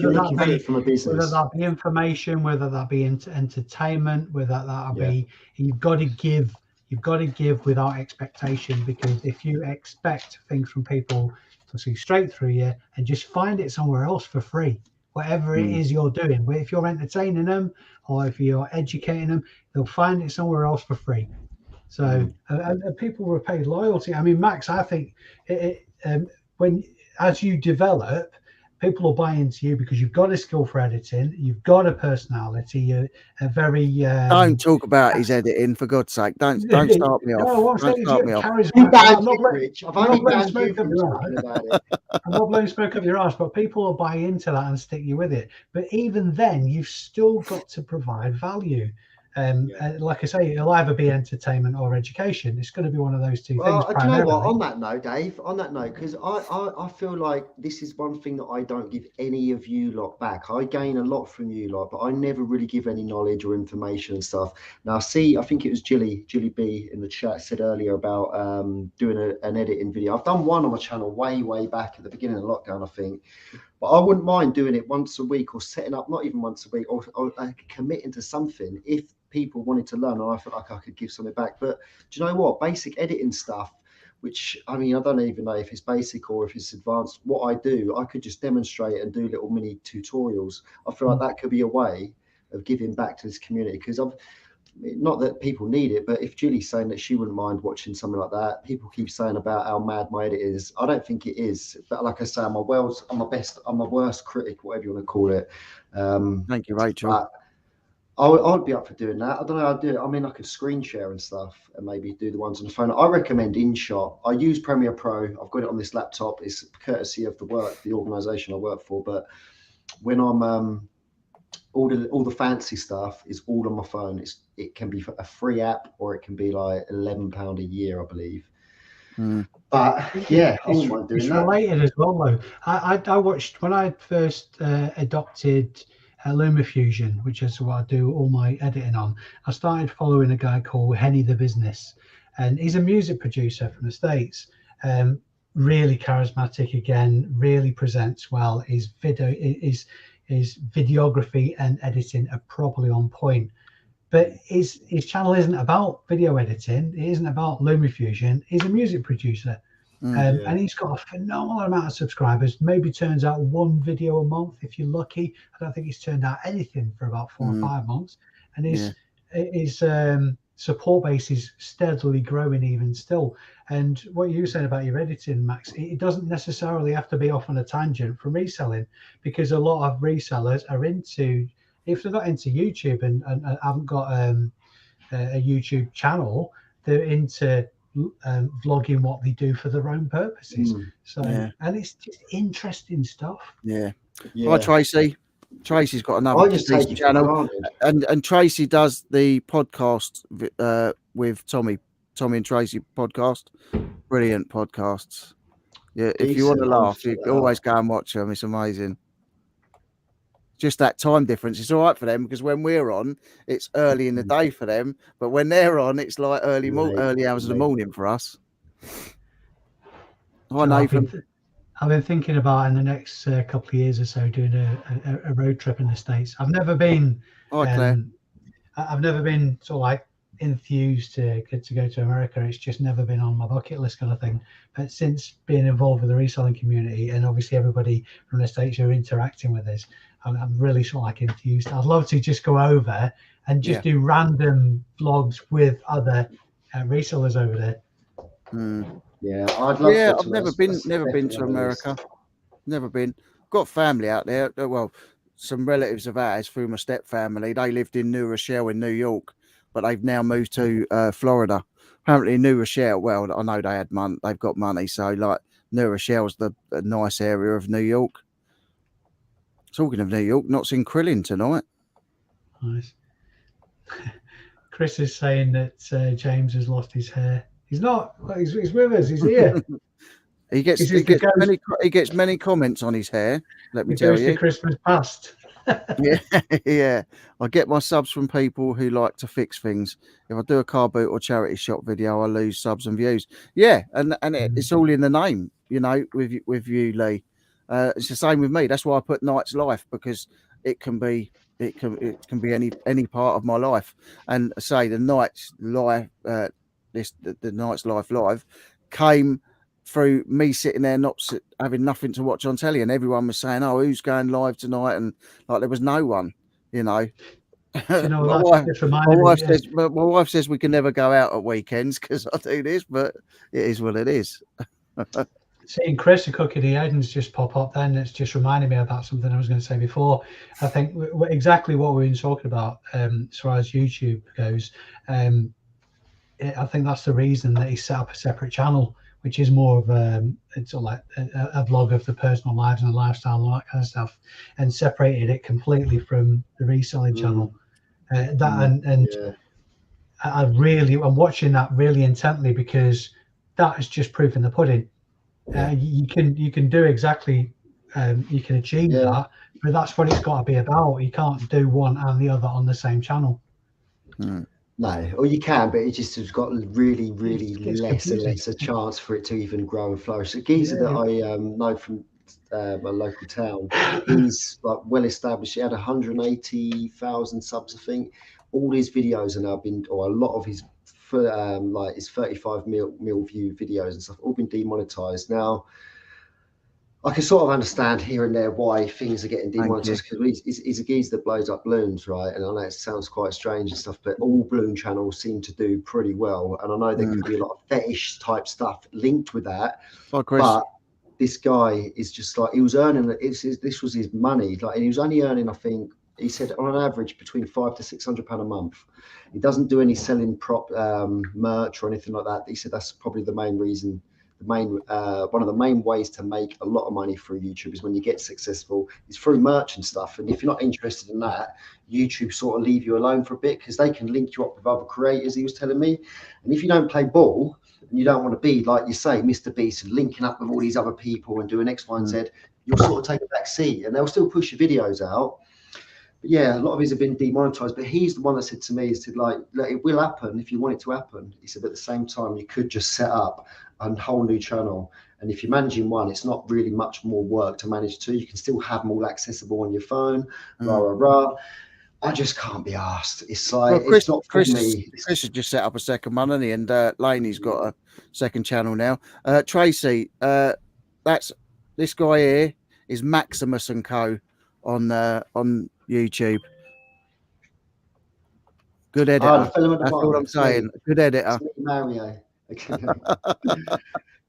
that
be information, whether that be entertainment, whether that be, you've got to give without expectation, because if you expect things from people to see straight through you, and just find it somewhere else for free, whatever it is you're doing. If you're entertaining them or if you're educating them, they'll find it somewhere else for free. So and people were paid loyalty. I mean, Max, I think when as you develop, people will buy into you because you've got a skill for editing, you've got a personality, you're a very
Don't talk about his editing, for God's sake. Don't start me off.
No, what I'm saying
Don't
is
start
you've
me
got
off.
charisma.
Banned you, Rich. I've only
blowing
banned you
smoke up
from
your
talking
arse.
about it.
I'm not blowing smoke up your ass, but people will buy into that and stick you with it. But even then, you've still got to provide value. Like I say, it'll either be entertainment or education. It's going to be one of those two things
Well, do you know
primarily.
what? On that note, Dave, on that note, because I feel like this is one thing that I don't give any of you lot back. I gain a lot from you lot, but I never really give any knowledge or information and stuff. Now, see, I think it was Jilly B in the chat said earlier about doing an editing video. I've done one on my channel way back at the beginning of lockdown, I think. But I wouldn't mind doing it once a week or setting up, not even once a week, or committing to something if people wanted to learn and I felt like I could give something back. But do you know what? Basic editing stuff, which I mean, I don't even know if it's basic or if it's advanced. What I do, I could just demonstrate and do little mini tutorials. I feel like that could be a way of giving back to this community, because I've not that people need it, but if Julie's saying that she wouldn't mind watching something like that, people keep saying about how mad my edit is. I don't think it is, but like I say, I'm my worst critic, whatever you want to call it.
Thank you, Rachel.
I'd be up for doing that. I don't know how to do it. I mean, I could screen share and stuff and maybe do the ones on the phone. I recommend InShot. I use Premiere Pro. I've got it on this laptop. It's courtesy of the organization I work for. But when I'm all the fancy stuff is all on my phone. It can be a free app or it can be like £11 a year, I believe. But yeah, I wouldn't mind doing
it's
that.
Related as well, though. I watched when I first adopted LumaFusion, which is what I do all my editing on. I started following a guy called Henny the Business, and he's a music producer from the States. Really charismatic again, really presents well. His videography and editing are properly on point. But his channel isn't about video editing. It isn't about LumaFusion. He's a music producer. And he's got a phenomenal amount of subscribers. Maybe turns out one video a month if you're lucky. I don't think he's turned out anything for about 4 or 5 months. And his support base is steadily growing even still. And what you were saying about your editing, Max, it doesn't necessarily have to be off on a tangent from reselling, because a lot of resellers are into, if they're not into YouTube and haven't got a YouTube channel, they're into vlogging what they do for their own purposes. And it's just interesting stuff.
Hi, Tracy. Tracy's got another channel, and Tracy does the podcast with Tommy and Tracy podcast. Brilliant podcasts. If you want to laugh, you always go and watch them. It's amazing. Just that time difference, it's all right for them, because when we're on, it's early in the day for them, but when they're on, it's like early hours of the morning for us. Hi, Nathan.
I've been thinking about in the next couple of years or so doing a road trip in the States. I've never been. I've never been sort of like enthused to go to America. It's just never been on my bucket list kind of thing. But since being involved with the reselling community, and obviously everybody from the States who are interacting with us, I'm really sort of like enthused. I'd love to just go over and just do random vlogs with other resellers over there.
Yeah, I'd love to.
Yeah, I've never been to America. Never been. Got family out there. Well, some relatives of ours through my step family. They lived in New Rochelle in New York, but they've now moved to Florida. Apparently, New Rochelle. Well, I know they had money. They've got money, so like New Rochelle's the nice area of New York. Talking of New York, not seen Krillin tonight.
Nice. Chris is saying that James has lost his hair. He's not. He's with us. He's here.
He gets many comments on his hair. Let me tell you.
To Christmas past.
Yeah. I get my subs from people who like to fix things. If I do a car boot or charity shop video, I lose subs and views. Yeah, and it's all in the name, with you, Lee. It's the same with me. That's why I put Night's Life, because it can be any part of my life. And say the Night's Life, the Night's Life live came through me sitting there having nothing to watch on telly, and everyone was saying, "Oh, who's going live tonight?" And like there was no one,
my
wife says we can never go out at weekends because I do this, but it is what it is.
Seeing Chris, a cookie the Edens, just pop up then, it's just reminding me about something I was going to say before. I think exactly what we've been talking about as far as YouTube goes. I think that's the reason that he set up a separate channel, which is more of it's like a vlog of the personal lives and the lifestyle and all that kind of stuff, and separated it completely from the reselling channel. I'm watching that really intently, because that is just proof in the pudding. You can do exactly, you can achieve that, but that's what it's got to be about. You can't do one and the other on the same channel.
No, or you can, but it just has got really, really less and less a chance for it to even grow and flourish. A geezer that I know from my local town, he's like well established. He had 180,000 subs, I think. All his videos are now been, or a lot of his like his 35 mil view videos and stuff, all been demonetized now. I can sort of understand here and there why things are getting demonetized, because he's a geezer that blows up balloons, right? And I know it sounds quite strange and stuff, but all balloon channels seem to do pretty well. And I know there could be a lot of fetish type stuff linked with that. But this guy is just like, he was earning, this was his money. Like, and he was only earning, I think, he said on an average between £500 to £600 a month. He doesn't do any selling merch or anything like that. He said that's probably the main reason. One of the main ways to make a lot of money through YouTube is when you get successful is through merch and stuff. And if you're not interested in that, YouTube sort of leave you alone for a bit, because they can link you up with other creators, he was telling me. And if you don't play ball and you don't want to be, like you say, Mr. Beast, and linking up with all these other people and doing X, Y, and Z, you'll sort of take a back seat, and they'll still push your videos out. But yeah, a lot of these have been demonetized, but he's the one that said to me, he said, like, it will happen if you want it to happen. He said, but at the same time, you could just set up a whole new channel. And if you're managing one, it's not really much more work to manage two. You can still have them all accessible on your phone, rah, rah, rah. I just can't be asked. It's like, it's not for me.
Chris has just set up a second one, hasn't he? And Laney's got a second channel now. Tracy, that's this guy here is Maximus and Co. on YouTube. Good editor. That's all I'm saying. Good editor.
Mario.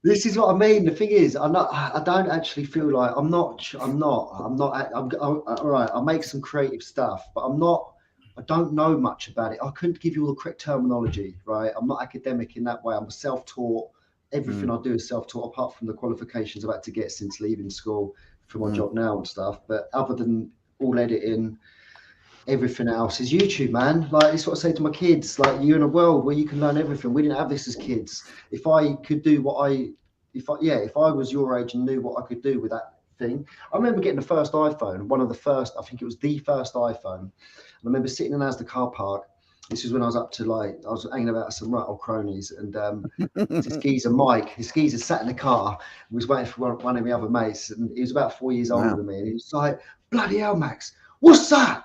This is what I mean. The thing is, I don't actually feel like I'm all right. I make some creative stuff, but I don't know much about it. I couldn't give you all the correct terminology, right? I'm not academic in that way. I'm self-taught. Everything I do is self-taught, apart from the qualifications I've had to get since leaving school for my job now and stuff. But other than all editing, everything else is YouTube, man. Like, it's what I say to my kids, like, you're in a world where you can learn everything. We didn't have this as kids. If I could do if I was your age and knew what I could do with that thing. I remember getting the first iPhone, one of the first, I think it was the first iPhone. And I remember sitting in Asda car park. This is when I was up to, like, I was hanging about some right old cronies, and this geezer Mike, sat in the car and was waiting for one of my other mates, and he was about 4 years older than me, and he was like, bloody hell, Max, what's that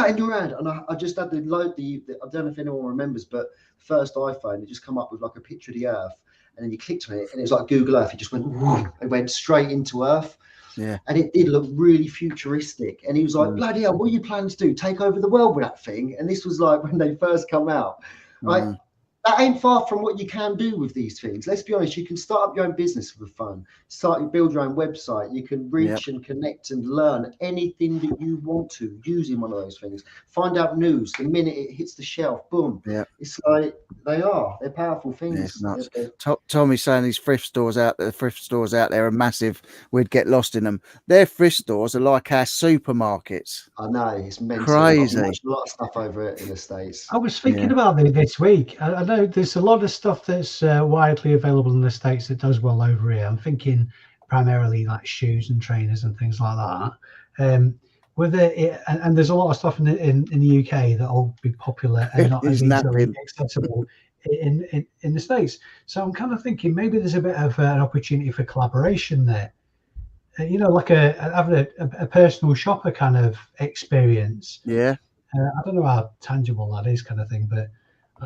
in your hand? And I just had to load I don't know if anyone remembers, but first iPhone, it just come up with like a picture of the Earth, and then you clicked on it, and it was like Google Earth. It just went, it went straight into Earth. Yeah. And it did look really futuristic. And he was like, bloody hell, what are you planning to do? Take over the world with that thing? And this was like when they first come out. Right? That ain't far from what you can do with these things. Let's be honest, you can start up your own business with a phone, build your own website. You can reach and connect and learn anything that you want to using one of those things. Find out news the minute it hits the shelf, boom. Yeah. It's like they're powerful things.
Yeah, Tommy's saying these thrift stores out there are massive. We'd get lost in them. Their thrift stores are like our supermarkets.
I know, it's mental.
Crazy.
I've watched a lot of stuff over it in the States.
I was thinking about it this week. I know there's a lot of stuff that's widely available in the States that does well over here. I'm thinking primarily like shoes and trainers and things like that. And there's a lot of stuff in the UK that will be popular and not as easily accessible in the States. So I'm kind of thinking maybe there's a bit of an opportunity for collaboration there. Like having a personal shopper kind of experience.
Yeah.
I don't know how tangible that is, kind of thing, but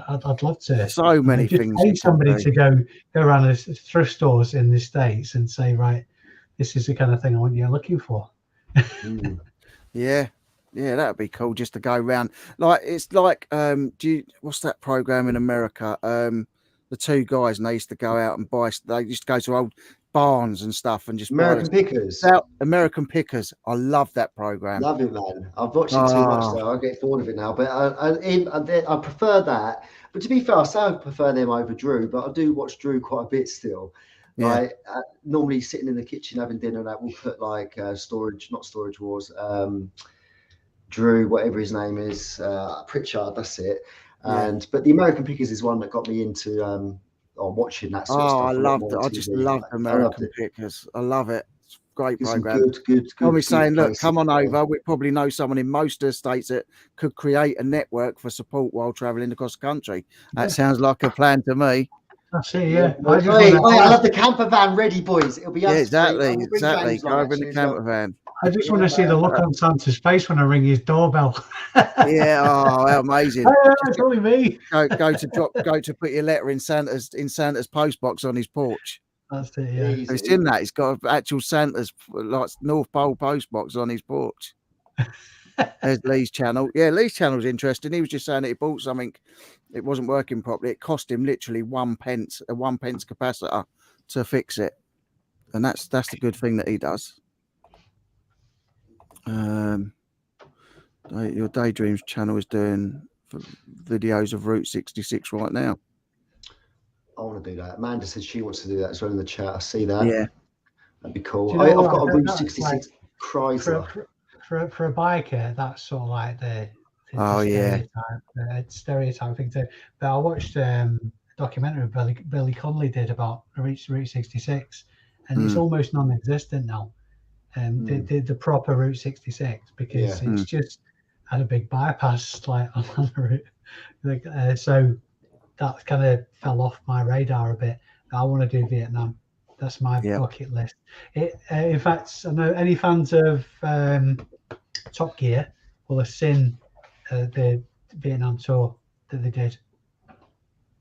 I'd love to.
So many things.
Pay somebody to go around the thrift stores in the States and say, right, this is the kind of thing I want you looking for.
Yeah, that'd be cool just to go around. Like, it's like, what's that program in America? The the two guys, and they used to go out and buy. They used to go to old barns and stuff and just
American
buy
Pickers.
American Pickers. I love that program.
Love it, man. I've watched it too much though. I get bored of it now. But I prefer that. But to be fair, I say I prefer them over Drew. But I do watch Drew quite a bit still.
Yeah.
Like normally sitting in the kitchen having dinner, that we'll put like not Storage Wars. Drew, whatever his name is, Pritchard. That's it. But the American Pickers is one that got me into watching that sort of stuff.
I loved it. I just loved American Pickers. I love it. It's a great program.
Good.
Tommy's saying, look, come on over. We probably know someone in most of the states that could create a network for support while traveling across the country. That sounds like a plan to me.
That's it, yeah.
I love the camper van ready, boys. It'll be
exactly. Go over in the camper van.
I just want to see the look on Santa's face when I ring his doorbell.
Yeah, how amazing!
It's only me.
Go to put your letter in Santa's postbox on his porch.
That's it. Yeah,
have you seen that? He's got actual Santa's like North Pole postbox on his porch. There's Lee's channel. Yeah, Lee's channel's interesting. He was just saying that he bought something, it wasn't working properly. It cost him literally 1 pence, a 1 pence capacitor to fix it, and that's the good thing that he does. Your Daydreams channel is doing videos of Route 66 right now.
I want to do that. Amanda said she wants to do that as well in the chat. I see that.
Yeah,
that'd be cool.
You know
I've got a Route 66
like,
Chrysler.
For a biker, that's sort of like the stereotype thing too. But I watched a documentary Billy Connolly did about Route 66, and it's almost non-existent now. The proper Route 66 because it's just had a big bypass like on the route. So that kind of fell off my radar a bit. I want to do Vietnam. That's my bucket list. In fact, I know any fans of Top Gear will have seen the Vietnam tour that they did,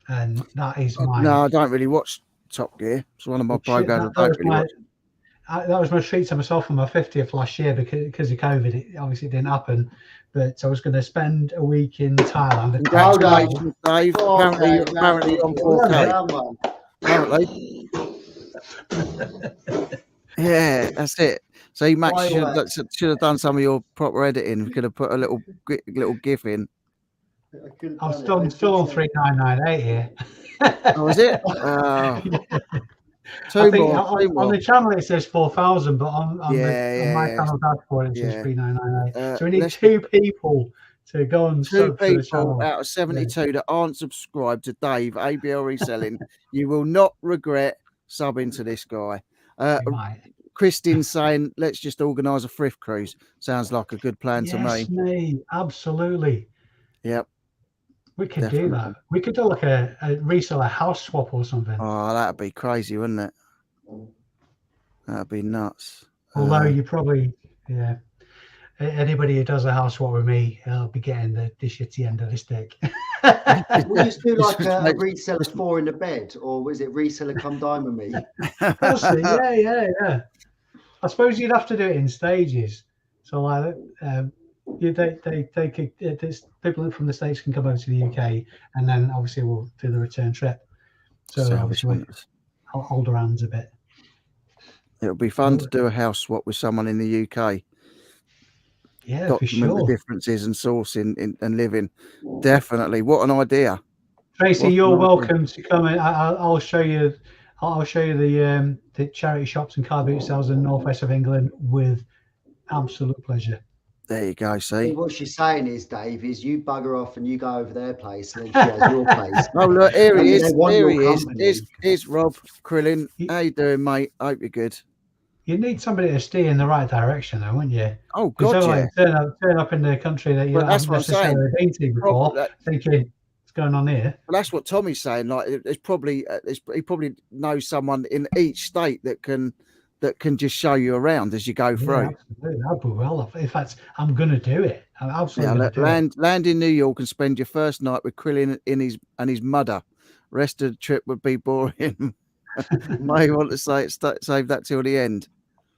and that is my.
No, I don't really watch Top Gear. It's one of my programs.
That was my treat to myself for my 50th last year because of COVID. It obviously didn't happen, but I was going to spend a week in Thailand.
Congratulations, Dave. Apparently you're on 4K. Apparently. Yeah, that's it. So Max should have done some of your proper editing. We could have put a little GIF in.
I'm still on 3998 here.
Oh, is it?
I think on the channel it says 4,000, but on my channel dashboard it says 3998. So we need two people to go and sub to the channel.
Out of 72 that aren't subscribed to Dave ABL Reselling. You will not regret subbing to this guy. Christine's saying, let's just organise a thrift cruise. Sounds like a good plan to me.
Yes, absolutely.
Yep.
We could do that. We could do like a reseller house swap or something.
Oh, that'd be crazy, wouldn't it? That'd be nuts.
Although you probably, anybody who does a house swap with me, I'll be getting the shitty end of the stick.
We'll just do like a reseller 4 in the bed, or was it reseller come dine with me?
Yeah. I suppose you'd have to do it in stages. So like, people from the States can come over to the UK, and then obviously we'll do the return trip. So obviously I'll hold our hands a bit.
It'll be fun to do a house swap with someone in the UK.
Yeah,
document
for sure.
The differences and sourcing and living. Definitely. What an idea.
Tracy, you're welcome to come in. I'll show you. I'll show you the charity shops and car boot sales in the northwest of England with absolute pleasure.
There you go. See,
what she's saying is, Dave, is you bugger off and you go over their place, and then she has your place.
Oh look, here he is. Here he is. Here's Rob Krillin. How you doing, mate? Hope you're good.
You need somebody to steer in the right direction, though, wouldn't you?
Oh God,
yeah. Like, turn up in the country that you haven't necessarily been to before, thinking what's going on here.
Well, that's what Tommy's saying. Like, there's probably he probably knows someone in each state that can just show you around as you go through.
Absolutely. I'd be well. In fact, I'm going to do it. I'm absolutely
land in New York and spend your first night with Krillin and his mother. Rest of the trip would be boring. May want to save that till the end.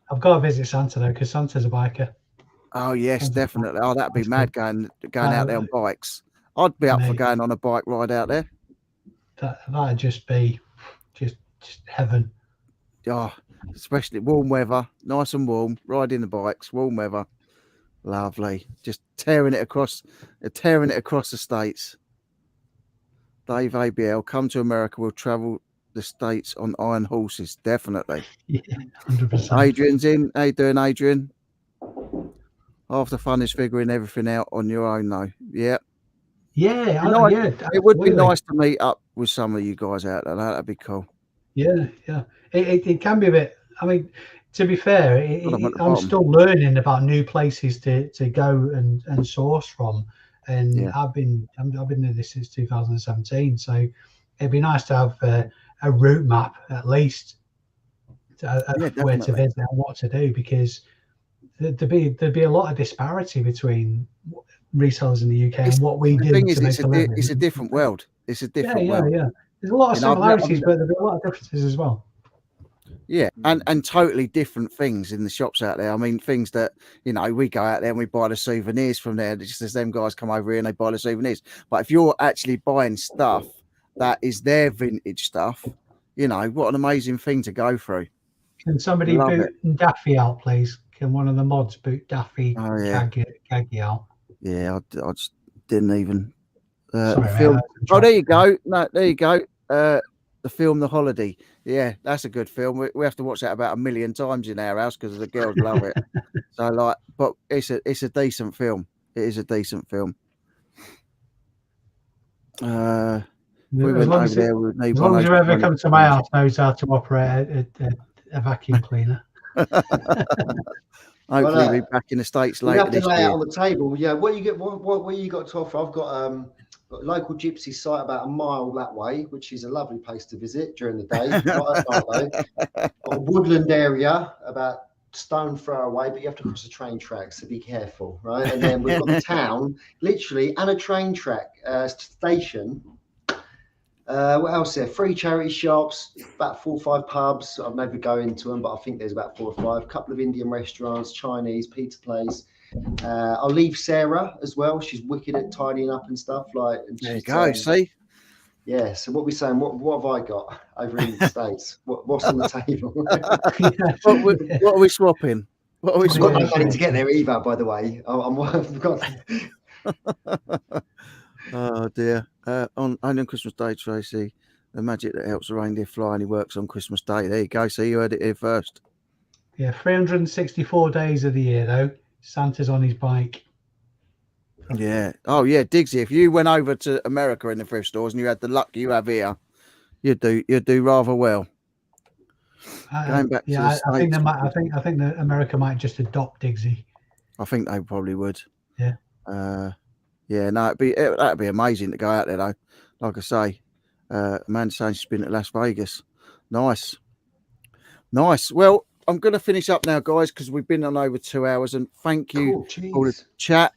I've got to visit Santa though, because Santa's a biker.
Oh yes, definitely. Oh, that'd be mad going out there on bikes. I'd be up for going on a bike ride out there.
that'd just be just heaven.
Oh, especially warm weather, nice and warm, riding the bikes, warm weather, lovely. Just tearing it across the states. Dave ABL, come to America. We'll travel the states on iron horses, definitely.
Yeah, 100%.
Adrian's in. How you doing, Adrian? Half the fun is figuring everything out on your own, though. Yeah.
Yeah,
Yeah, it would be nice to meet up with some of you guys out there. That'd be cool.
Yeah. It can be a bit. I mean, to be fair, I'm still learning about new places to go and source from. And I've been doing this since 2017, so it'd be nice to have a route map at least where to visit and what to do, because there'd be a lot of disparity between resellers in the UK and what we do.
It's a different world. It's a different world.
Yeah. There's a lot of similarities, but there'll be a lot of differences as well.
Yeah, and totally different things in the shops out there. I mean, things that, we go out there and we buy the souvenirs from there, just as them guys come over here and they buy the souvenirs. But if you're actually buying stuff that is their vintage stuff, what an amazing thing to go through.
Can somebody boot Daffy out, please? Can one of the mods boot Daffy Kaggy out?
Yeah, I just didn't even
Sorry,
film. Oh, there you go. No, there you go. The film The Holiday. Yeah, that's a good film. We have to watch that about 1 million times in our house because the girls love it. So but it's a decent film. It is a decent film. We went over there.
As long as you ever come to my house, knows how to operate a vacuum cleaner.
Hopefully, we'll be back in the States later.
You have to lay it on the table. Yeah, what you got to offer? I've got a local gypsy site about a mile that way, which is a lovely place to visit during the day. Not at night though. Got a woodland area about stone throw away, but you have to cross a train track, so be careful, right? And then we've got the town, literally, and a train track station. What else there? 3 charity shops, about 4 or 5 pubs. I've never go into them, but I think there's about 4 or 5. A couple of Indian restaurants, Chinese, pizza place. I'll leave Sarah as well. She's wicked at tidying up and stuff. There
you go. See?
Yeah. So what we're saying? What have I got over in the States? What's on the table?
what are we swapping? What are we swapping?
I've got no money to get there either. By the way, I've got.
Oh dear. Only on Christmas Day, Tracy, the magic that helps the reindeer fly only works on Christmas Day. There you go. So you heard it here first.
Yeah, 364 days of the year though. Santa's on his bike.
Yeah. Oh yeah, Diggsy. If you went over to America in the thrift stores and you had the luck you have here, you'd do rather well. Going back to the States,
I think that America might just adopt Diggsy.
I think they probably would.
Yeah.
Yeah, no, that'd be amazing to go out there though. Like I say, Amanda's saying she's been at Las Vegas. Nice. Well, I'm going to finish up now, guys, because we've been on over 2 hours, and thank you for the chat.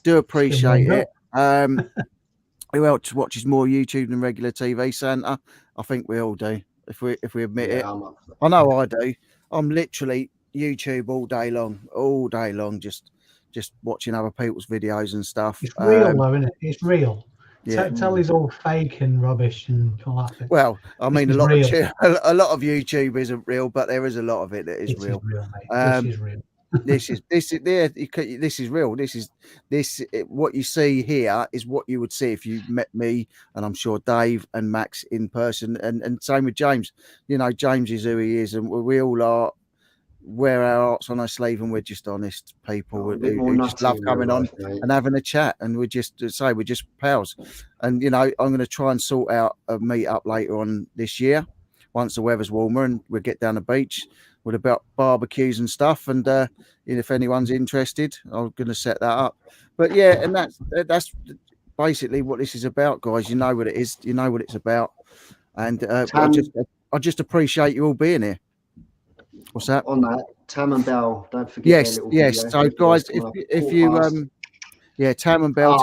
Do appreciate it. Who else watches more YouTube than regular TV, Santa? I think we all do. If we admit it, I know I do. I'm literally YouTube all day long, just watching other people's videos and stuff.
It's real though, isn't it? It's real. Yeah. Tell is all fake and rubbish and all that.
Well, I mean, a lot of YouTube isn't real, but there is a lot of it that is real.
This is real.
This is real. What you see here is what you would see if you met me, and I'm sure Dave and Max in person, and same with James. James is who he is, and we all are. Wear our hearts on our sleeve, and we're just honest people who just love coming on and having a chat, and we're just pals. And I'm going to try and sort out a meet up later on this year once the weather's warmer, and we'll get down the beach with about barbecues and stuff. And if anyone's interested, I'm going to set that up. But yeah, and that's basically what this is about, guys. You know what it is. You know what it's about. And I just appreciate you all being here. What's that?
On that, Tam and Bell, don't forget.
Yes. So, guys, if you Tam and Bell.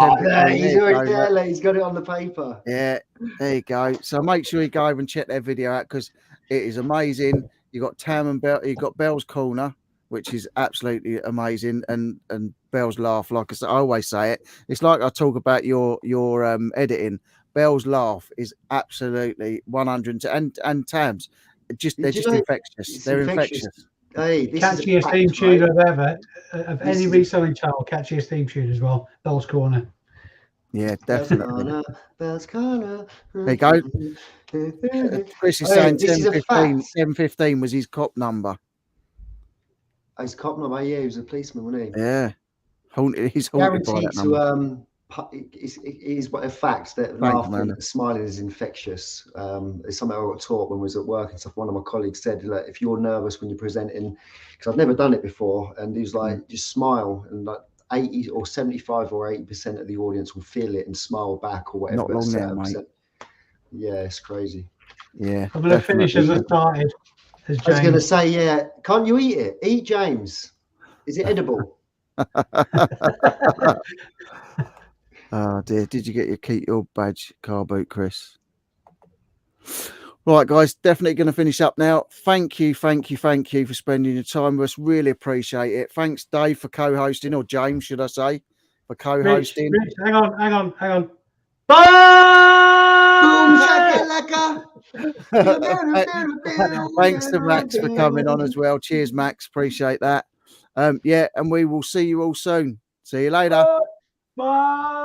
He's got it on the paper.
Yeah, there you go. So make sure you go over and check their video out because it is amazing. You got Tam and Bell. You got Bell's Corner, which is absolutely amazing, and Bell's Laugh. Like I always say it. It's like I talk about your editing. Bell's laugh is absolutely 100, and Tam's they're just infectious.
It's
They're
infectious.
infectious.
Hey, this
Catchiest
is a
theme
fact,
tune
right?
I've ever of
This
any
is
reselling channel. Catchiest theme tune as well. Bell's Corner.
Yeah,
Bell's
definitely.
Corner, Bell's Corner.
There you go. Chris is saying
This is a
10:15.
fact.
10:15 was his cop number.
He's cop number. Yeah, he was a policeman, wasn't he?
Yeah, he's haunted by that
Guaranteed
number.
to it is a fact that
Thanks,
laughing,
Amanda.
smiling is infectious. It's something I got taught when I was at work and stuff. One of my colleagues said, "Look, if you're nervous when you're presenting, because I've never done it before," and he was like, "Just smile," and like 80 or 75 or 80% of the audience will feel it and smile back or whatever.
Not long now, mate.
Yeah, it's crazy.
Yeah,
I'm going to finish as I started. As
I was going to
James.
say, yeah, can't you eat it? Eat James. Is it edible?
Oh dear, did you get your keep your badge car boot, Chris? Right, guys, definitely going to finish up now. Thank you for spending your time with us. Really appreciate it. Thanks, Dave, for co-hosting, or James, should I say, for co-hosting.
Rich, hang on. Bye!
Thanks to Max for coming on as well. Cheers, Max. Appreciate that. Yeah, and we will see you all soon. See you later.
Bye.